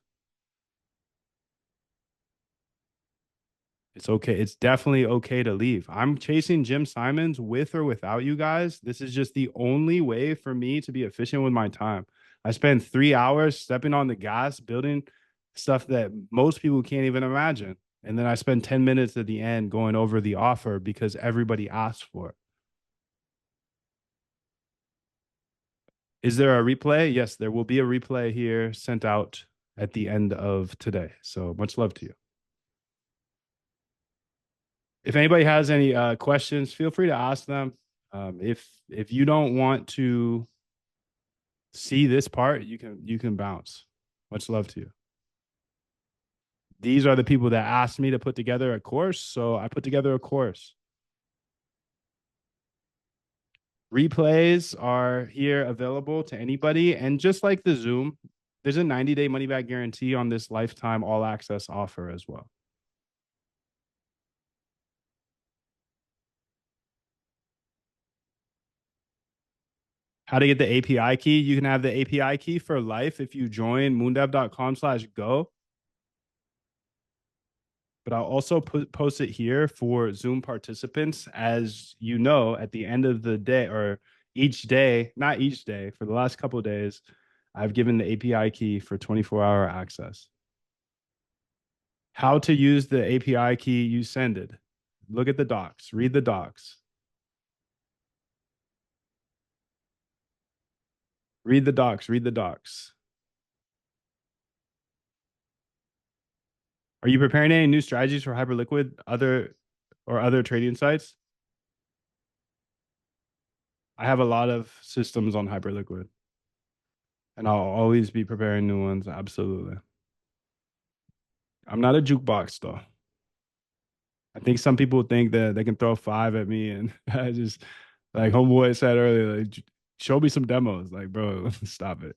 It's okay. It's definitely okay to leave. I'm chasing Jim Simons with or without you guys. This is just the only way for me to be efficient with my time. I spend 3 hours stepping on the gas, building stuff that most people can't even imagine. And then I spend 10 minutes at the end going over the offer because everybody asked for it. Is there a replay? Yes, there will be a replay here sent out at the end of today. So much love to you. If anybody has any questions, feel free to ask them. If you don't want to see this part, you can bounce. Much love to you. These are the people that asked me to put together a course, so I put together a course. Replays are here available to anybody, and just like the Zoom, there's a 90-day money back guarantee on this lifetime all access offer as well. How to get the API key? You can have the API key for life if you join moondev.com/go. But I'll also post it here for Zoom participants. As you know, at the end of the day or each day, not each day, for the last couple of days, I've given the API key for 24-hour access. How to use the API key you send it. Look at the docs, read the docs. Read the docs, read the docs. Are you preparing any new strategies for Hyperliquid, other trading sites? I have a lot of systems on Hyperliquid, and I'll always be preparing new ones. Absolutely. I'm not a jukebox though. I think some people think that they can throw five at me, and I just like homeboy said earlier, like, show me some demos. Like, bro, stop it.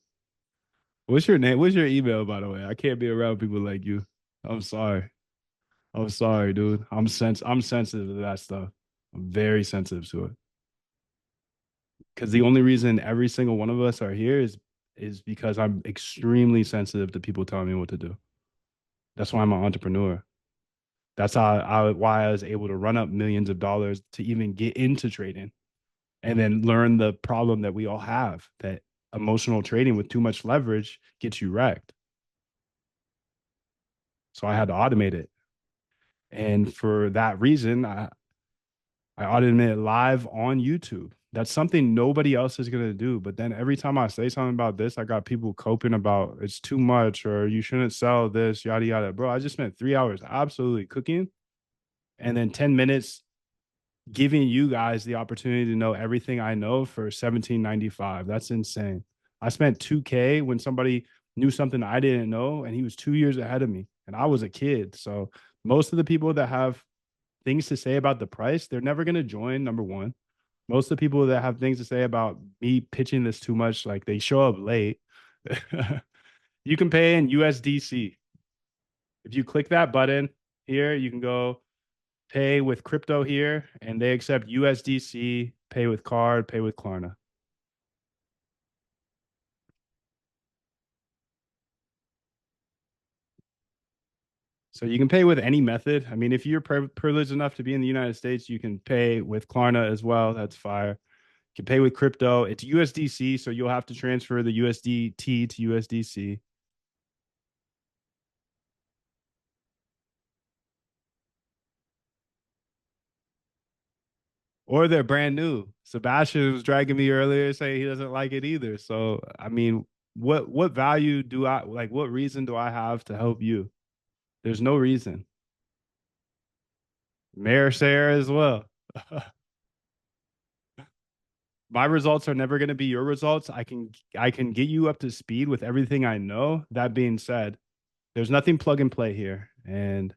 What's your name? What's your email, by the way? I can't be around people like you. I'm sorry. I'm sorry, dude. I'm sensitive to that stuff. I'm very sensitive to it. Because the only reason every single one of us are here is because I'm extremely sensitive to people telling me what to do. That's why I'm an entrepreneur. That's why I was able to run up millions of dollars to even get into trading and then learn the problem that we all have, that emotional trading with too much leverage gets you wrecked. So I had to automate it. And for that reason, I automated it live on YouTube. That's something nobody else is gonna do. But then every time I say something about this, I got people coping about it's too much or you shouldn't sell this, yada yada. Bro, I just spent 3 hours absolutely cooking and then 10 minutes giving you guys the opportunity to know everything I know for 17.95. That's insane. I spent 2K when somebody knew something I didn't know, and he was 2 years ahead of me, and I was a kid. So most of the people that have things to say about the price, they're never going to join. Number one, most of the people that have things to say about me pitching this too much, like they show up late. You can pay in USDC. If you click that button here, you can go pay with crypto here, and they accept USDC, pay with card, pay with Klarna. So you can pay with any method. I mean, if you're privileged enough to be in the United States, you can pay with Klarna as well. That's fire. You can pay with crypto. It's USDC, so you'll have to transfer the USDT to USDC. Or they're brand new. Sebastian was dragging me earlier saying he doesn't like it either. So I mean, what value do I like? What reason do I have to help you? There's no reason. Mayor Sarah as well. My results are never going to be your results. I can get you up to speed with everything I know. That being said, there's nothing plug and play here, and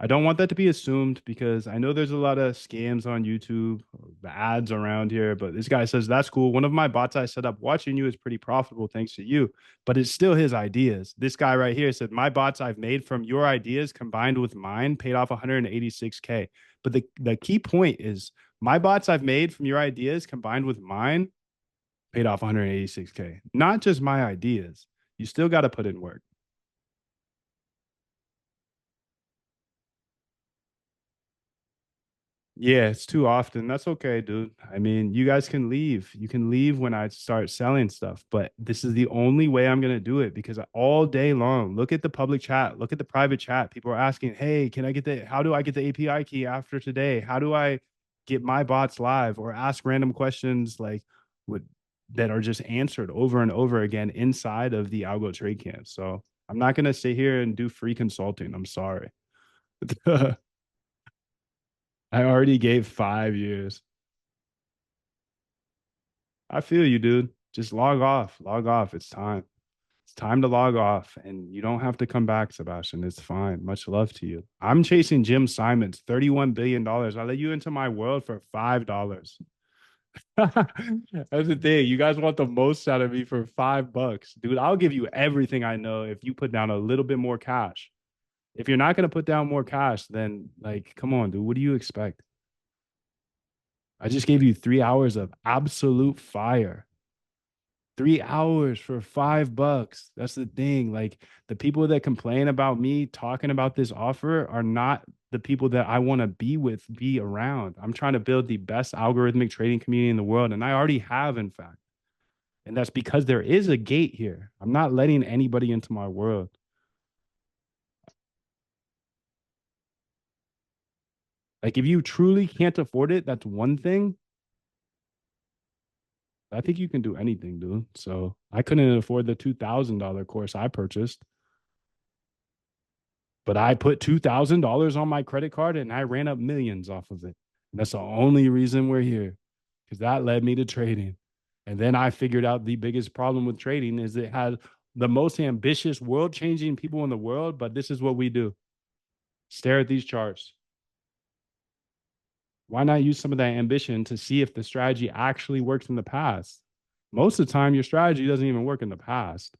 I don't want that to be assumed because I know there's a lot of scams on YouTube, the ads around here, but this guy says that's cool. One of my bots I set up watching you is pretty profitable thanks to you, but it's still his ideas. This guy right here said my bots I've made from your ideas combined with mine paid off 186K. But the key point is my bots I've made from your ideas combined with mine paid off 186K. Not just my ideas. You still got to put in work. Yeah, it's too often. That's okay, dude. I mean, you guys can leave. You can leave when I start selling stuff, but this is the only way I'm going to do it because all day long, look at the public chat, look at the private chat. People are asking, "Hey, can I get how do I get the API key after today? How do I get my bots live?" Or ask random questions like what that are just answered over and over again inside of the algo trade camp. So, I'm not going to sit here and do free consulting. I'm sorry. I already gave 5 years. I feel you, dude. Just log off. Log off. It's time. It's time to log off. And you don't have to come back, Sebastian. It's fine. Much love to you. I'm chasing Jim Simons, $31 billion. I let you into my world for $5. That's the thing. You guys want the most out of me for $5. Dude, I'll give you everything I know if you put down a little bit more cash. If you're not going to put down more cash, then like, come on, dude. What do you expect? I just gave you 3 hours of absolute fire. 3 hours for $5. That's the thing. Like the people that complain about me talking about this offer are not the people that I want to be with, be around. I'm trying to build the best algorithmic trading community in the world. And I already have, in fact. And that's because there is a gate here. I'm not letting anybody into my world. Like if you truly can't afford it, that's one thing. I think you can do anything, dude. So I couldn't afford the $2,000 course I purchased, but I put $2,000 on my credit card and I ran up millions off of it. And that's the only reason we're here because that led me to trading. And then I figured out the biggest problem with trading is it had the most ambitious, world changing people in the world. But this is what we do: stare at these charts. Why not use some of that ambition to see if the strategy actually works in the past? Most of the time, your strategy doesn't even work in the past.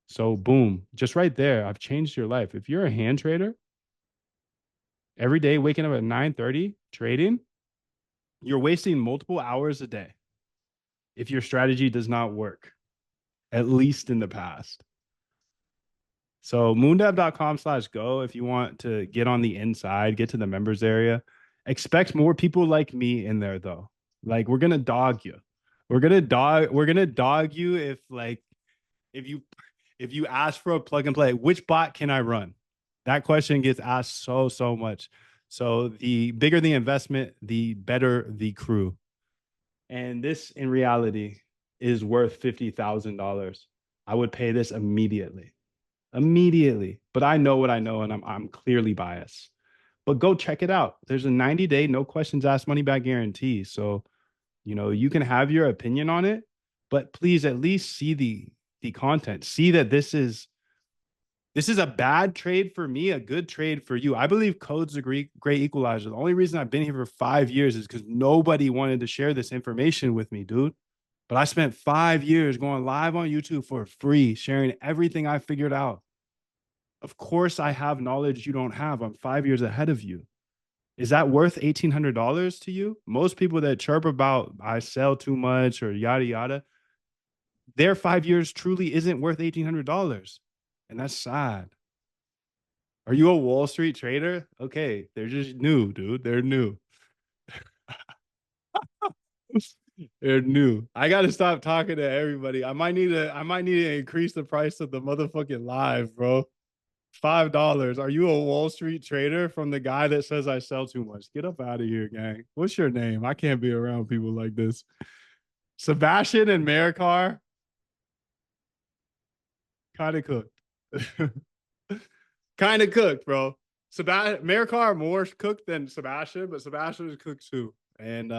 So, boom, just right there, I've changed your life. If you're a hand trader, every day waking up at 9:30 trading, you're wasting multiple hours a day if your strategy does not work, at least in the past. So moondev.com/go if you want to get on the inside, get to the members area. Expect more people like me in there though. Like we're gonna dog you. We're gonna dog you if you if you ask for a plug and play, which bot can I run? That question gets asked so much. So the bigger the investment, the better the crew. and this in reality is worth $50,000. I would pay this immediately. Immediately. But I know what I know and I'm clearly biased. But go check it out. There's a 90-day no questions asked money back guarantee. So, you can have your opinion on it, but please at least see the content. See that this is a bad trade for me, a good trade for you. I believe code's a great equalizer. The only reason I've been here for 5 years is because nobody wanted to share this information with me, dude. But I spent 5 years going live on YouTube for free, sharing everything I figured out. Of course, I have knowledge you don't have. I'm 5 years ahead of you. Is that worth $1,800 to you? Most people that chirp about I sell too much or yada yada, their 5 years truly isn't worth $1,800. And that's sad. Are you a Wall Street trader? Okay, they're just new, dude. They're new. They're new. I gotta stop talking to everybody. I might need to increase the price of the motherfucking live, bro. $5. Are you a Wall Street trader from the guy that says I sell too much? Get up out of here, gang. What's your name? I can't be around people like this. Sebastian and Marikar kind of cooked. Kind of cooked, bro. Marikar more cooked than Sebastian, but Sebastian is cooked too. And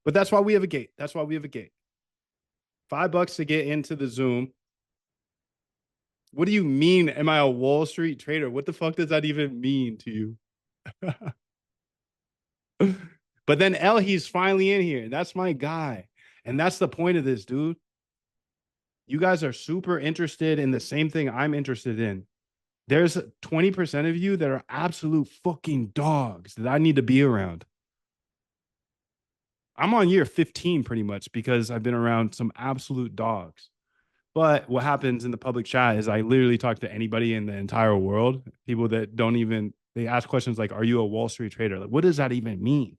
but that's why we have a gate. That's why we have a gate. $5 to get into the Zoom. What do you mean? Am I a Wall Street trader? What the fuck does that even mean to you? But then he's finally in here. That's my guy. And that's the point of this, dude. You guys are super interested in the same thing I'm interested in. There's 20% of you that are absolute fucking dogs that I need to be around. I'm on year 15 pretty much because I've been around some absolute dogs. But what happens in the public chat is I literally talk to anybody in the entire world, people that don't even, they ask questions like, are you a Wall Street trader? Like, what does that even mean?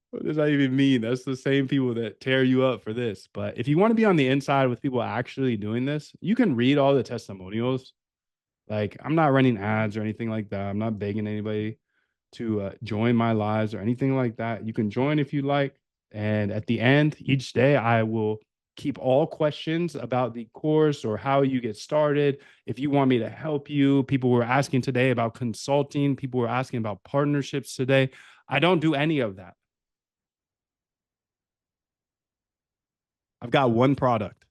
What does that even mean? That's the same people that tear you up for this. But if you want to be on the inside with people actually doing this, you can read all the testimonials. Like, I'm not running ads or anything like that. I'm not begging anybody to join my lives or anything like that. You can join if you like. And at the end, each day, I will keep all questions about the course or how you get started. If you want me to help you, people were asking today about consulting. People were asking about partnerships today. I don't do any of that. I've got one product.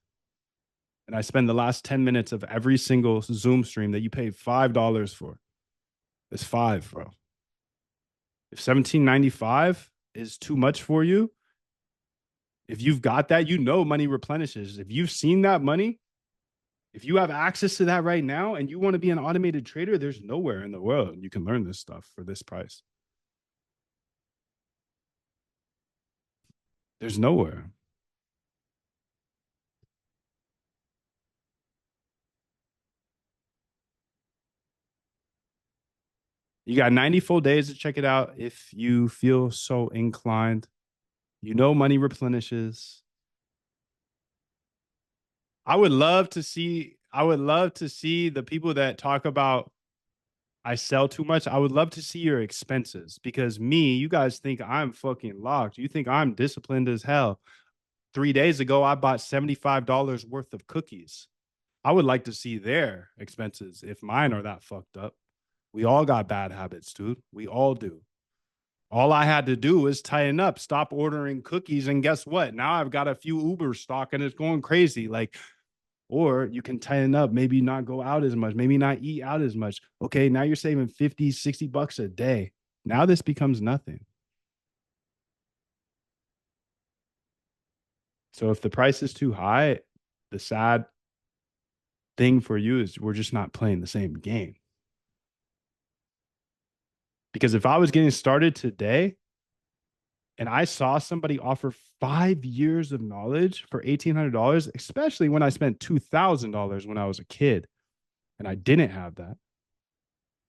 And I spend the last 10 minutes of every single Zoom stream that you pay $5 for. It's five, bro. If $17.95 is too much for you, if you've got that, money replenishes. If you've seen that money, if you have access to that right now and you want to be an automated trader, there's nowhere in the world you can learn this stuff for this price. There's nowhere. You got 90 full days to check it out if you feel so inclined. Money replenishes. I would love to see the people that talk about I sell too much. I would love to see your expenses because you guys think I'm fucking locked. You think I'm disciplined as hell. 3 days ago, I bought $75 worth of cookies. I would like to see their expenses if mine are that fucked up. We all got bad habits, dude. We all do. All I had to do was tighten up, stop ordering cookies. And guess what? Now I've got a few Uber stock and it's going crazy. Like, or you can tighten up, maybe not go out as much, maybe not eat out as much. Okay, now you're saving 50, 60 bucks a day. Now this becomes nothing. So if the price is too high, the sad thing for you is we're just not playing the same game. Because if I was getting started today and I saw somebody offer 5 years of knowledge for $1,800, especially when I spent $2,000 when I was a kid and I didn't have that,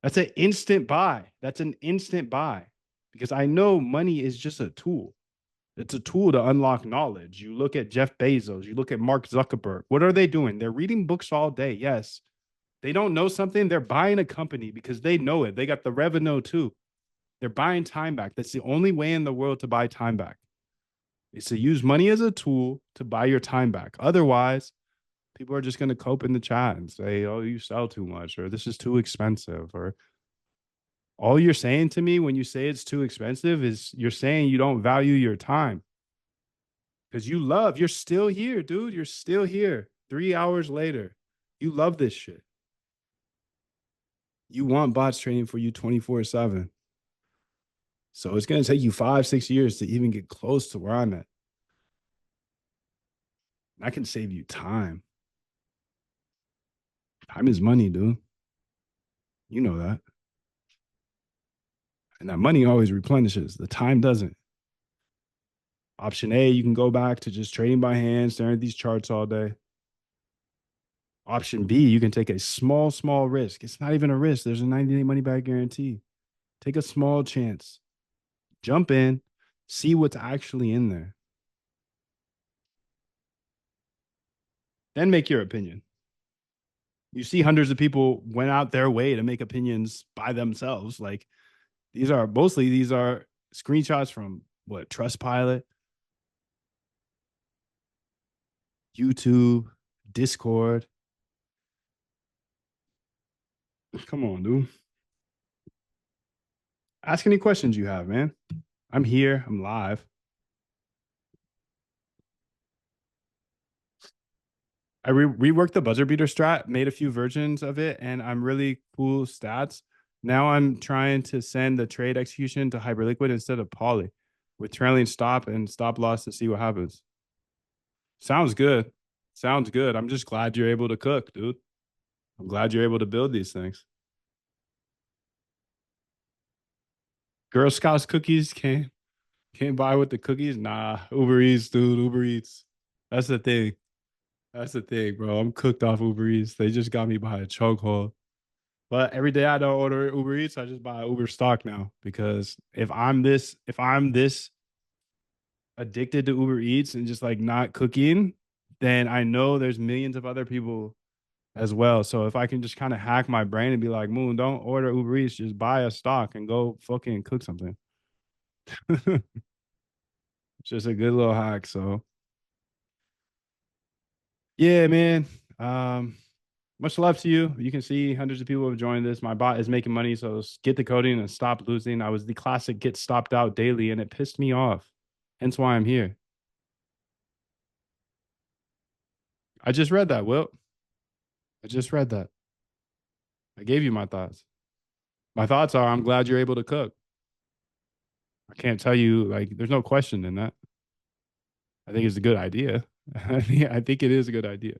that's an instant buy. That's an instant buy because I know money is just a tool. It's a tool to unlock knowledge. You look at Jeff Bezos, you look at Mark Zuckerberg. What are they doing? They're reading books all day. Yes. They don't know something. They're buying a company because they know it. They got the revenue too. They're buying time back. That's the only way in the world to buy time back. Is to use money as a tool to buy your time back. Otherwise, people are just going to cope in the chat and say, "Oh, you sell too much," or "This is too expensive," or all you're saying to me when you say it's too expensive is you're saying you don't value your time because you're still here, dude. You're still here 3 hours later. You love this shit. You want bots trading for you 24/7. So it's going to take you 5, 6 years to even get close to where I'm at. I can save you time. Time is money, dude. You know that. And that money always replenishes. The time doesn't. Option A, you can go back to just trading by hand, staring at these charts all day. Option B, you can take a small risk. It's not even a risk. There's a 90-day money back guarantee. Take a small chance. Jump in, see what's actually in there. Then make your opinion. You see hundreds of people went out their way to make opinions by themselves. Like these are screenshots from what, Trustpilot, YouTube, Discord. Come on, dude. Ask any questions you have, man. I'm here. I'm live. I reworked the buzzer beater strat, made a few versions of it, and I'm really cool stats. Now I'm trying to send the trade execution to Hyperliquid instead of Poly with trailing stop and stop loss to see what happens. Sounds good. Sounds good. I'm just glad you're able to cook, dude. I'm glad you're able to build these things. Girl Scouts cookies can't buy with the cookies. Nah, Uber Eats, dude. Uber Eats. That's the thing. That's the thing, bro. I'm cooked off Uber Eats. They just got me by a chokehold. But every day I don't order Uber Eats, I just buy Uber stock now because if I'm this addicted to Uber Eats and just like not cooking, then I know there's millions of other people as well. So if I can just kind of hack my brain and be like, Moon, don't order Uber Eats, just buy a stock and go fucking cook something. It's just a good little hack. So yeah, man. Um, Much love to you. You can see hundreds of people have joined this. My bot is making money, so get the coding and stop losing. I was the classic get stopped out daily, and it pissed me off. Hence why I'm here. I just read that, Will. I just read that. I gave you my thoughts. My thoughts are I'm glad you're able to cook. I can't tell you, like, there's no question in that. I think it's a good idea. I think it is a good idea.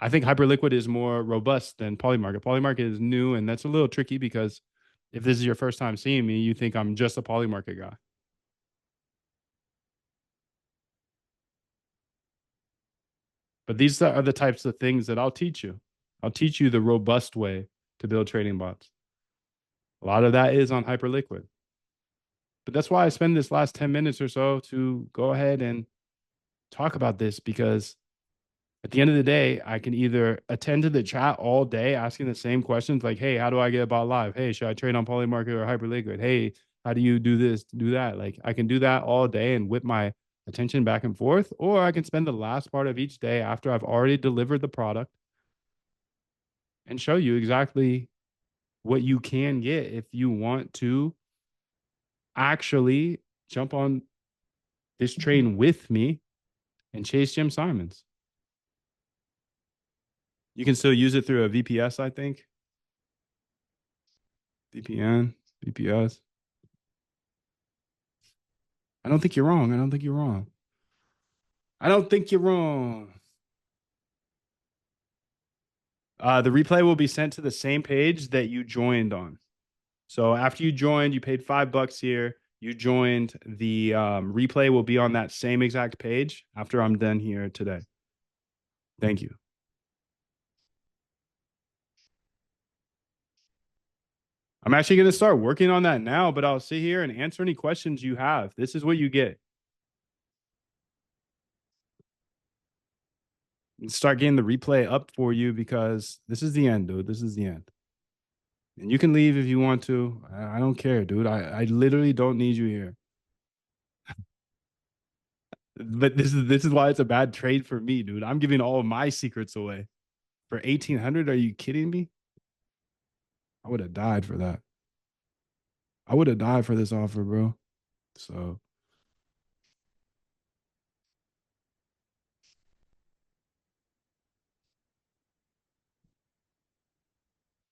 I think Hyperliquid is more robust than Polymarket. Polymarket is new, and that's a little tricky because if this is your first time seeing me, you think I'm just a Polymarket guy. But these are the types of things that I'll teach you. I'll teach you the robust way to build trading bots. A lot of that is on Hyperliquid. But that's why I spend this last 10 minutes or so to go ahead and talk about this because at the end of the day, I can either attend to the chat all day asking the same questions like, hey, how do I get a bot live? Hey, should I trade on Polymarket or Hyperliquid? Hey, how do you do this, do that? Like I can do that all day and whip my attention back and forth, or I can spend the last part of each day after I've already delivered the product and show you exactly what you can get if you want to actually jump on this train with me and chase Jim Simons. You can still use it through a VPS, I think. VPN, VPS. I don't think you're wrong. I don't think you're wrong. I don't think you're wrong. The replay will be sent to the same page that you joined on. So after you joined, you paid $5 here. You joined. The replay will be on that same exact page after I'm done here today. Thank you. I'm actually going to start working on that now, but I'll sit here and answer any questions you have. This is what you get. And start getting the replay up for you because this is the end, dude. This is the end. And you can leave if you want to. I don't care, dude. I literally don't need you here. But this is why it's a bad trade for me, dude. I'm giving all of my secrets away for 1800. Are you kidding me? I would have died for that. I would have died for this offer, bro. So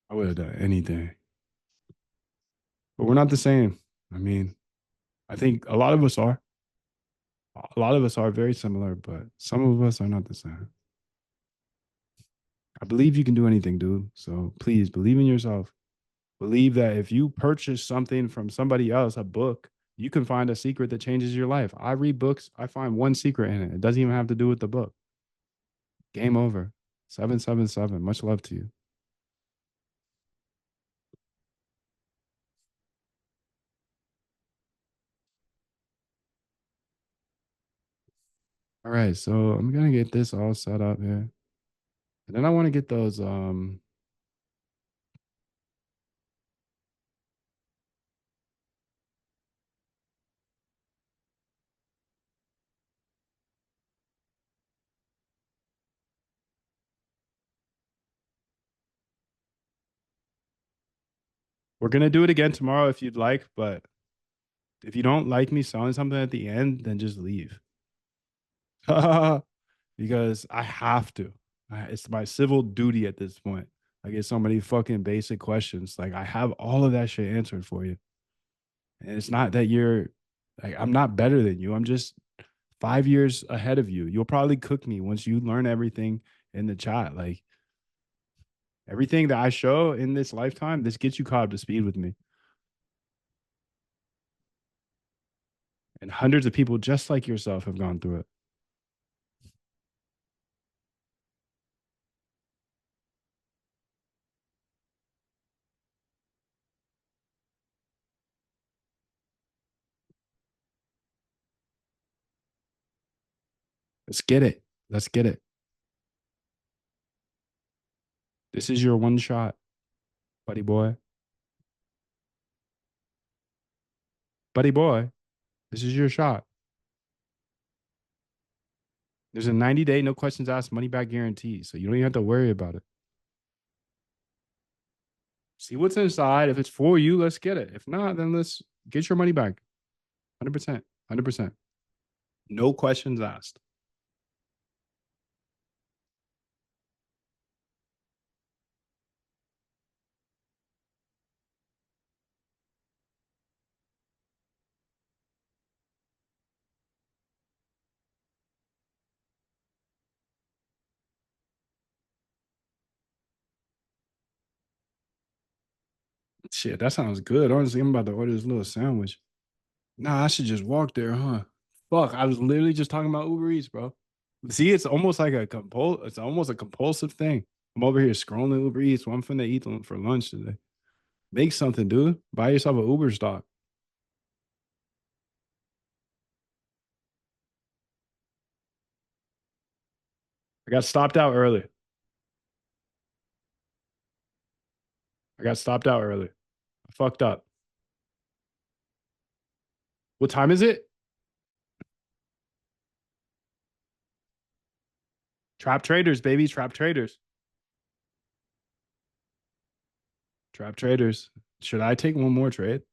I would have done anything. But we're not the same. I mean, I think a lot of us are. A lot of us are very similar, but some of us are not the same. I believe you can do anything, dude. So please believe in yourself. Believe that if you purchase something from somebody else, a book, you can find a secret that changes your life. I read books, I find one secret in it. It doesn't even have to do with the book. Game over. 777. Much love to you. All right, so I'm gonna get this all set up here. And then I want to get those we're gonna do it again tomorrow if you'd like, but if you don't like me selling something at the end, then just leave. Because I have to. It's my civil duty at this point. I get so many fucking basic questions. Like I have all of that shit answered for you. And it's not that you're like I'm not better than you. I'm just 5 years ahead of you. You'll probably cook me once you learn everything in the chat. Like everything that I show in this lifetime, this gets you caught up to speed with me. And hundreds of people just like yourself have gone through it. Let's get it. Let's get it. This is your one shot, buddy boy. Buddy boy, this is your shot. There's a 90-day, no questions asked, money back guarantee. So you don't even have to worry about it. See what's inside. If it's for you, let's get it. If not, then let's get your money back. 100%. 100%. No questions asked. Shit, that sounds good. Honestly, I'm about to order this little sandwich. Nah, I should just walk there, huh? Fuck, I was literally just talking about Uber Eats, bro. See, it's almost a compulsive thing. I'm over here scrolling Uber Eats. Well, I'm finna eat for lunch today. Make something, dude. Buy yourself an Uber stock. I got stopped out early. I got stopped out early. I fucked up. What time is it? Trap traders, baby. Trap traders. Trap traders. Should I take one more trade?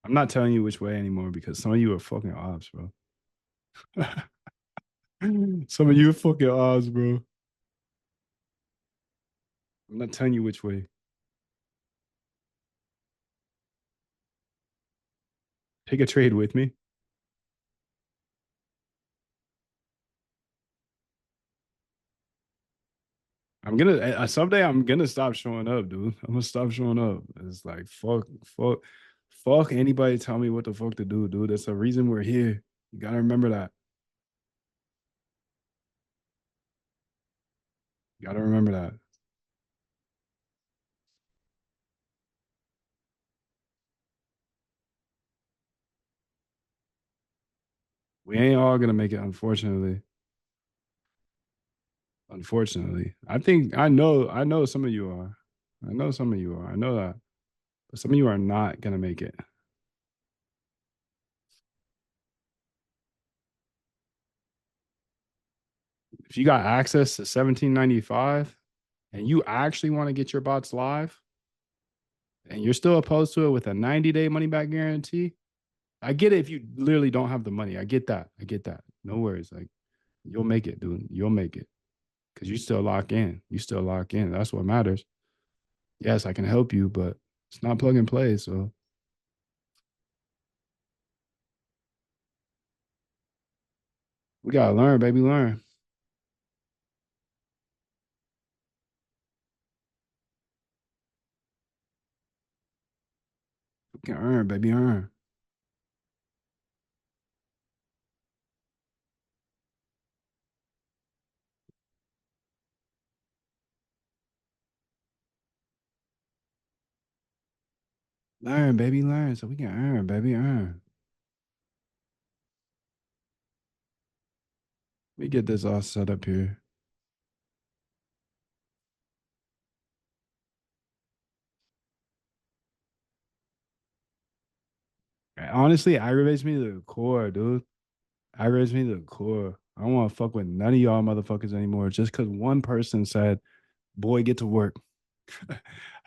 I'm not telling you which way anymore because some of you are fucking ops, bro. Some of you are fucking ops, bro. I'm not telling you which way. Take a trade with me. Someday I'm gonna stop showing up, dude. I'm gonna stop showing up. It's like fuck anybody tell me what the fuck to do, dude. That's the reason we're here. You gotta remember that. You gotta remember that. We ain't all gonna make it, unfortunately. Unfortunately. I think I know some of you are. I know some of you are. I know that. But some of you are not gonna make it. If you got access to 1795 and you actually want to get your bots live and you're still opposed to it with a 90-day money back guarantee, I get it if you literally don't have the money. I get that. I get that. No worries. Like you'll make it, dude. You'll make it. Because you still lock in. You still lock in. That's what matters. Yes, I can help you, but it's not plug and play. So we gotta learn, baby. Learn. We can earn, baby. Earn. Learn, baby. Learn. So we can earn, baby. Earn. Let me get this all set up here. Honestly, aggravates me to the core, dude. Aggravates me to the core. I don't want to fuck with none of y'all motherfuckers anymore just because one person said, boy, get to work.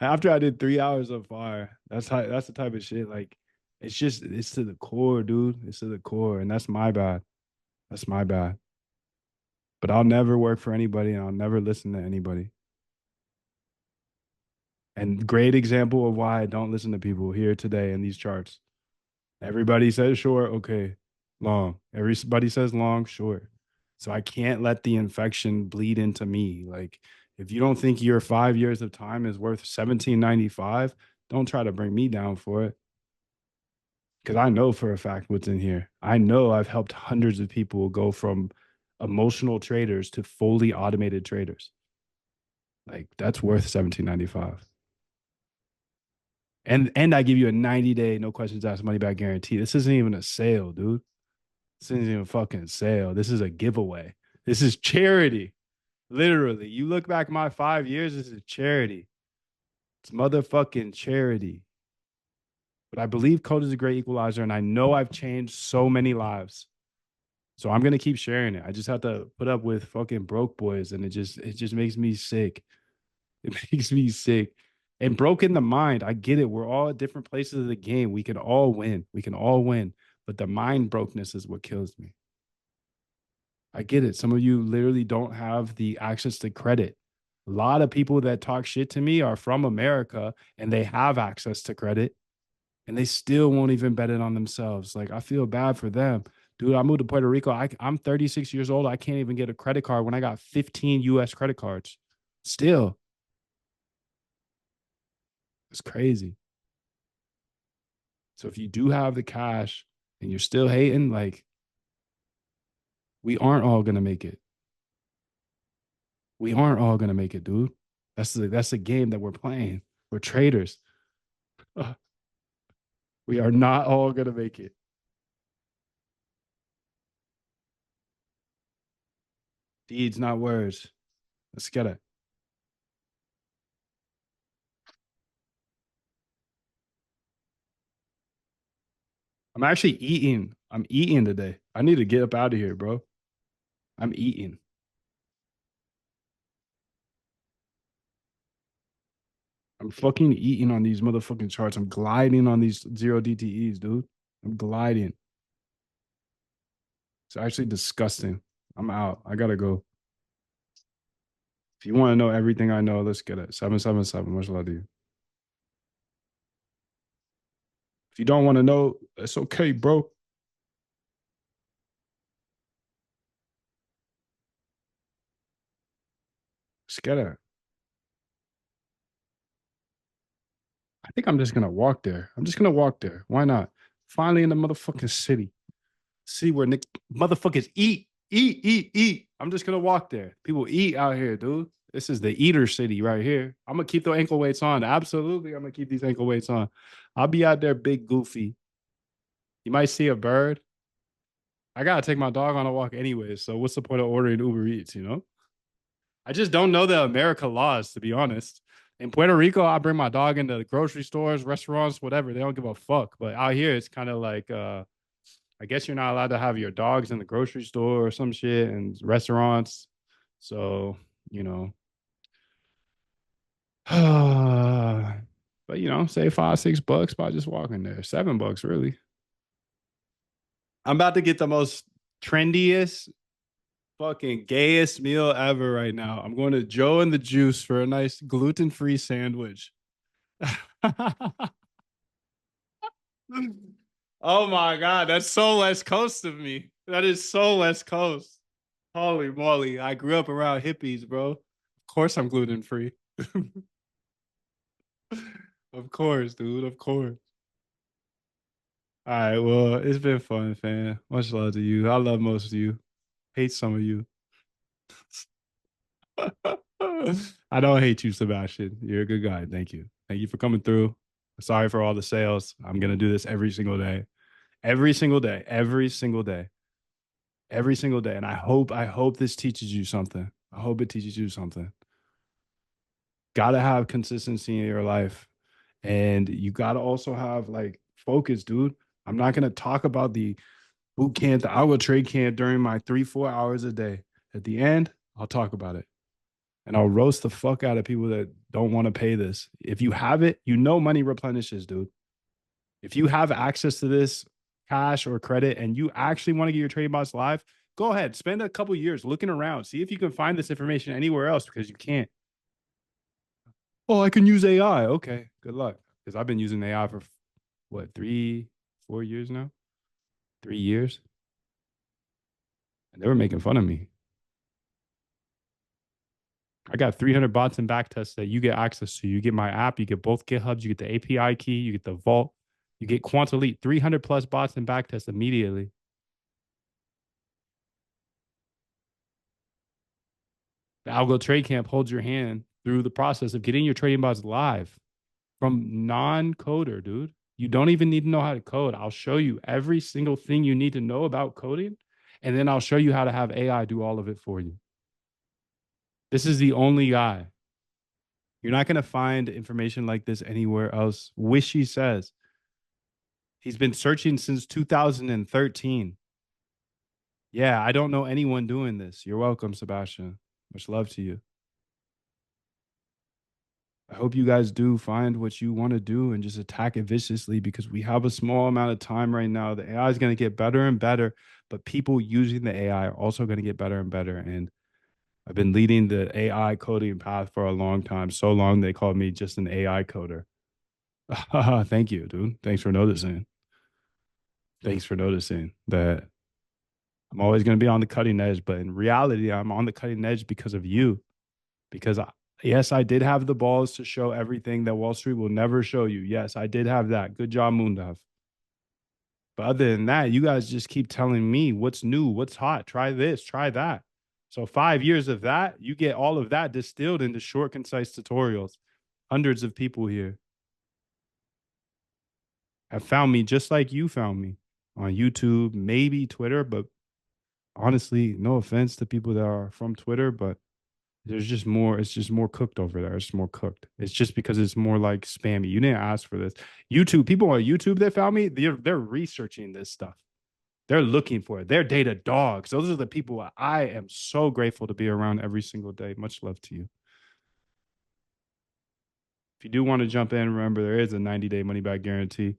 After I did 3 hours of fire, that's the type of shit. Like, it's to the core, dude. It's to the core. And that's my bad. That's my bad. But I'll never work for anybody and I'll never listen to anybody. And great example of why I don't listen to people here today in these charts. Everybody says short, okay, long. Everybody says long, short. So I can't let the infection bleed into me. Like, if you don't think your 5 years of time is worth 17.95, don't try to bring me down for it. Because I know for a fact what's in here. I know I've helped hundreds of people go from emotional traders to fully automated traders. Like that's worth 17.95. And I give you a 90-day, no questions asked, money back guarantee. This isn't even a sale, dude. This isn't even a fucking sale. This is a giveaway. This is charity. Literally. You look back my 5 years, this is charity. It's motherfucking charity. But I believe code is a great equalizer, and I know I've changed so many lives. So I'm gonna keep sharing it. I just have to put up with fucking broke boys, and it just makes me sick. It makes me sick. And broke in the mind. I get it. We're all at different places of the game. We can all win. We can all win. But the mind brokenness is what kills me. I get it. Some of you literally don't have the access to credit. A lot of people that talk shit to me are from America and they have access to credit and they still won't even bet it on themselves. Like, I feel bad for them. Dude, I moved to Puerto Rico. I'm 36 years old. I can't even get a credit card when I got 15 US credit cards. Still, it's crazy. So if you do have the cash and you're still hating, like, we aren't all going to make it. We aren't all going to make it, dude. That's the game that we're playing. We're traders. We are not all going to make it. Deeds, not words. Let's get it. I'm actually eating. I'm eating today. I need to get up out of here, bro. I'm eating. I'm fucking eating on these motherfucking charts. I'm gliding on these zero DTEs, dude. I'm gliding. It's actually disgusting. I'm out. I gotta go. If you want to know everything I know, let's get it. 777. Much love to you. If you don't want to know, it's okay, bro. Let's get it. I think I'm just gonna walk there. I'm just gonna walk there. Why not? Finally in the motherfucking city. See where Nick motherfuckers eat, eat, eat, eat. I'm just gonna walk there. People eat out here, dude. This is the eater city right here. I'm gonna keep the ankle weights on. Absolutely, I'm gonna keep these ankle weights on. I'll be out there, big goofy. You might see a bird. I gotta take my dog on a walk anyway. So what's the point of ordering Uber Eats? I just don't know the America laws, to be honest. In Puerto Rico, I bring my dog into the grocery stores, restaurants, whatever. They don't give a fuck. But out here, it's kind of like, I guess you're not allowed to have your dogs in the grocery store or some shit and restaurants. So, you know, but say $5, $6 by just walking there. $7, really. I'm about to get the most trendiest, fucking gayest meal ever right now. I'm going to Joe and the Juice for a nice gluten-free sandwich. Oh my God, that's so West Coast of me. That is so West Coast. Holy moly. I grew up around hippies, bro. Of course I'm gluten free. Of course, dude. Of course. All right. Well, it's been fun, fam. Much love to you. I love most of you. Hate some of you. I don't hate you, Sebastian. You're a good guy. Thank you. Thank you for coming through. Sorry for all the sales. I'm gonna do this every single day. Every single day. Every single day. Every single day. And I hope this teaches you something. I hope it teaches you something. Gotta have consistency in your life. And you gotta also have like focus, dude. I'm not gonna talk about the boot camp, the hour trade camp during my 3, 4 hours a day. At the end, I'll talk about it. And I'll roast the fuck out of people that don't want to pay this. If you have it, money replenishes, dude. If you have access to this cash or credit and you actually want to get your trading bots live, go ahead, spend a couple years looking around, see if you can find this information anywhere else because you can't. Oh, I can use AI. Okay, good luck. Because I've been using AI for what, 3, 4 years now? 3 years. And they were making fun of me. I got 300 bots and backtests that you get access to. You get my app, you get both GitHubs, you get the API key, you get the vault, you get Quantelite, 300 plus bots and backtests immediately. The Algo Trade Camp holds your hand through the process of getting your trading bots live from non-coder, dude. You don't even need to know how to code. I'll show you every single thing you need to know about coding, and then I'll show you how to have AI do all of it for you. This is the only guy. You're not going to find information like this anywhere else. Wishy says he's been searching since 2013. Yeah, I don't know anyone doing this. You're welcome, Sebastian. Much love to you. I hope you guys do find what you want to do and just attack it viciously because we have a small amount of time right now. The AI is going to get better and better, but people using the AI are also going to get better and better. And I've been leading the AI coding path for a long time. So long they called me just an AI coder. Thank you, dude. Thanks for noticing. Thanks for noticing that I'm always going to be on the cutting edge, but in reality, I'm on the cutting edge because of you. Because yes, I did have the balls to show everything that Wall Street will never show you. Yes, I did have that. Good job, Moondav. But other than that, you guys just keep telling me what's new, what's hot. Try this, try that. So 5 years of that, you get all of that distilled into short, concise tutorials. Hundreds of people here have found me just like you found me on YouTube, maybe Twitter, but honestly, no offense to people that are from Twitter, but there's just more, it's just more cooked over there. It's more cooked. It's just because it's more like spammy. You didn't ask for this. YouTube, people on YouTube that found me, they're researching this stuff. They're looking for it. They're data dogs. Those are the people I am so grateful to be around every single day. Much love to you. If you do want to jump in, remember there is a 90-day money back guarantee.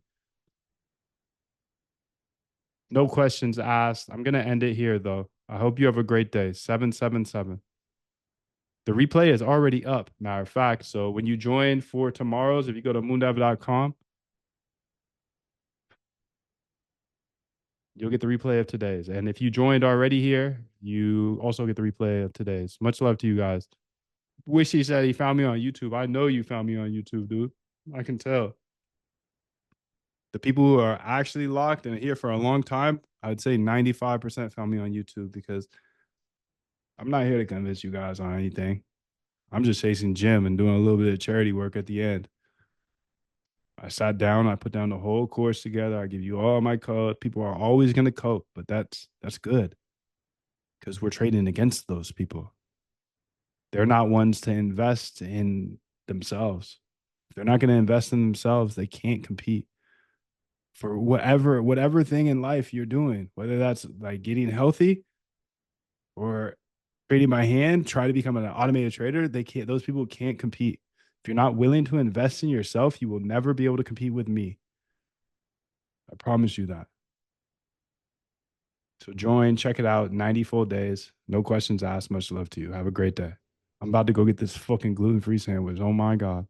No questions asked. I'm going to end it here, though. I hope you have a great day. 777. The replay is already up, matter of fact. So when you join for tomorrow's, if you go to moondav.com, you'll get the replay of today's. And if you joined already here, you also get the replay of today's. Much love to you guys. Wish he said he found me on YouTube. I know you found me on YouTube, dude. I can tell. The people who are actually locked and here for a long time, I would say 95% found me on YouTube because I'm not here to convince you guys on anything. I'm just chasing gym and doing a little bit of charity work at the end. I sat down, I put down the whole course together. I give you all my code. People are always going to cope, but that's good because we're trading against those people. They're not ones to invest in themselves. If they're not going to invest in themselves, they can't compete for whatever thing in life you're doing, whether that's like getting healthy or trading by hand, try to become an automated trader. They can't, those people can't compete. If you're not willing to invest in yourself, you will never be able to compete with me. I promise you that. So join, check it out. 90 full days. No questions asked. Much love to you. Have a great day. I'm about to go get this fucking gluten-free sandwich. Oh my God.